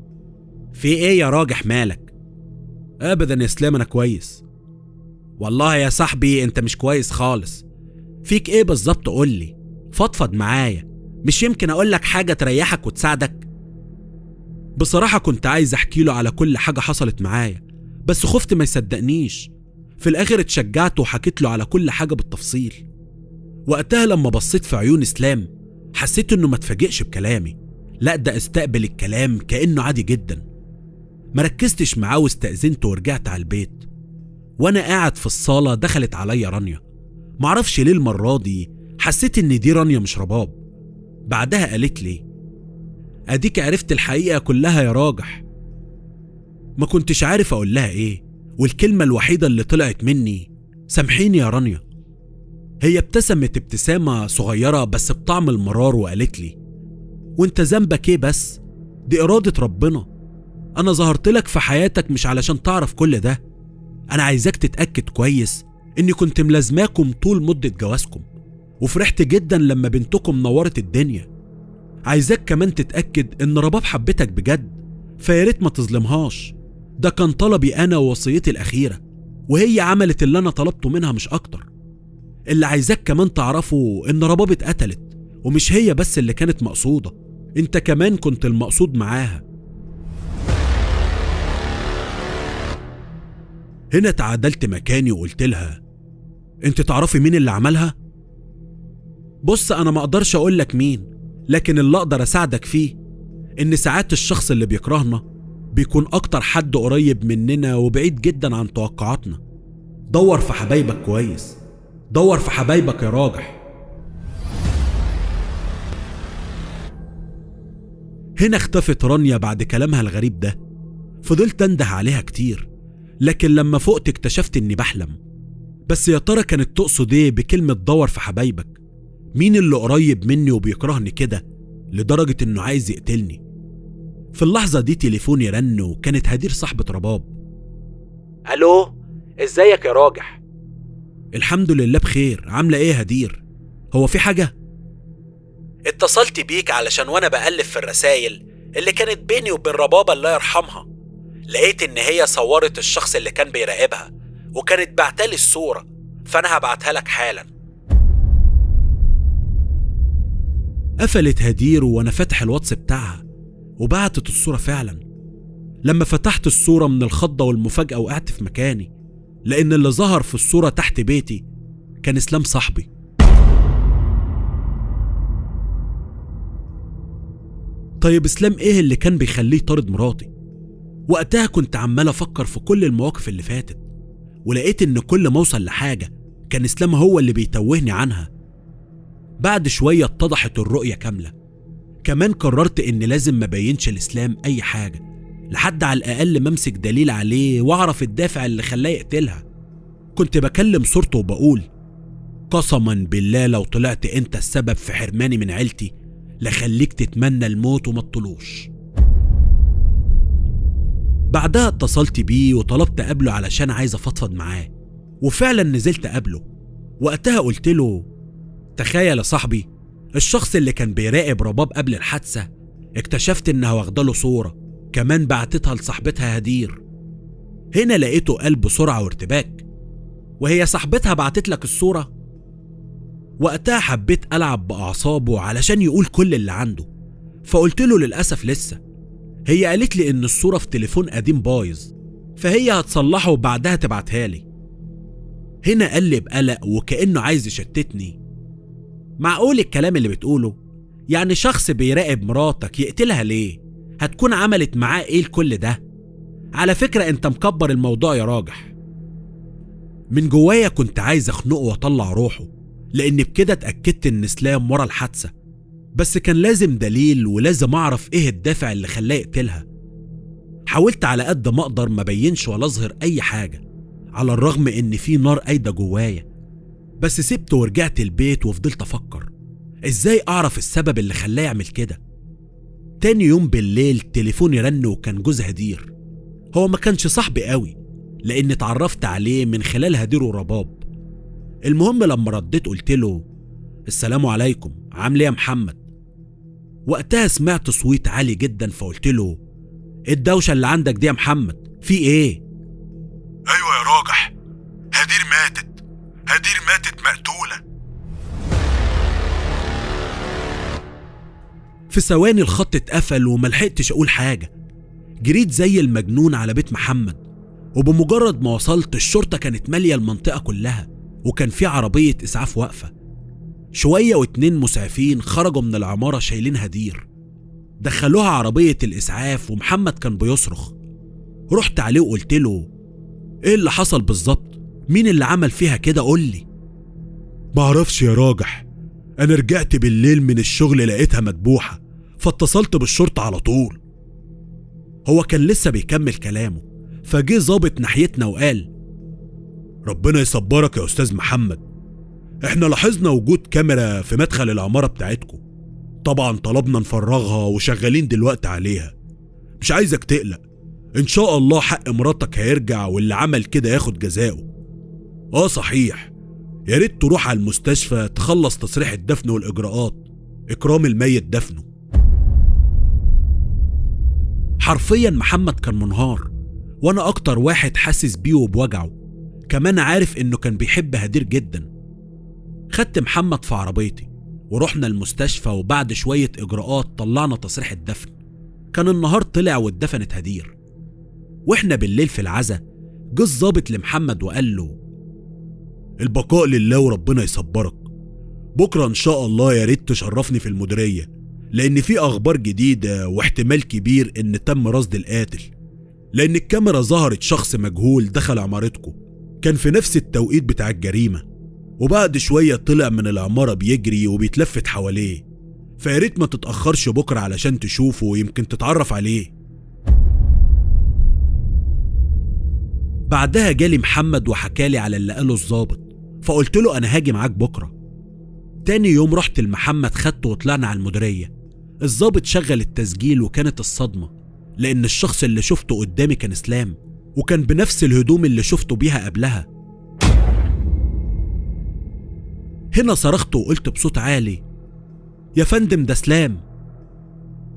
في إيه يا راجح مالك؟ أبدا يا إسلام أنا كويس. والله يا صاحبي أنت مش كويس خالص. فيك إيه بالظبط؟ قولي، فضفض معايا، مش يمكن أقولك حاجة تريحك وتساعدك. بصراحة كنت عايز أحكي له على كل حاجة حصلت معايا، بس خفت ما يصدقنيش. في الآخر اتشجعت وحكيت له على كل حاجة بالتفصيل. وقتها لما بصيت في عيون إسلام حسيت إنه ما اتفاجئش بكلامي، لا ده استقبل الكلام كأنه عادي جدا. مركزتش معاه واستأذنت ورجعت على البيت. وأنا قاعد في الصالة دخلت عليا رانيا، معرفش ليه المرة دي حسيت إن دي رانيا مش رباب. بعدها قالت لي: أديك عرفت الحقيقة كلها يا راجح. ما كنتش عارف أقول لها إيه، والكلمة الوحيدة اللي طلعت مني: سامحيني يا رانيا. هي ابتسمت ابتسامة صغيرة بس بطعم المرار وقالت لي: وانت ذنبك ايه بس؟ دي إرادة ربنا. أنا ظهرت لك في حياتك مش علشان تعرف كل ده، أنا عايزاك تتأكد كويس إني كنت ملازماكم طول مدة جوازكم، وفرحت جدا لما بنتكم نورت الدنيا. عايزاك كمان تتأكد إن رباب حبتك بجد، فياريت ما تظلمهاش. ده كان طلبي أنا ووصيتي الأخيرة، وهي عملت اللي أنا طلبته منها مش أكتر. اللي عايزاك كمان تعرفه إن رباب اتقتلت، ومش هي بس اللي كانت مقصودة، انت كمان كنت المقصود معاها. هنا تعادلت مكاني وقلت لها: انت تعرفي مين اللي عملها؟ بص انا ما اقدرش اقولك مين، لكن اللي اقدر اساعدك فيه ان ساعات الشخص اللي بيكرهنا بيكون اكتر حد قريب مننا وبعيد جدا عن توقعاتنا. دور في حبايبك كويس، دور في حبايبك يا راجح. هنا اختفت رانيا بعد كلامها الغريب ده. فضلت انده عليها كتير، لكن لما فقت اكتشفت اني بحلم. بس يا ترى كانت تقصد ايه بكلمة دور في حبايبك؟ مين اللي قريب مني وبيكرهني كده لدرجة انه عايز يقتلني؟ في اللحظة دي تليفوني رن، وكانت هدير صاحبة رباب. الو، ازيك يا راجح؟ الحمد لله بخير، عاملة ايه هدير؟ هو في حاجة؟ اتصلت بيك علشان وانا بقلب في الرسايل اللي كانت بيني وبين ربابة الله يرحمها، لقيت ان هي صورت الشخص اللي كان بيراقبها وكانت بعتالي الصورة، فانا هبعتها لك حالا. قفلت هدير وانا فاتح الواتس بتاعها وبعتت الصورة فعلا. لما فتحت الصورة من الخضة والمفاجأة وقعت في مكاني، لأن اللي ظهر في الصورة تحت بيتي كان إسلام صاحبي. طيب إسلام إيه اللي كان بيخليه طارد مراتي؟ وقتها كنت عمال أفكر في كل المواقف اللي فاتت، ولقيت إن كل ما أوصل لحاجة كان إسلام هو اللي بيتوهني عنها. بعد شوية اتضحت الرؤية كاملة. كمان قررت إن لازم ما بينش لإسلام أي حاجة لحد على الأقل ما امسك دليل عليه وأعرف الدافع اللي خلاه يقتلها. كنت بكلم صورته وبقول: قسما بالله لو طلعت أنت السبب في حرماني من عيلتي لخليك تتمنى الموت وما تطلوش. بعدها اتصلت بيه وطلبت أقابله علشان عايز أفضفض معاه، وفعلا نزلت أقابله. وقتها قلت له: تخيل يا صاحبي، الشخص اللي كان بيراقب رباب قبل الحادثة اكتشفت إنها واخداله صورة كمان بعتتها لصاحبتها هدير. هنا لقيته قال بسرعة وارتباك: وهي صاحبتها بعتت لك الصورة؟ وقتها حبيت ألعب بأعصابه علشان يقول كل اللي عنده، فقلت له: للأسف لسه، هي قالت لي إن الصورة في تليفون قديم بايظ، فهي هتصلحه وبعدها تبعتها لي. هنا قال لي بقلق وكأنه عايز يشتتني: معقول الكلام اللي بتقوله؟ يعني شخص بيراقب مراتك يقتلها ليه؟ هتكون عملت معاه ايه لكل ده؟ على فكرة انت مكبر الموضوع يا راجح. من جوايا كنت عايز اخنقه واطلع روحه، لان بكده اتأكدت ان اسلام ورا الحادثة، بس كان لازم دليل ولازم اعرف ايه الدافع اللي خلاه يقتلها. حاولت على قد ما اقدر ما بينش ولا اظهر اي حاجة، على الرغم ان في نار قايدة جوايا، بس سبت ورجعت البيت وفضلت افكر ازاي اعرف السبب اللي خلاه يعمل كده. تاني يوم بالليل تليفوني رن وكان جوز هدير. هو ما كانش صاحبي قوي لان اتعرفت عليه من خلال هدير ورباب. المهم لما رديت قلت له: السلام عليكم، عامل ايه يا محمد؟ وقتها سمعت صويت عالي جدا فقلت له: ايه الدوشة اللي عندك دي يا محمد؟ في ايه؟ ايوه يا راجح، هدير ماتت مقتولة. في ثواني الخط اتقفل وملحقتش اقول حاجة. جريت زي المجنون على بيت محمد، وبمجرد ما وصلت الشرطة كانت مالية المنطقة كلها، وكان في عربية اسعاف واقفة. شوية واتنين مسعفين خرجوا من العمارة شايلين هدير، دخلوها عربية الاسعاف ومحمد كان بيصرخ. رحت عليه وقلت له: ايه اللي حصل بالظبط؟ مين اللي عمل فيها كده؟ قولي. معرفش يا راجح، انا رجعت بالليل من الشغل لقيتها مدبوحة فاتصلت بالشرطة على طول. هو كان لسه بيكمل كلامه فجه ظابط ناحيتنا وقال: ربنا يصبرك يا استاذ محمد، احنا لاحظنا وجود كاميرا في مدخل العمارة بتاعتكم، طبعا طلبنا نفرغها وشغالين دلوقتي عليها. مش عايزك تقلق، ان شاء الله حق مراتك هيرجع واللي عمل كده ياخد جزاؤه. صحيح، يا ريت تروح على المستشفى تخلص تصريح الدفن والاجراءات، اكرام الميت دفنه. حرفيا محمد كان منهار، وانا اكتر واحد حاسس بيه وبوجعه، كمان عارف انه كان بيحب هدير جدا. خدت محمد في عربيتي ورحنا المستشفى، وبعد شوية اجراءات طلعنا تصريح الدفن. كان النهار طلع واتدفنت هدير. واحنا بالليل في العزا جه الظابط لمحمد وقال له: البقاء لله وربنا يصبرك، بكرة ان شاء الله يا ريت تشرفني في المديرية، لان في اخبار جديدة واحتمال كبير ان تم رصد القاتل، لان الكاميرا ظهرت شخص مجهول دخل عمارتكم كان في نفس التوقيت بتاع الجريمة، وبعد شوية طلع من العمارة بيجري وبيتلفت حواليه، فياريت ما تتأخرش بكرة علشان تشوفه ويمكن تتعرف عليه. بعدها جالي محمد وحكالي على اللي قاله الظابط، فقلت له أنا هاجي معاك بكرة. تاني يوم رحت لمحمد خدته وطلعنا على المديرية. الظابط شغل التسجيل وكانت الصدمة لأن الشخص اللي شفته قدامي كان إسلام، وكان بنفس الهدوم اللي شفته بيها قبلها. هنا صرخت وقلت بصوت عالي: يا فندم ده إسلام.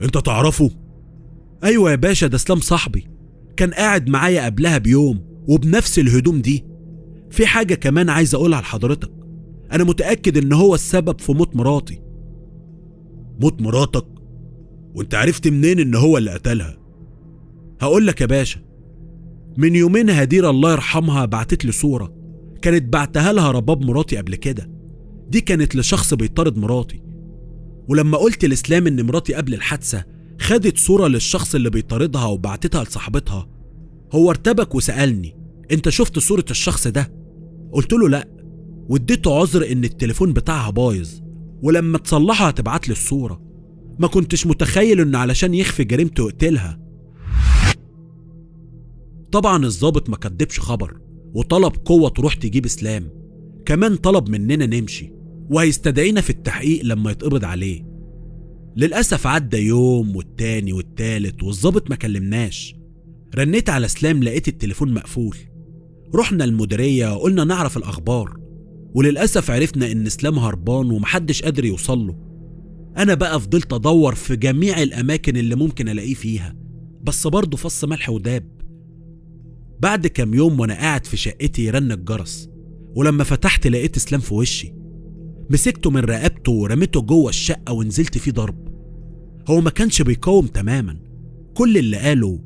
انت تعرفه؟ ايوه يا باشا، ده إسلام صاحبي، كان قاعد معايا قبلها بيوم وبنفس الهدوم دي. في حاجة كمان عايز اقولها لحضرتك، انا متأكد ان هو السبب في موت مراتي. موت مراتك؟ وانت عرفت منين ان هو اللي قتلها؟ هقولك يا باشا، من يومين هدير الله يرحمها بعتت لي صورة كانت بعتها لها رباب مراتي قبل كده. دي كانت لشخص بيطارد مراتي، ولما قلت لإسلام إن مراتي قبل الحادثة خدت صورة للشخص اللي بيطاردها وبعتتها لصاحبتها، هو ارتبك وسألني انت شفت صورة الشخص ده؟ قلت له لا، واديته عذر ان التليفون بتاعها بايظ ولما تصلحها هتبعت لي الصورة. ما كنتش متخيل انه علشان يخفي جريمته يقتلها. طبعا الضابط ما كدبش خبر وطلب قوة تروح تجيب إسلام، كمان طلب مننا نمشي وهيستدعينا في التحقيق لما يتقبض عليه. للأسف عدى يوم والتاني والتالت والضابط ما كلمناش. رنيت على إسلام لقيت التليفون مقفول. رحنا المديرية وقلنا نعرف الأخبار، وللأسف عرفنا إن إسلام هربان ومحدش قادر يوصله. أنا بقى فضلت أدور في جميع الأماكن اللي ممكن ألاقيه فيها، بس برضه فص ملح وداب. بعد كام يوم وأنا قاعد في شقتي رن الجرس، ولما فتحت لقيت إسلام في وشي. مسكته من رقبته ورميته جوه الشقة ونزلت فيه ضرب. هو ما كانش بيقاوم تماما، كل اللي قاله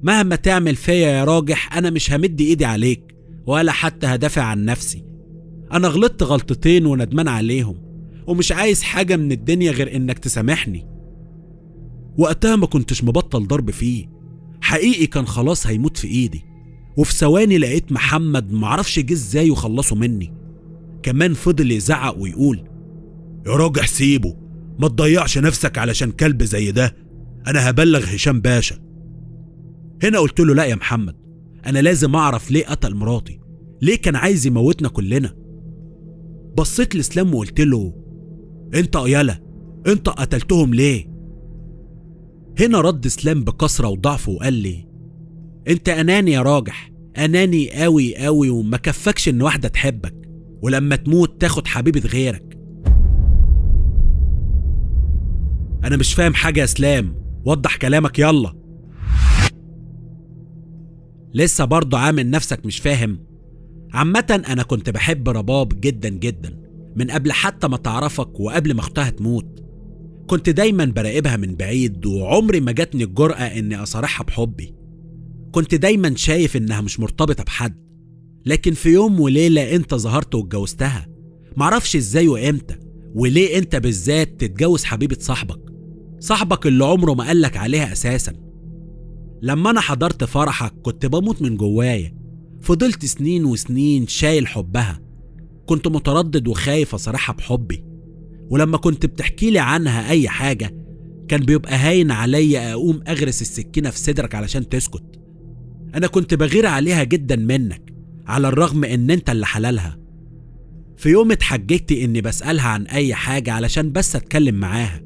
مهما تعمل فيا يا راجح أنا مش همد إيدي عليك ولا حتى هدافع عن نفسي. أنا غلطت غلطتين وندمان عليهم ومش عايز حاجة من الدنيا غير إنك تسامحني. وقتها ما كنتش مبطل ضرب فيه، حقيقي كان خلاص هيموت في إيدي. وفي ثواني لقيت محمد معرفش جه إزاي وخلصه مني. كمان فضل يزعق ويقول يا راجح سيبه، ما تضيعش نفسك علشان كلب زي ده، أنا هبلغ هشام باشا. هنا قلت له لا يا محمد، أنا لازم أعرف ليه قتل مراتي، ليه كان عايز يموتنا كلنا. بصيت لإسلام وقلت له أنت قيالة، أنت قتلتهم ليه؟ هنا رد إسلام بكسرة وضعف وقال لي أنت أناني يا راجح، أناني قوي قوي وما كفكش إن واحدة تحبك ولما تموت تاخد حبيبة غيرك. أنا مش فاهم حاجة يا إسلام، وضح كلامك يلا. لسه برضه عامل نفسك مش فاهم؟ عامة أنا كنت بحب رباب جدا جدا من قبل حتى ما تعرفك وقبل ما أختها تموت. كنت دايما براقبها من بعيد وعمري ما جاتني الجرأة إني أصارحها بحبي. كنت دايما شايف إنها مش مرتبطة بحد، لكن في يوم وليلة أنت ظهرت واتجوزتها. معرفش إزاي وإمتى وليه أنت بالذات تتجوز حبيبة صاحبك اللي عمره ما قالك عليها أساسا. لما أنا حضرت فرحك كنت بموت من جوايا، فضلت سنين وسنين شايل حبها. كنت متردد وخايف أصارحها بحبي، ولما كنت بتحكيلي عنها أي حاجة كان بيبقى هاين عليا أقوم أغرس السكينة في صدرك علشان تسكت. أنا كنت بغير عليها جدا منك على الرغم إن أنت اللي حلالها. في يوم اتحججت إني بسألها عن أي حاجة علشان بس أتكلم معاها،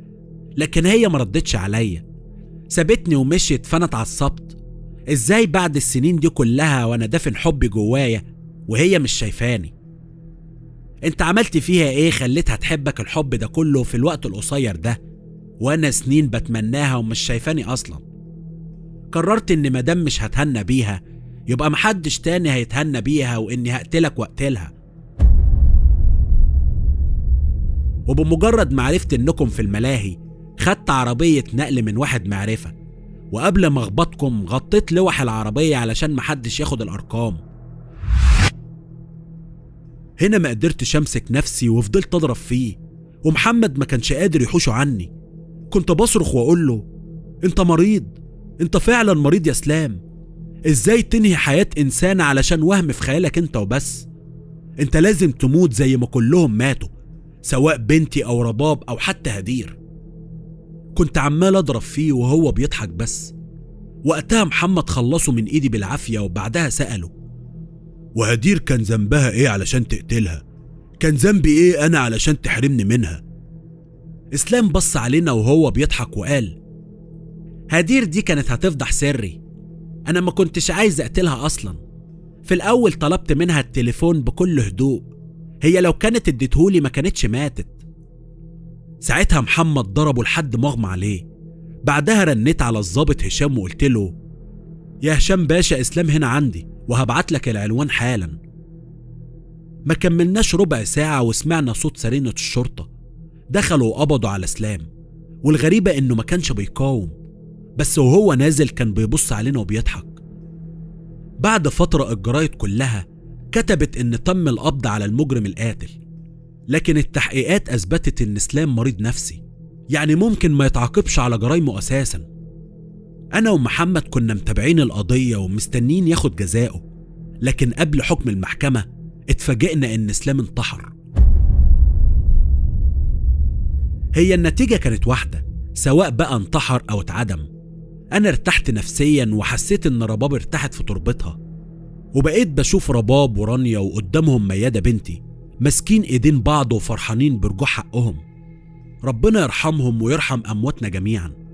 لكن هي مردتش عليا، سابتني ومشيت. فأنا اتعصبت، إزاي بعد السنين دي كلها وأنا دافن حبي جوايا وهي مش شايفاني؟ أنت عملت فيها إيه خليتها تحبك الحب ده كله في الوقت القصير ده وأنا سنين بتمناها ومش شايفاني أصلا؟ قررت إن مادام مش هتهنى بيها يبقى محدش تاني هيتهنى بيها، وإني هقتلك وأقتلها. وبمجرد ما عرفت إنكم في الملاهي خدت عربية نقل من واحد معرفة، وقبل ما اخبطكم غطيت لوح العربية علشان محدش ياخد الأرقام. هنا ما قدرتش امسك نفسي وفضلت اضرب فيه، ومحمد ما كانش قادر يحوشه عني. كنت بصرخ واقول له انت مريض، انت فعلا مريض يا اسلام. ازاي تنهي حياة انسان علشان وهم في خيالك انت وبس؟ انت لازم تموت زي ما كلهم ماتوا، سواء بنتي او رباب او حتى هدير. كنت عمال اضرب فيه وهو بيضحك بس. وقتها محمد خلصه من ايدي بالعافية وبعدها سأله وهدير كان ذنبها ايه علشان تقتلها؟ كان ذنبي ايه انا علشان تحرمني منها؟ اسلام بص علينا وهو بيضحك وقال هدير دي كانت هتفضح سري، انا ما كنتش عايز اقتلها اصلا. في الاول طلبت منها التليفون بكل هدوء، هي لو كانت اديتهولي ما كانتش ماتت. ساعتها محمد ضربه لحد مغمى عليه. بعدها رنيت على الضابط هشام وقلت له يا هشام باشا، اسلام هنا عندي وهبعت لك العنوان حالا. ما كملناش ربع ساعة وسمعنا صوت سرينة الشرطة. دخلوا وقبضوا على اسلام، والغريبة انه ما كانش بيقاوم، بس وهو نازل كان بيبص علينا وبيضحك. بعد فترة الجرايد كلها كتبت إن تم القبض على المجرم القاتل، لكن التحقيقات أثبتت إن سلام مريض نفسي، يعني ممكن ما يتعاقبش على جرايمه أساسا. أنا ومحمد كنا متابعين القضية ومستنين ياخد جزاؤه، لكن قبل حكم المحكمة اتفاجئنا إن سلام انتحر. هي النتيجة كانت واحدة، سواء بقى انتحر أو اتعدم. أنا ارتحت نفسيا وحسيت إن رباب ارتاحت في تربتها، وبقيت بشوف رباب ورانيا وقدامهم ميادة بنتي ماسكين ايدين بعض وفرحانين برجوع حقهم. ربنا يرحمهم ويرحم أمواتنا جميعا.